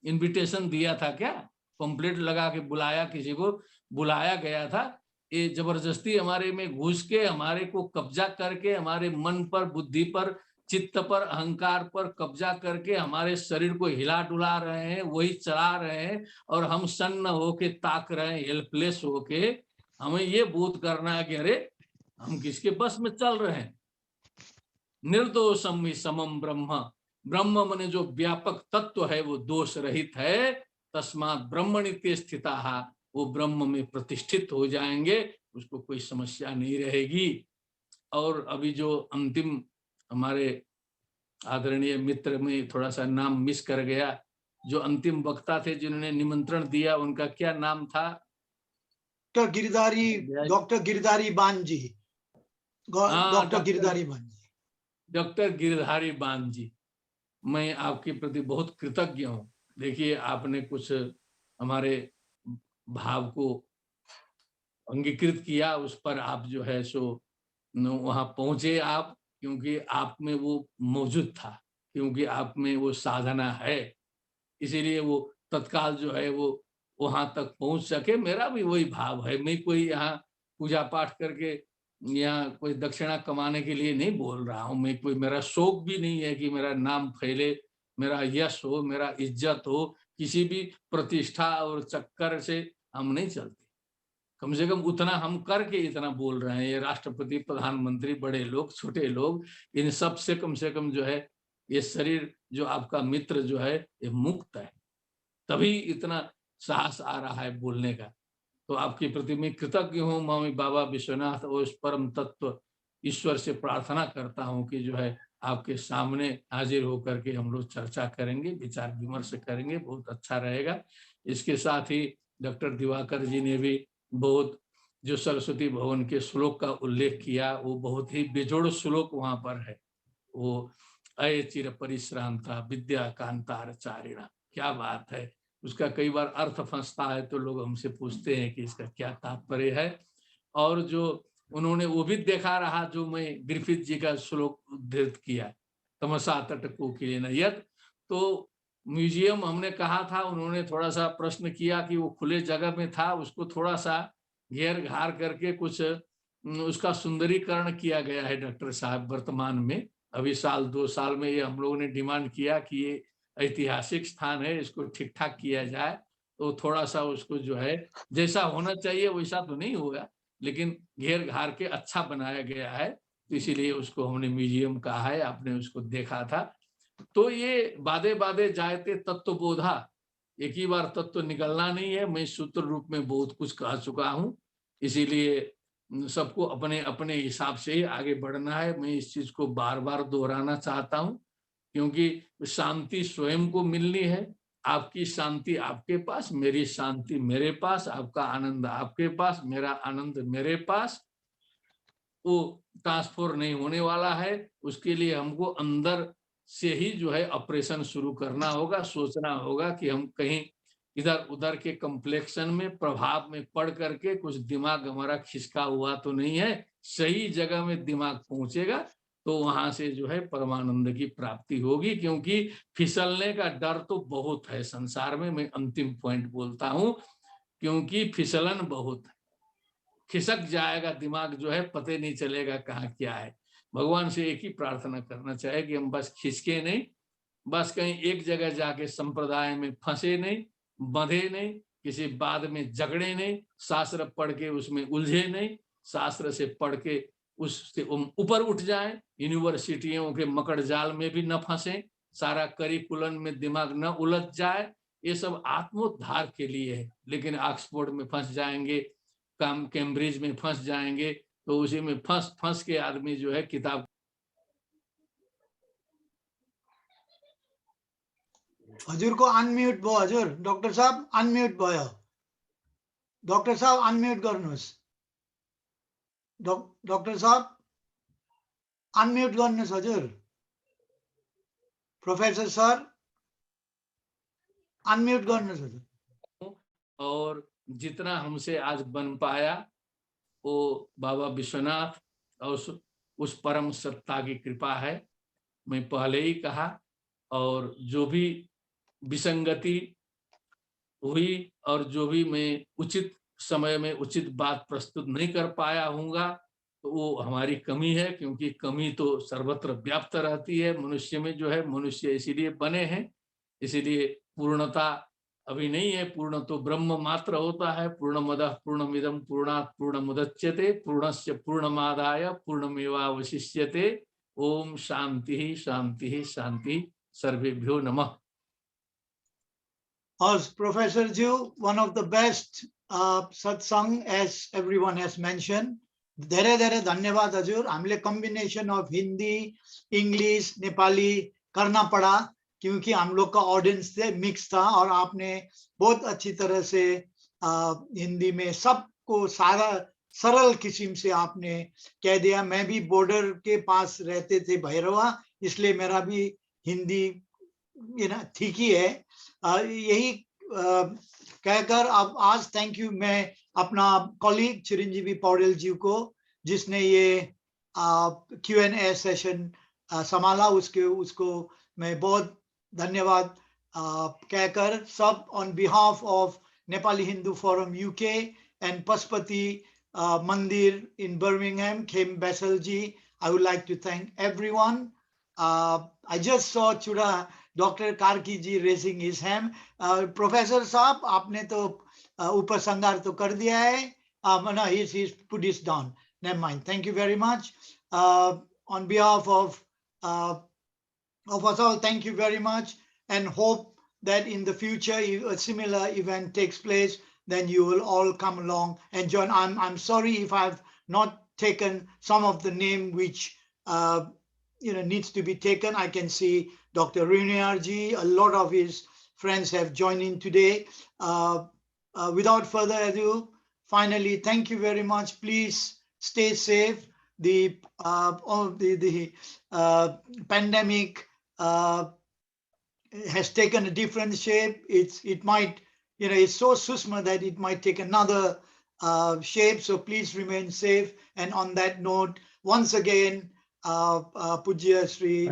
इनविटेशन दिया था क्या? पंपलेट लगा के बुलाया, किसी को बुलाया गया था? ये जबरदस्ती हमारे में घुस के हमारे को कब्जा करके हमारे मन पर बुद्धि पर चित्त पर, अहंकार पर कब्जा करके हमारे शरीर को हिला डुला रहे हैं, वही चला रहे हैं, और हम सन्न होके ताक रहे हैं, हेल्पलेस होके। हमें ये बोध करना है कि अरे हम किसके बस में चल रहे हैं। निर्दोषम ही समम ब्रह्म, ब्रह्म माने जो व्यापक तत्व है वो दोष रहित है। तस्मात् ब्रह्मणि स्थिताः, वो ब्रह्म में प्रतिष्ठित हो जाएंगे, उसको कोई समस्या नहीं रहेगी। और अभी जो अंतिम हमारे आदरणीय मित्र में थोड़ा सा नाम मिस कर गया, जो अंतिम वक्ता थे जिन्होंने निमंत्रण दिया, उनका क्या नाम था? डॉक्टर गिरधारी बान जी। डॉक्टर गिरधारी बान जी। डॉक्टर गिरधारी बान जी, मैं आपके प्रति बहुत कृतज्ञ हूँ। देखिए, आपने कुछ हमारे भाव को अंगीकृत किया, उस पर आप जो है सो वहां पहुंचे आप, क्योंकि आप में वो मौजूद था, क्योंकि आप में वो साधना है, इसीलिए वो तत्काल जो है वो वहां तक पहुंच सके। मेरा भी वही भाव है। मैं कोई यहाँ पूजा पाठ करके यहाँ कोई दक्षिणा कमाने के लिए नहीं बोल रहा हूँ। मैं कोई, मेरा शौक भी नहीं है कि मेरा नाम फैले, मेरा यश हो, मेरा इज्जत हो। किसी भी प्रतिष्ठा और चक्कर से हम नहीं चलते। कम से कम उतना हम करके इतना बोल रहे हैं। ये राष्ट्रपति, प्रधानमंत्री, बड़े लोग, छोटे लोग, इन सब से कम जो है ये शरीर जो आपका मित्र जो है ये मुक्त है, तभी इतना साहस आ रहा है बोलने का। तो आपके प्रति मैं कृतज्ञ हूँ। स्वामी बाबा विश्वनाथ और उस परम तत्व ईश्वर से प्रार्थना करता हूँ कि जो है आपके सामने हाजिर होकर के हम लोग चर्चा करेंगे, विचार विमर्श करेंगे, बहुत अच्छा रहेगा। इसके साथ ही डॉक्टर दिवाकर जी ने भी बहुत जो सरस्वती भवन के श्लोक का उल्लेख किया, वो बहुत ही बेजोड़ श्लोक वहां पर है। वो अय चिर परिश्रांता विद्या कांतार चारिणा, क्या बात है। उसका कई बार अर्थ फंसता है तो लोग हमसे पूछते हैं कि इसका क्या तात्पर्य है। और जो उन्होंने वो भी देखा रहा जो मैं ग्रिफिथ जी का श्लोक उद्धृत किया, तमसा तट कोकिलेन यत्। तो म्यूजियम हमने कहा था, उन्होंने थोड़ा सा प्रश्न किया कि वो खुले जगह में था, उसको थोड़ा सा घेर घार करके कुछ उसका सुंदरीकरण किया गया है डॉक्टर साहब वर्तमान में। अभी साल 2 साल में ये हम लोगों ने डिमांड किया कि ये ऐतिहासिक स्थान है, इसको ठीक ठाक किया जाए। तो थोड़ा सा उसको जो है जैसा होना चाहिए वैसा तो नहीं होगा, लेकिन घेर घार के अच्छा बनाया गया है, तो इसीलिए उसको हमने म्यूजियम कहा है। आपने उसको देखा था। तो ये बादे बादे जायते तत्वबोधा, एक ही बार तत्व निकलना नहीं है। मैं सूत्र रूप में बहुत कुछ कह चुका हूँ, इसीलिए सबको अपने अपने हिसाब से ही आगे बढ़ना है। मैं इस चीज को बार बार दोहराना चाहता हूँ, क्योंकि शांति स्वयं को मिलनी है। आपकी शांति आपके पास, मेरी शांति मेरे पास, आपका आनंद आपके पास, मेरा आनंद मेरे पास। वो ट्रांसफर नहीं होने वाला है। उसके लिए हमको अंदर से ही जो है ऑपरेशन शुरू करना होगा। सोचना होगा कि हम कहीं इधर उधर के कम्प्लेक्शन में, प्रभाव में पड़ करके कुछ दिमाग हमारा खिसका हुआ तो नहीं है। सही जगह में दिमाग पहुंचेगा तो वहां से जो है परमानंद की प्राप्ति होगी। क्योंकि फिसलने का डर तो बहुत है संसार में। मैं अंतिम पॉइंट बोलता हूं, क्योंकि फिसलन बहुत है, खिसक जाएगा दिमाग जो है, पते नहीं चलेगा कहाँ क्या है। भगवान से एक ही प्रार्थना करना चाहे कि हम बस खिसके नहीं, बस कहीं एक जगह जाके संप्रदाय में फंसे नहीं, बंधे नहीं, किसी बात में झगड़े नहीं, शास्त्र पढ़ के उसमें उलझे नहीं, शास्त्र से पढ़ के उससे ऊपर उठ जाएं, यूनिवर्सिटियों के मकड़ जाल में भी न फंसे, सारा करिकुलम में दिमाग न उलझ जाए। ये सब आत्मोद्धार के लिए है। लेकिन ऑक्सफोर्ड में फंस जाएंगे, कैम्ब्रिज में फंस जाएंगे, तो उसी में फंस फंस के आदमी जो है किताब। हजुर को अनम्यूट भयो। हजुर डॉक्टर साहब अनम्यूट भयो। डॉक्टर साहब अनम्यूट गर्नुहोस्। डॉक्टर साहब अनम्यूट गर्नुहोस् हजुर। प्रोफेसर सर अनम्यूट गर्नुहोस् हजुर। और जितना हमसे आज बन पाया वो बाबा विश्वनाथ और उस परम सत्ता की कृपा है। मैं पहले ही कहा, और जो भी विसंगति हुई और जो भी मैं उचित समय में उचित बात प्रस्तुत नहीं कर पाया हूँगा, तो वो हमारी कमी है, क्योंकि कमी तो सर्वत्र व्याप्त रहती है मनुष्य में जो है। मनुष्य इसीलिए बने हैं, इसीलिए पूर्णता अभी नहीं है। पूर्ण तो ब्रह्म मात्र होता है। पूर्णमदः पूर्णमिदं पूर्णात् पूर्णमुदच्यते पूर्णस्य पूर्णमादाय पूर्णमेवावशिष्यते। ओम शांति शांति शांति। सर्वेभ्यो नमः। As Professor Ju, one of the best satsang, as everyone has mentioned. धेरै धेरै धन्यवाद हजुर। हामीले combination of Hindi, English, Nepali करना पड़ा क्योंकि हम लोग का ऑडियंस से मिक्स था और आपने बहुत अच्छी तरह से हिंदी में सबको सारा सरल किस्म से आपने कह दिया। मैं भी बॉर्डर के पास रहते थे भैरवा, इसलिए मेरा भी हिंदी ठीक ही है। यही कहकर अब आज थैंक यू मैं अपना कॉलीग चिरंजीवी पौडेल जी को, जिसने ये Q&A सेशन संभाला, उसको मैं बहुत धन्यवाद कहकर सब on behalf of Nepali Hindu forum UK and Pashupati Mandir in Birmingham, Khem Basil ji, I would like to thank everyone. I just saw Chura Dr. Karki ji raising his hand. Professor Saab, आपने तो उपसंहार तो कर दिया है. No, he's put this down. Never mind. Thank you very much. On behalf of us all, thank you very much, and hope that in the future if a similar event takes place, then you will all come along and join. I'm sorry if I've not taken some of the name which needs to be taken. I can see Dr. Runiar ji, a lot of his friends have joined in today. Without further ado, finally, thank you very much. Please stay safe. The pandemic has taken a different shape. It might, it's so susma that it might take another shape. So please remain safe. And on that note, once again, Pujya Sri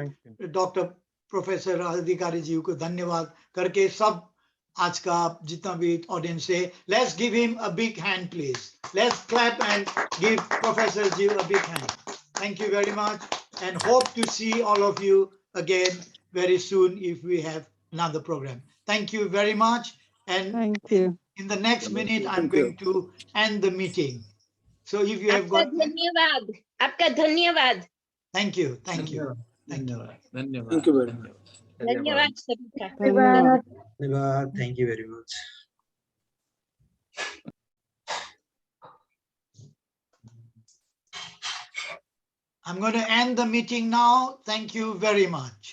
Dr. Professor Adhikari ji को धन्यवाद करके सब आज का जितना भी audience है, let's give him a big hand, please. Let's clap and give Professor ji a big hand. Thank you very much, and hope to see all of you again very soon if we have another program. Thank you very much. And Thank you. in the next minute, I'm going to end the meeting. So if you have got, धन्यवाद, आपका धन्यवाद, thank you, thank you, thank you. धन्यवाद सभी का। धन्यवाद। Thank you very much. I'm going to end the meeting now. Thank you very much.